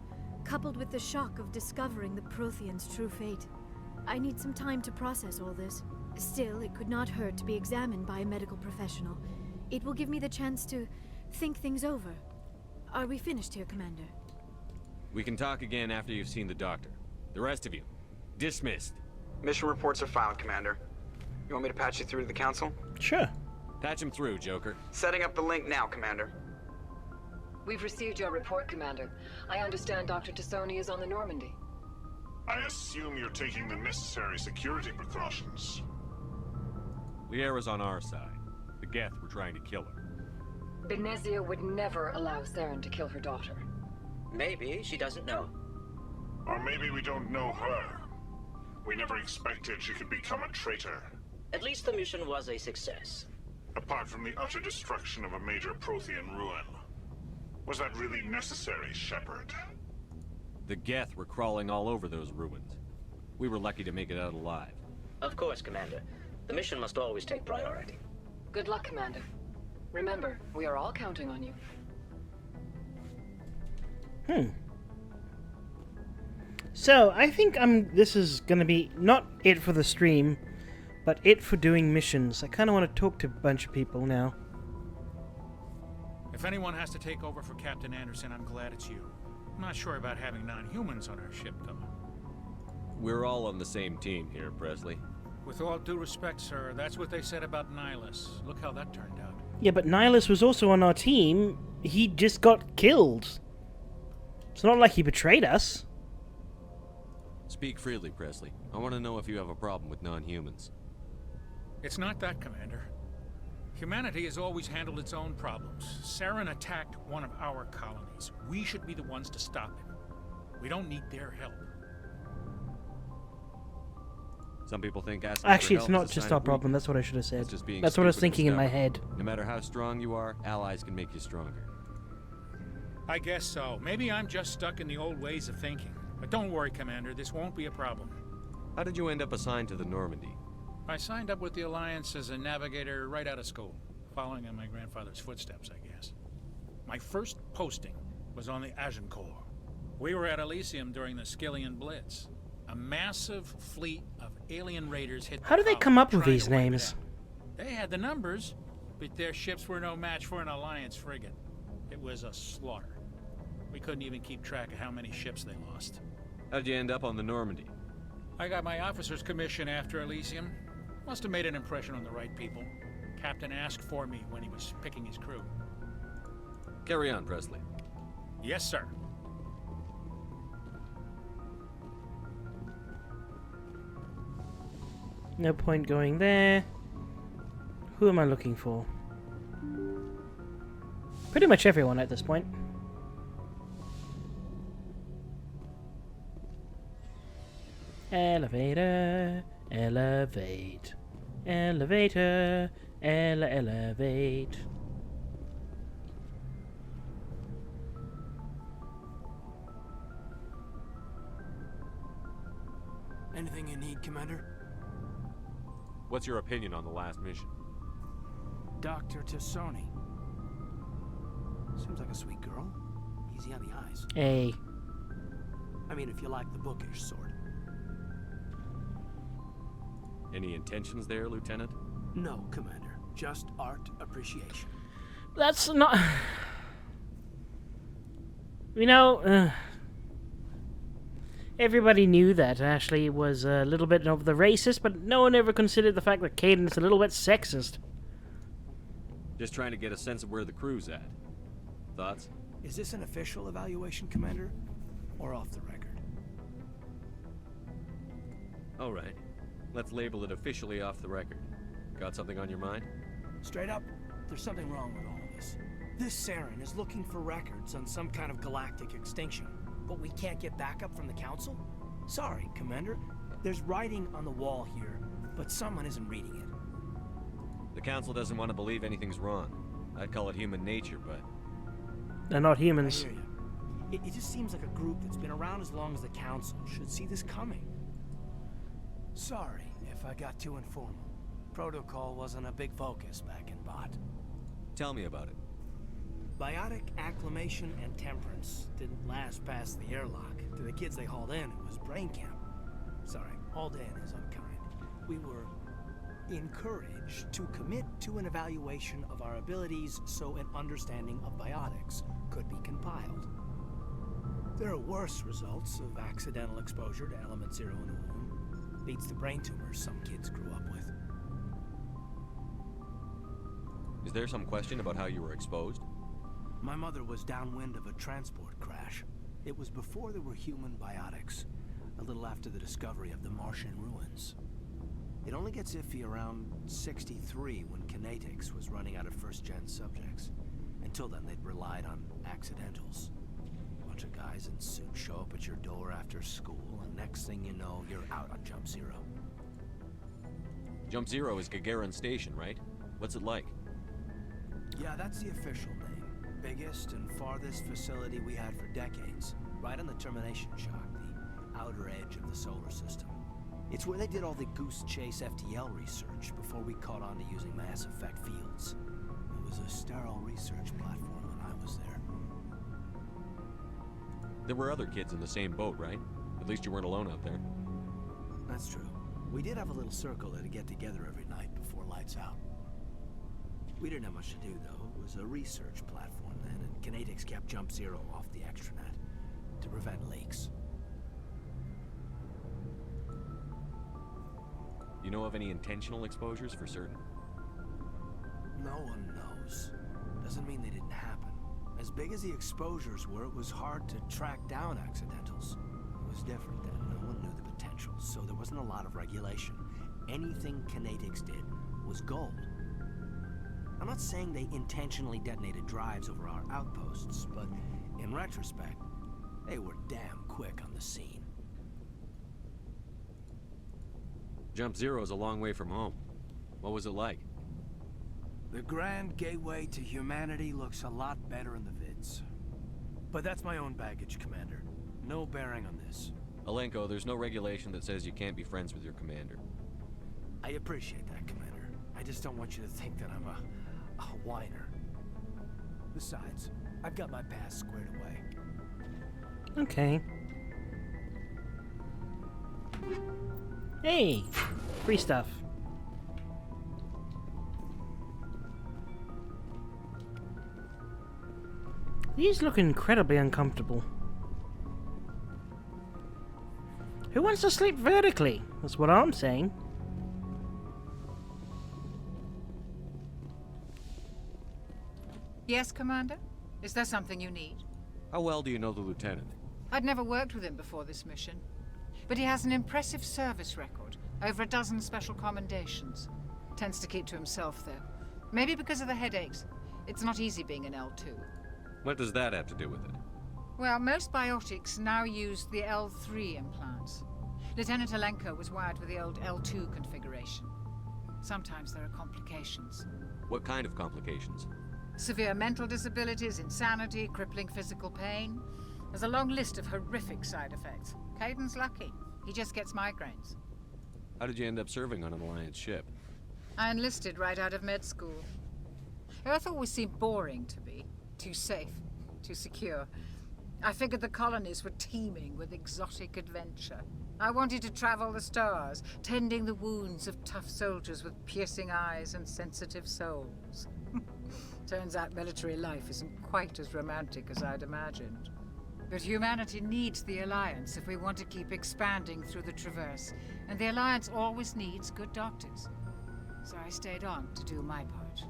coupled with the shock of discovering the Protheans' true fate. I need some time to process all this. Still, it could not hurt to be examined by a medical professional. It will give me the chance to think things over. Are we finished here, Commander? We can talk again after you've seen the doctor. The rest of you, dismissed. Mission reports are filed, Commander. You want me to patch you through to the Council? Sure. Patch him through, Joker. Setting up the link now, Commander. We've received your report, Commander. I understand Dr. Tassoni is on the Normandy. I assume you're taking the necessary security precautions. Liara's on our side. The Geth were trying to kill her. Benezia would never allow Saren to kill her daughter. Maybe she doesn't know. Or maybe we don't know her. We never expected she could become a traitor. At least the mission was a success. Apart from the utter destruction of a major Prothean ruin. Was that really necessary, Shepard? The Geth were crawling all over those ruins. We were lucky to make it out alive. Of course, Commander. The mission must always take priority. Good luck, Commander. Remember, we are all counting on you. So, I think this is gonna be not it for the stream, but it for doing missions. I kinda wanna talk to a bunch of people now. If anyone has to take over for Captain Anderson, I'm glad it's you. I'm not sure about having non-humans on our ship, though. We're all on the same team here, Presley. With all due respect, sir, that's what they said about Nihilus. Look how that turned out. Yeah, but Nihilus was also on our team. He just got killed. It's not like he betrayed us. Speak freely, Presley. I want to know if you have a problem with non-humans. It's not that, Commander. Humanity has always handled its own problems. Saren attacked one of our colonies. We should be the ones to stop him. We don't need their help. Some people think asking Actually, for it's help not is a just sign our of problem. weakness. That's what I should have said. It's just being That's what I was stupid and thinking in my stubborn. head. No matter how strong you are, allies can make you stronger. I guess so. Maybe I'm just stuck in the old ways of thinking. But don't worry, Commander. This won't be a problem. How did you end up assigned to the Normandy? I signed up with the Alliance as a navigator right out of school, following in my grandfather's footsteps, I guess. My first posting was on the Agincourt. We were at Elysium during the Skillian Blitz. A massive fleet of alien raiders hit. How do they come up with these names? They had the numbers, but their ships were no match for an Alliance frigate. It was a slaughter. We couldn't even keep track of how many ships they lost. How'd you end up on the Normandy? I got my officer's commission after Elysium. Must have made an impression on the right people. Captain asked for me when he was picking his crew. Carry on, Presley. Yes, sir. No point going there. Who am I looking for? Pretty much everyone at this point. Elevator, elevate. Elevator, elevate. Anything you need, Commander? What's your opinion on the last mission? Dr. Tassoni. Seems like a sweet girl. Easy on the eyes. Hey. I mean, if you like the bookish sort. Any intentions there, Lieutenant? No, Commander. Just art appreciation. That's not... You know, everybody knew that Ashley was a little bit of the racist, but no one ever considered the fact that Caden's a little bit sexist. Just trying to get a sense of where the crew's at. Thoughts? Is this an official evaluation, Commander? Or off the record? All right. Let's label it officially off the record. Got something on your mind? Straight up, there's something wrong with all of this. This Saren is looking for records on some kind of galactic extinction, but we can't get backup from the Council? Sorry, Commander. There's writing on the wall here, but someone isn't reading it. The Council doesn't want to believe anything's wrong. I'd call it human nature, but... They're not humans. I hear you. It just seems like a group that's been around as long as the Council should see this coming. Sorry if I got too informal. Protocol wasn't a big focus back in Bot. Tell me about it. Biotic acclimation and temperance didn't last past the airlock. To the kids they hauled in, it was brain camp. Sorry, hauled in is unkind. We were encouraged to commit to an evaluation of our abilities so an understanding of biotics could be compiled. There are worse results of accidental exposure to element 0 in a womb. Beats the brain tumors some kids grew up with. Is there some question about how you were exposed? My mother was downwind of a transport crash. It was before there were human biotics, a little after the discovery of the Martian ruins. It only gets iffy around 63 when kinetics was running out of first-gen subjects. Until then, they'd relied on accidentals. A bunch of guys in suits show up at your door after school, and next thing you know, you're out on Jump Zero. Jump Zero is Gagarin Station, right? What's it like? Yeah, that's the official name. Biggest and farthest facility we had for decades. Right on the termination shock, the outer edge of the solar system. It's where they did all the Goose Chase FTL research before we caught on to using mass effect fields. It was a sterile research platform when I was there. There were other kids in the same boat, right? At least you weren't alone out there. That's true. We did have a little circle that'd get together every night before lights out. We didn't have much to do, though. It was a research platform then, and kinetics kept Jump Zero off the extranet to prevent leaks. You know of any intentional exposures for certain? No one knows. Doesn't mean they didn't happen. As big as the exposures were, it was hard to track down accidentals. It was different then. No one knew the potential, so there wasn't a lot of regulation. Anything kinetics did was gold. I'm not saying they intentionally detonated drives over our outposts, but in retrospect, they were damn quick on the scene. Jump Zero is a long way from home. What was it like? The grand gateway to humanity looks a lot better in the vids. But that's my own baggage, Commander. No bearing on this. Alenko, there's no regulation that says you can't be friends with your commander. I appreciate that, Commander. I just don't want you to think that I'm a whiner. Besides, I've got my past squared away. Okay. Hey! Free stuff. These look incredibly uncomfortable. Who wants to sleep vertically? That's what I'm saying. Yes, Commander? Is there something you need? How well do you know the lieutenant? I'd never worked with him before this mission. But he has an impressive service record. Over a dozen special commendations. Tends to keep to himself, though. Maybe because of the headaches. It's not easy being an L2. What does that have to do with it? Well, most biotics now use the L3 implants. Lieutenant Alenko was wired with the old L2 configuration. Sometimes there are complications. What kind of complications? Severe mental disabilities, insanity, crippling physical pain. There's a long list of horrific side effects. Caden's lucky. He just gets migraines. How did you end up serving on an Alliance ship? I enlisted right out of med school. Earth always seemed boring to me. Too safe, too secure. I figured the colonies were teeming with exotic adventure. I wanted to travel the stars, tending the wounds of tough soldiers with piercing eyes and sensitive souls. Turns out military life isn't quite as romantic as I'd imagined. But humanity needs the Alliance if we want to keep expanding through the Traverse, and the Alliance always needs good doctors. So I stayed on to do my part.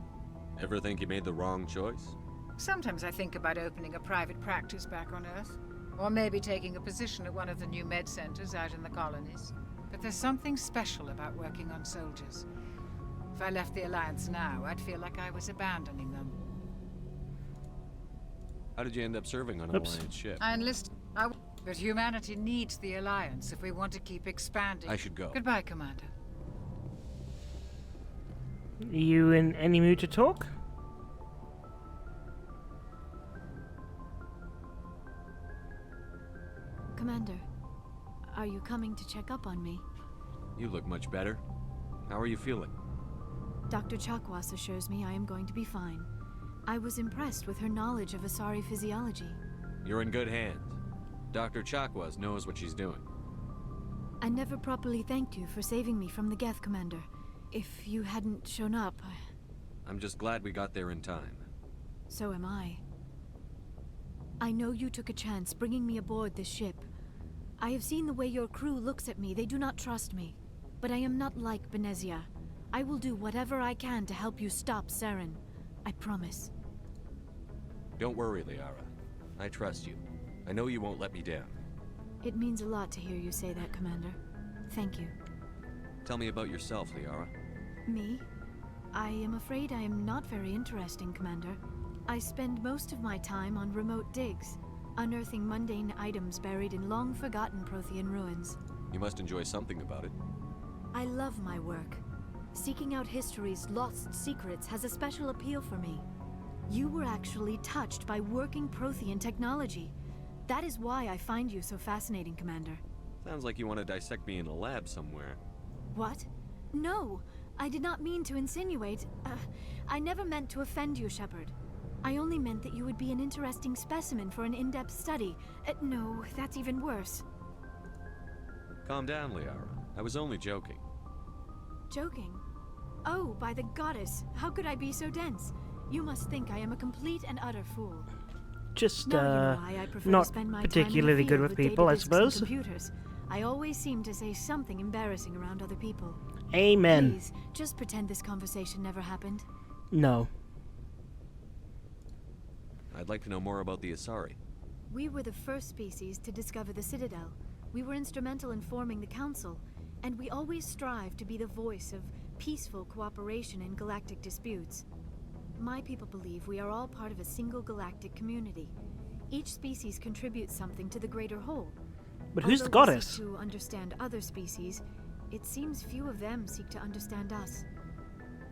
Ever think you made the wrong choice? Sometimes I think about opening a private practice back on Earth, or maybe taking a position at one of the new med centers out in the colonies. But there's something special about working on soldiers. If I left the Alliance now, I'd feel like I was abandoning them. How did you end up serving on an Alliance ship? I enlisted. But humanity needs the Alliance if we want to keep expanding. I should go. Goodbye, Commander. Are you in any mood to talk? Commander, are you coming to check up on me? You look much better. How are you feeling? Dr. Chakwas assures me I am going to be fine. I was impressed with her knowledge of Asari physiology. You're in good hands. Dr. Chakwas knows what she's doing. I never properly thanked you for saving me from the Geth, Commander. If you hadn't shown up, I'm just glad we got there in time. So am I. I know you took a chance bringing me aboard this ship. I have seen the way your crew looks at me. They do not trust me. But I am not like Benezia. I will do whatever I can to help you stop Saren. I promise. Don't worry, Liara. I trust you. I know you won't let me down. It means a lot to hear you say that, Commander. Thank you. Tell me about yourself, Liara. Me? I am afraid I am not very interesting, Commander. I spend most of my time on remote digs, unearthing mundane items buried in long-forgotten Prothean ruins. You must enjoy something about it. I love my work. Seeking out history's lost secrets has a special appeal for me. You were actually touched by working Prothean technology. That is why I find you so fascinating, Commander. Sounds like you want to dissect me in a lab somewhere. What? No, I did not mean to insinuate. I never meant to offend you, Shepard. I only meant that you would be an interesting specimen for an in-depth study. No, that's even worse. Calm down, Liara. I was only joking. Joking? Oh, by the goddess, how could I be so dense? You must think I am a complete and utter fool. Just, now you know why I prefer not to spend my particularly time in the good field with people, data I disks and suppose. Computers. I always seem to say something embarrassing around other people. Amen. Please, just pretend this conversation never happened. No. I'd like to know more about the Asari. We were the first species to discover the Citadel. We were instrumental in forming the Council, and we always strive to be the voice of peaceful cooperation in galactic disputes. My people believe we are all part of a single galactic community. Each species contributes something to the greater whole. But who's the Although we goddess? seek to understand other species, it seems few of them seek to understand us.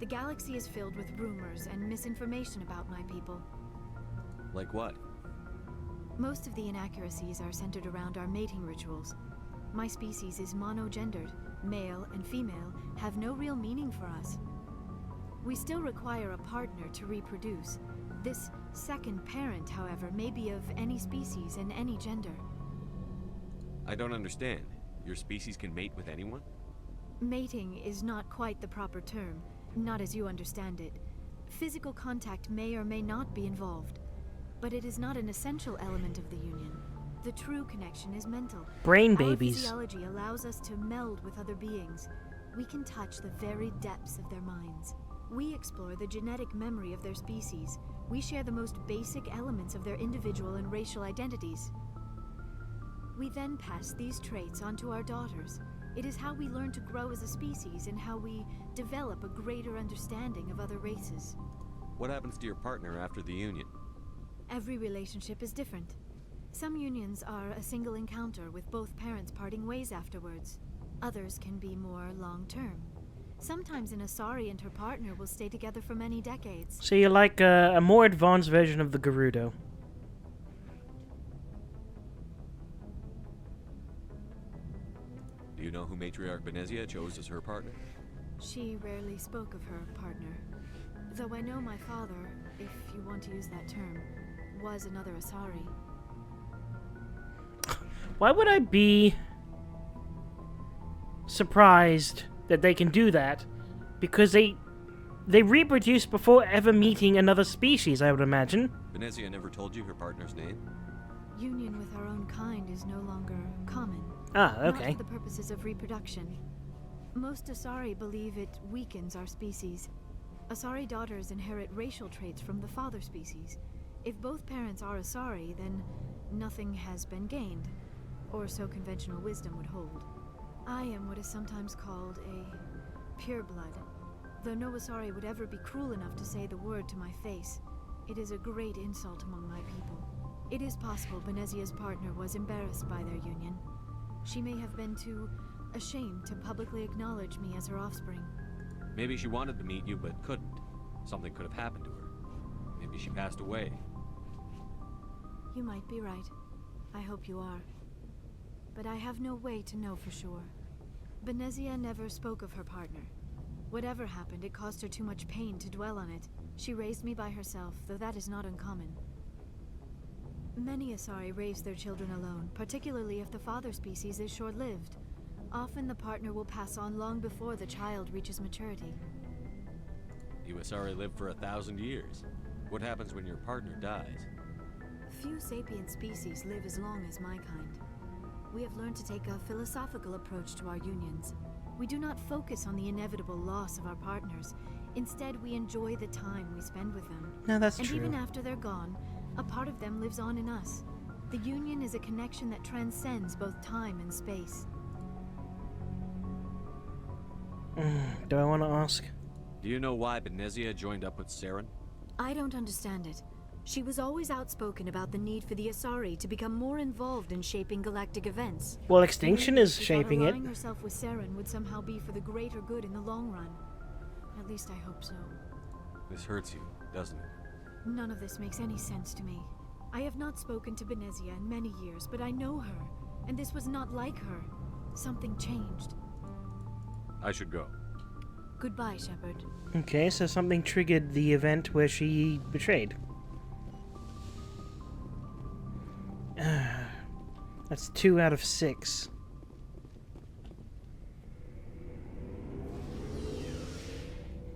The galaxy is filled with rumors and misinformation about my people. Like what? Most of the inaccuracies are centered around our mating rituals. My species is monogendered. Male and female have no real meaning for us. We still require a partner to reproduce. This second parent, however, may be of any species and any gender. I don't understand. Your species can mate with anyone? Mating is not quite the proper term, not as you understand it. Physical contact may or may not be involved, but it is not an essential element of the union. The true connection is mental. Brain Our babies. physiology allows us to meld with other beings. We can touch the very depths of their minds. We explore the genetic memory of their species. We share the most basic elements of their individual and racial identities. We then pass these traits on to our daughters. It is how we learn to grow as a species and how we develop a greater understanding of other races. What happens to your partner after the union? Every relationship is different. Some unions are a single encounter with both parents parting ways afterwards. Others can be more long-term. Sometimes an Asari and her partner will stay together for many decades. So you're like a more advanced version of the Gerudo. Do you know who Matriarch Benezia chose as her partner? She rarely spoke of her partner. Though I know my father, if you want to use that term, was another Asari. Why would I be surprised that they can do that? Because they reproduce before ever meeting another species, I would imagine. Venezia never told you her partner's name? Union with our own kind is no longer common. Ah, okay. Not for the purposes of reproduction. Most Asari believe it weakens our species. Asari daughters inherit racial traits from the father species. If both parents are Asari, then nothing has been gained, or so conventional wisdom would hold. I am what is sometimes called a pureblood. Though no Asari would ever be cruel enough to say the word to my face, it is a great insult among my people. It is possible Benezia's partner was embarrassed by their union. She may have been too ashamed to publicly acknowledge me as her offspring. Maybe she wanted to meet you, but couldn't. Something could have happened to her. Maybe she passed away. You might be right. I hope you are. But I have no way to know for sure. Benezia never spoke of her partner. Whatever happened, it caused her too much pain to dwell on it. She raised me by herself, though that is not uncommon. Many Asari raise their children alone, particularly if the father species is short-lived. Often the partner will pass on long before the child reaches maturity. You Asari live for 1,000 years. What happens when your partner dies? Few sapient species live as long as my kind. We have learned to take a philosophical approach to our unions. We do not focus on the inevitable loss of our partners. Instead, we enjoy the time we spend with them. No, that's and true. Even after they're gone, a part of them lives on in us. The union is a connection that transcends both time and space. Do I want to ask? Do you know why Benezia joined up with Saren? I don't understand it. She was always outspoken about the need for the Asari to become more involved in shaping galactic events. Well, Extinction is shaping it. Aligning herself with Saren would somehow be for the greater good in the long run. At least I hope so. This hurts you, doesn't it? None of this makes any sense to me. I have not spoken to Benezia in many years, but I know her, and this was not like her. Something changed. I should go. Goodbye, Shepard. Okay, so something triggered the event where she betrayed. That's 2 out of 6.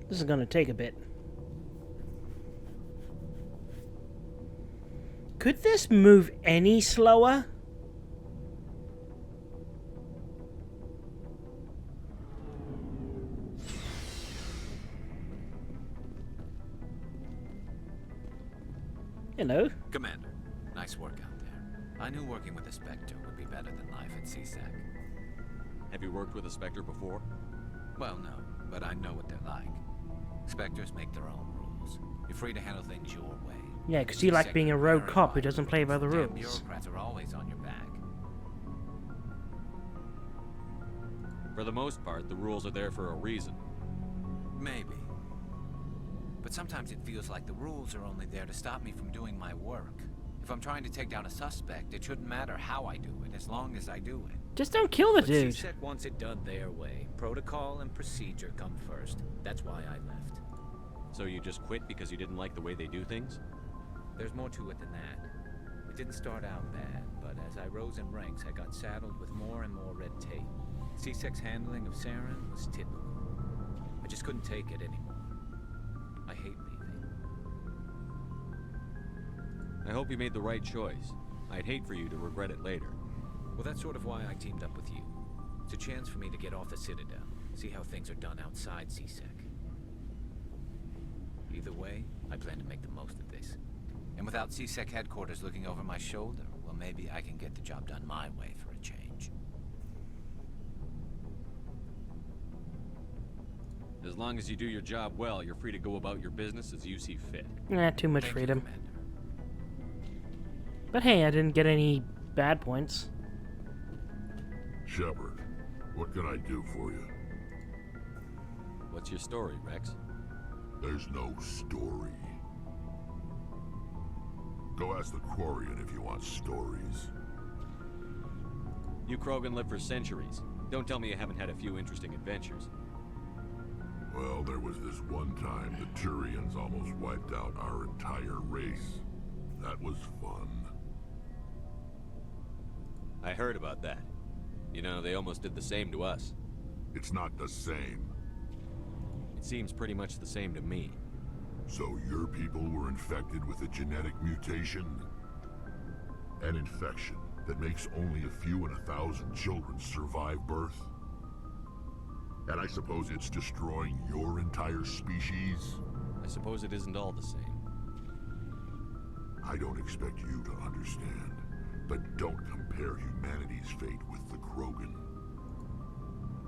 This is gonna take a bit. Could this move any slower? Hello. Commander, nice work out there. I knew working with a Spectre would be better than life at CSEC. Have you worked with a Spectre before? Well, no, but I know what they're like. Spectres make their own rules. You're free to handle things your way. Yeah, because you like being a rogue cop who doesn't play by the Damn rules. bureaucrats are always on your back. For the most part, the rules are there for a reason. Maybe. But sometimes it feels like the rules are only there to stop me from doing my work. If I'm trying to take down a suspect, it shouldn't matter how I do it, as long as I do it. Just don't kill the But dude. CSEC wants it done their way. Protocol and procedure come first. That's why I left. So you just quit because you didn't like the way they do things? There's more to it than that. It didn't start out bad, but as I rose in ranks, I got saddled with more and more red tape. CSEC's handling of Saren was typical. I just couldn't take it anymore. I hate leaving. I hope you made the right choice. I'd hate for you to regret it later. Well, that's sort of why I teamed up with you. It's a chance for me to get off the Citadel, see how things are done outside CSEC. Either way, I plan to make the most of this. And without CSEC headquarters looking over my shoulder, well, maybe I can get the job done my way for a change. As long as you do your job well, you're free to go about your business as you see fit. Too much freedom. But hey, I didn't get any bad points. Shepard, what can I do for you? What's your story, Rex? There's no story. Go ask the Quarian if you want stories. You Krogan live for centuries. Don't tell me you haven't had a few interesting adventures. Well, there was this one time the Turians almost wiped out our entire race. That was fun. I heard about that. You know, they almost did the same to us. It's not the same. It seems pretty much the same to me. So your people were infected with a genetic mutation? An infection that makes only a few in 1,000 children survive birth? And I suppose it's destroying your entire species? I suppose it isn't all the same. I don't expect you to understand, but don't compare humanity's fate with the Krogan.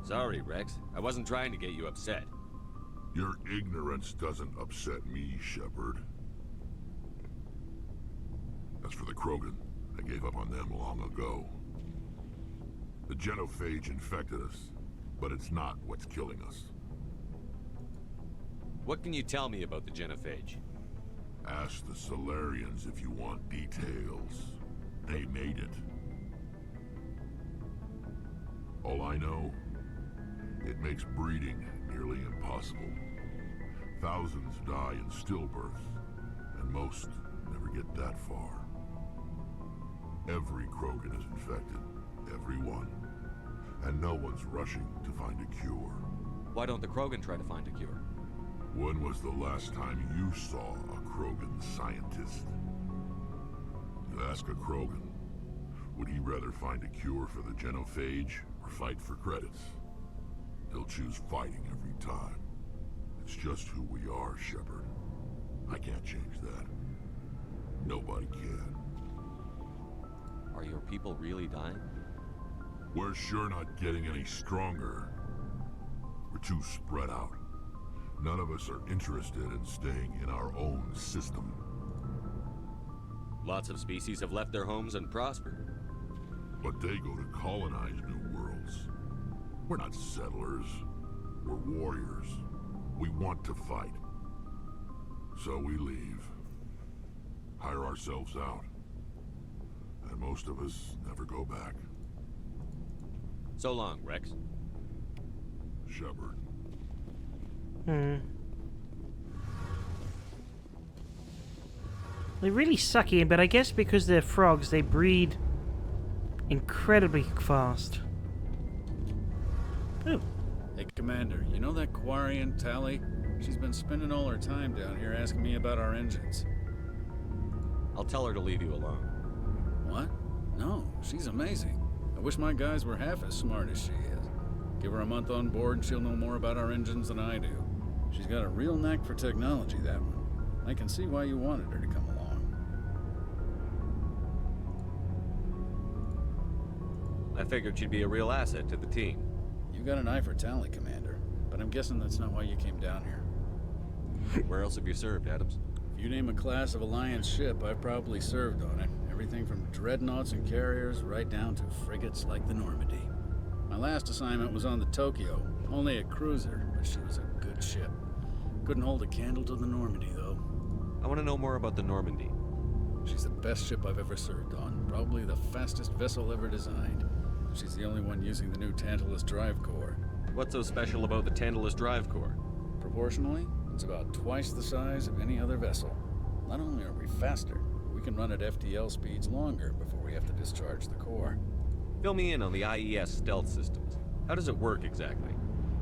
Sorry, Rex. I wasn't trying to get you upset. Your ignorance doesn't upset me, Shepard. As for the Krogan, I gave up on them long ago. The genophage infected us, but it's not what's killing us. What can you tell me about the genophage? Ask the Solarians if you want details. They made it. All I know, it makes breeding nearly impossible. Thousands die in stillbirth, and most never get that far. Every Krogan is infected, every one. And no one's rushing to find a cure. Why don't the Krogan try to find a cure? When was the last time you saw a Krogan scientist? You ask a Krogan, would he rather find a cure for the genophage or fight for credits? He'll choose fighting every time. It's just who we are, Shepard. I can't change that. Nobody can. Are your people really dying? We're sure not getting any stronger. We're too spread out. None of us are interested in staying in our own system. Lots of species have left their homes and prospered. But they go to colonize new worlds. We're not settlers. We're warriors. We want to fight. So we leave. Hire ourselves out. And most of us never go back. So long, Rex. Shepard. They're really sucky, but I guess because they're frogs, they breed incredibly fast. Ooh. Hey, Commander, you know that Quarian Tally? She's been spending all her time down here asking me about our engines. I'll tell her to leave you alone. What? No, she's amazing. I wish my guys were half as smart as she is. Give her a month on board and she'll know more about our engines than I do. She's got a real knack for technology, that one. I can see why you wanted her to come along. I figured she'd be a real asset to the team. You got an eye for Tally, Commander, but I'm guessing that's not why you came down here. Where else have you served, Adams? If you name a class of Alliance ship, I've probably served on it. Everything from dreadnoughts and carriers right down to frigates like the Normandy. My last assignment was on the Tokyo, only a cruiser, but she was a good ship. Couldn't hold a candle to the Normandy, though. I want to know more about the Normandy. She's the best ship I've ever served on, probably the fastest vessel ever designed. She's the only one using the new Tantalus drive core. What's so special about the Tantalus drive core? Proportionally, it's about twice the size of any other vessel. Not only are we faster, we can run at FTL speeds longer before we have to discharge the core. Fill me in on the IES stealth systems. How does it work exactly?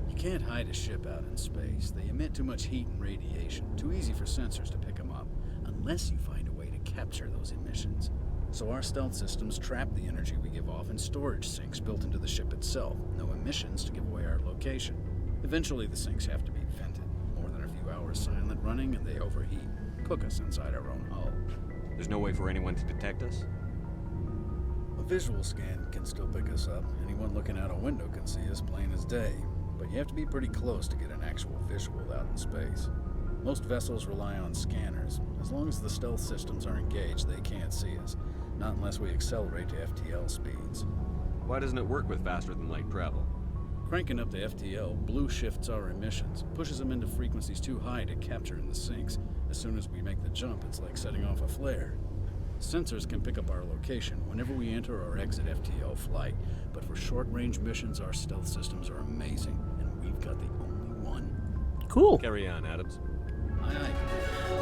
You can't hide a ship out in space. They emit too much heat and radiation. Too easy for sensors to pick them up, unless you find a way to capture those emissions. So our stealth systems trap the energy we give off in storage sinks built into the ship itself. No emissions to give away our location. Eventually the sinks have to be vented. More than a few hours silent running and they overheat. Cook us inside our own hull. There's no way for anyone to detect us? A visual scan can still pick us up. Anyone looking out a window can see us plain as day. But you have to be pretty close to get an actual visual out in space. Most vessels rely on scanners. As long as the stealth systems are engaged, they can't see us. Not unless we accelerate to FTL speeds. Why doesn't it work with faster-than-light travel? Cranking up to FTL blue shifts our emissions, pushes them into frequencies too high to capture in the sinks. As soon as we make the jump, it's like setting off a flare. Sensors can pick up our location whenever we enter or exit FTL flight, but for short-range missions, our stealth systems are amazing, and we've got the only one. Cool. Carry on, Adams.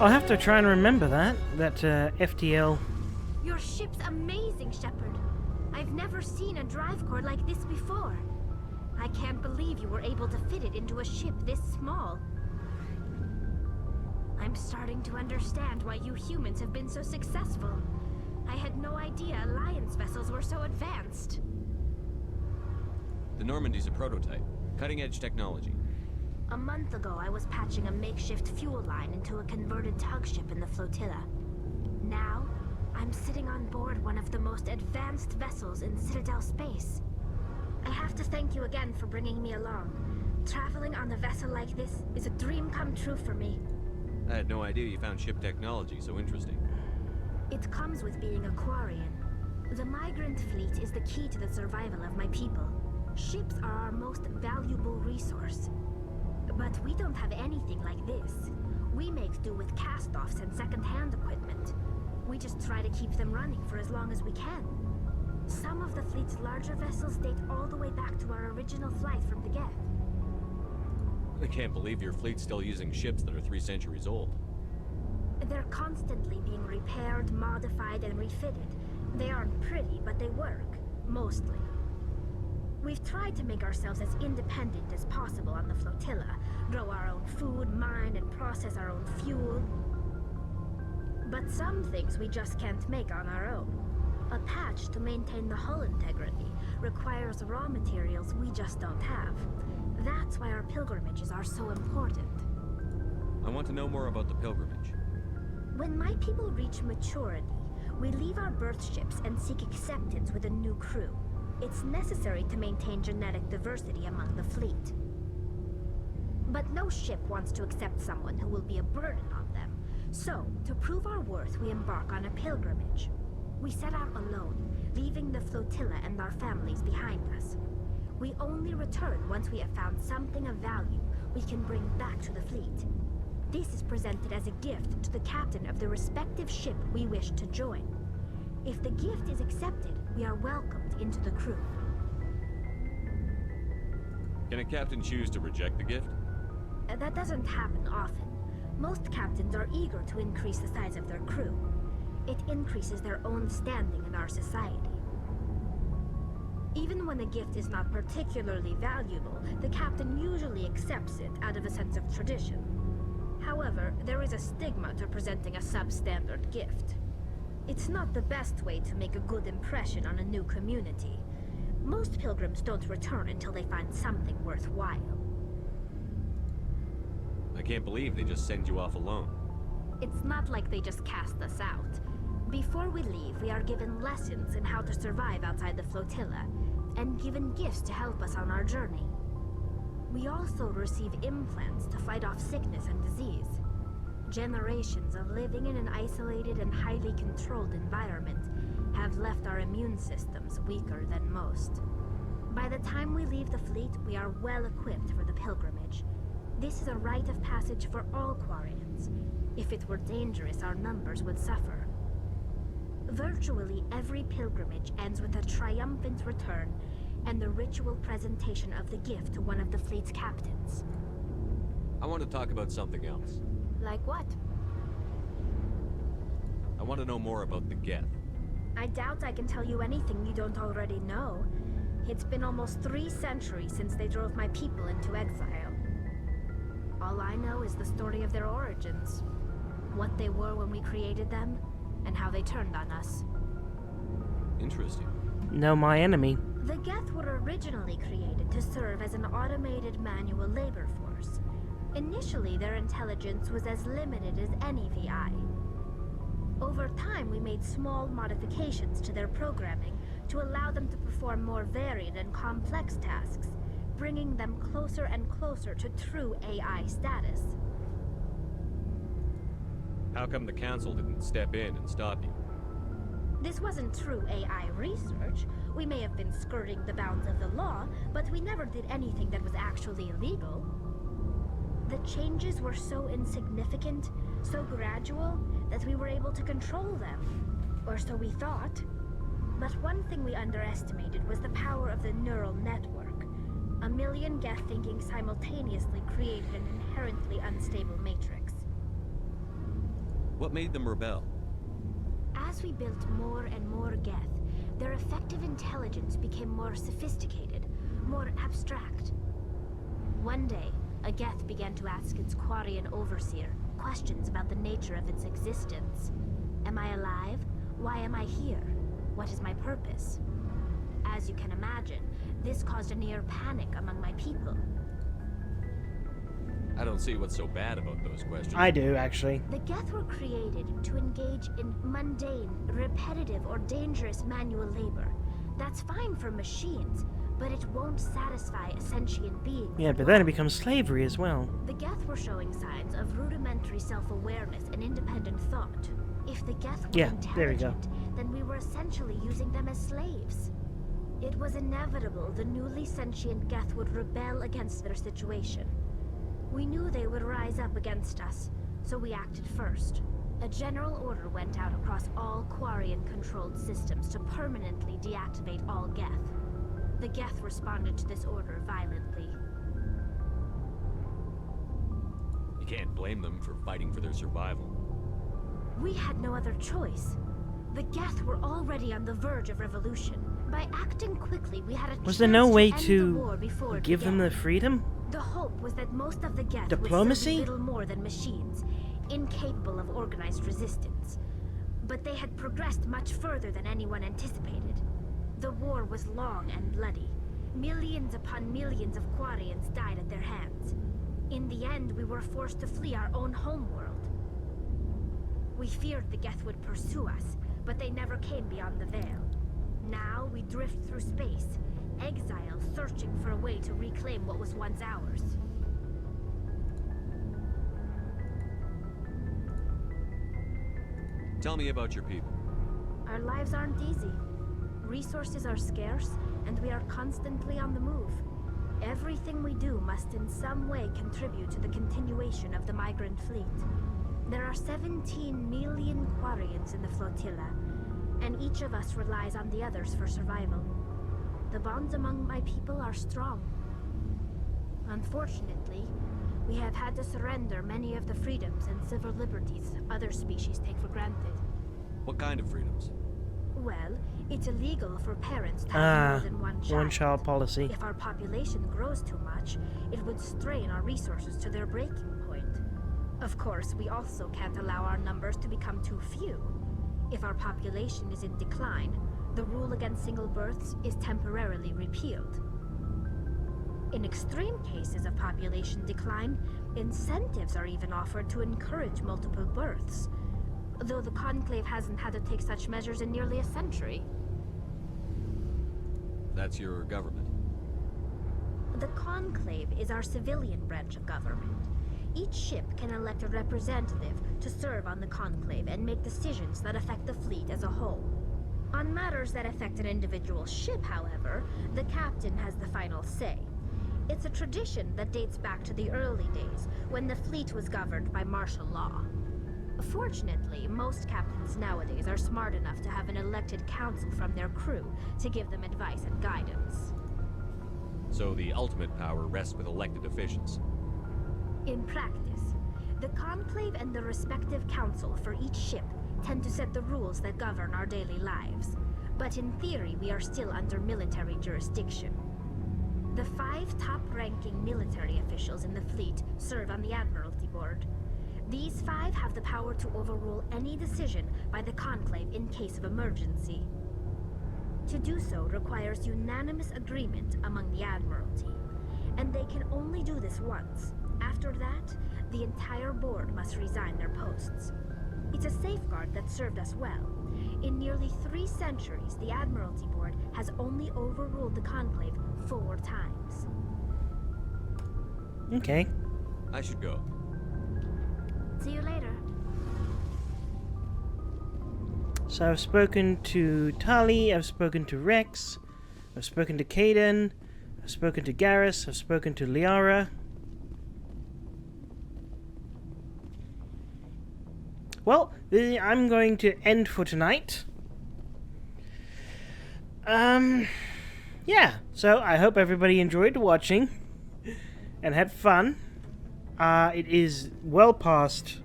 I'll have to try and remember that FTL. Your ship's amazing, Shepard. I've never seen a drive core like this before. I can't believe you were able to fit it into a ship this small. I'm starting to understand why you humans have been so successful. I had no idea Alliance vessels were so advanced. The Normandy's a prototype. Cutting-edge technology. A month ago, I was patching a makeshift fuel line into a converted tug ship in the flotilla. Now, I'm sitting on board one of the most advanced vessels in Citadel space. I have to thank you again for bringing me along. Traveling on a vessel like this is a dream come true for me. I had no idea you found ship technology so interesting. It comes with being a Quarian. The migrant fleet is the key to the survival of my people. Ships are our most valuable resource. But we don't have anything like this. We make do with cast-offs and second-hand equipment. We just try to keep them running for as long as we can. Some of the fleet's larger vessels date all the way back to our original flight from the Geth. I can't believe your fleet's still using ships that are 3 centuries old. They're constantly being repaired, modified, and refitted. They aren't pretty, but they work. Mostly. We've tried to make ourselves as independent as possible on the flotilla. Grow our own food, mine, and process our own fuel. But some things we just can't make on our own. A patch to maintain the hull integrity requires raw materials we just don't have. That's why our pilgrimages are so important. I want to know more about the pilgrimage. When my people reach maturity, we leave our birth ships and seek acceptance with a new crew. It's necessary to maintain genetic diversity among the fleet. But no ship wants to accept someone who will be a burden on them. So, to prove our worth, we embark on a pilgrimage. We set out alone, leaving the flotilla and our families behind us. We only return once we have found something of value we can bring back to the fleet. This is presented as a gift to the captain of the respective ship we wish to join. If the gift is accepted, we are welcomed into the crew. Can a captain choose to reject the gift? That doesn't happen often. Most captains are eager to increase the size of their crew. It increases their own standing in our society. Even when a gift is not particularly valuable, the captain usually accepts it out of a sense of tradition. However, there is a stigma to presenting a substandard gift. It's not the best way to make a good impression on a new community. Most pilgrims don't return until they find something worthwhile. I can't believe they just send you off alone. It's not like they just cast us out. Before we leave, we are given lessons in how to survive outside the flotilla, and given gifts to help us on our journey. We also receive implants to fight off sickness and disease. Generations of living in an isolated and highly controlled environment have left our immune systems weaker than most. By the time we leave the fleet, we are well equipped for the pilgrimage. This is a rite of passage for all Quarians. If it were dangerous, our numbers would suffer. Virtually every pilgrimage ends with a triumphant return and the ritual presentation of the gift to one of the fleet's captains. I want to talk about something else. Like what? I want to know more about the Geth. I doubt I can tell you anything you don't already know. It's been almost 3 centuries since they drove my people into exile. All I know is the story of their origins. What they were when we created them, and how they turned on us. Interesting. No, my enemy. The Geth were originally created to serve as an automated manual labor force. Initially, their intelligence was as limited as any VI. Over time, we made small modifications to their programming to allow them to perform more varied and complex tasks, bringing them closer and closer to true AI status. How come the Council didn't step in and stop you? This wasn't true AI research. We may have been skirting the bounds of the law, but we never did anything that was actually illegal. The changes were so insignificant, so gradual, that we were able to control them. Or so we thought. But one thing we underestimated was the power of the neural network. A million Geth thinking simultaneously created an inherently unstable matrix. What made them rebel? As we built more and more Geth, their effective intelligence became more sophisticated, more abstract. One day, a Geth began to ask its Quarian overseer questions about the nature of its existence. Am I alive? Why am I here? What is my purpose? As you can imagine, this caused a near panic among my people. I don't see what's so bad about those questions. I do, actually. The Geth were created to engage in mundane, repetitive, or dangerous manual labor. That's fine for machines, but it won't satisfy a sentient being. Yeah, but then it becomes slavery as well. The Geth were showing signs of rudimentary self-awareness and independent thought. If the Geth were intelligent, then we were essentially using them as slaves. It was inevitable the newly sentient Geth would rebel against their situation. We knew they would rise up against us, so we acted first. A general order went out across all Quarian-controlled systems to permanently deactivate all Geth. The Geth responded to this order violently. You can't blame them for fighting for their survival. We had no other choice. The Geth were already on the verge of revolution. By acting quickly, we had a chance Was there no way end the to war before it give them began. the freedom? The hope was that most of the Geth Diplomacy? would still be little more than machines, incapable of organized resistance. But they had progressed much further than anyone anticipated. The war was long and bloody. Millions upon millions of Quarians died at their hands. In the end, we were forced to flee our own homeworld. We feared the Geth would pursue us, but they never came beyond the veil. Now we drift through space, exile, searching for a way to reclaim what was once ours. Tell me about your people. Our lives aren't easy. Resources are scarce, and we are constantly on the move. Everything we do must in some way contribute to the continuation of the migrant fleet. There are 17 million Quarians in the flotilla, and each of us relies on the others for survival. The bonds among my people are strong. Unfortunately, we have had to surrender many of the freedoms and civil liberties other species take for granted. What kind of freedoms? Well, it's illegal for parents to have more than one child. One-child policy. If our population grows too much, it would strain our resources to their breaking point. Of course, we also can't allow our numbers to become too few. If our population is in decline, the rule against single births is temporarily repealed. In extreme cases of population decline, incentives are even offered to encourage multiple births, though the Conclave hasn't had to take such measures in nearly a century. That's your government. The Conclave is our civilian branch of government. Each ship can elect a representative to serve on the Conclave and make decisions that affect the fleet as a whole. On matters that affect an individual ship, however, the captain has the final say. It's a tradition that dates back to the early days, when the fleet was governed by martial law. Fortunately, most captains nowadays are smart enough to have an elected council from their crew to give them advice and guidance. So the ultimate power rests with elected officials. In practice, the Conclave and the respective council for each ship tend to set the rules that govern our daily lives. But in theory, we are still under military jurisdiction. The 5 top-ranking military officials in the fleet serve on the Admiralty Board. These 5 have the power to overrule any decision by the Conclave in case of emergency. To do so requires unanimous agreement among the Admiralty, and they can only do this once. After that, the entire board must resign their posts. It's a safeguard that served us well. In nearly 3 centuries, the Admiralty Board has only overruled the Conclave 4 times. Okay. I should go. See you later. So I've spoken to Tali, I've spoken to Rex, I've spoken to Kaden, I've spoken to Garrus, I've spoken to Liara. Well, I'm going to end for tonight. yeah, so I hope everybody enjoyed watching and had fun. It is well past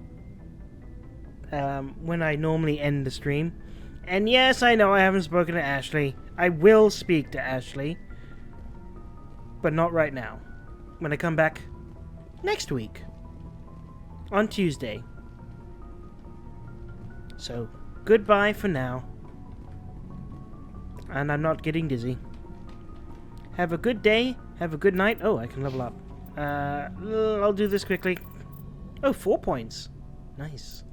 when I normally end the stream. And yes, I know I haven't spoken to Ashley. I will speak to Ashley. But not right now. When I come back next week. On Tuesday. So, goodbye for now. And I'm not getting dizzy. Have a good day. Have a good night. Oh, I can level up. I'll do this quickly. Oh, 4 points. Nice.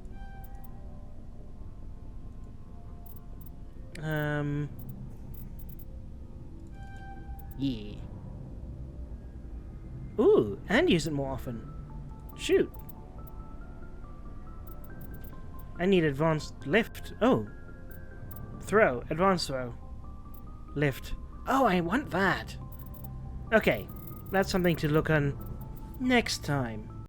Yeah. Ooh, and use it more often. Shoot. I need advanced lift. Oh. Throw. Advanced throw. Lift. Oh, I want that. Okay. That's something to look on next time.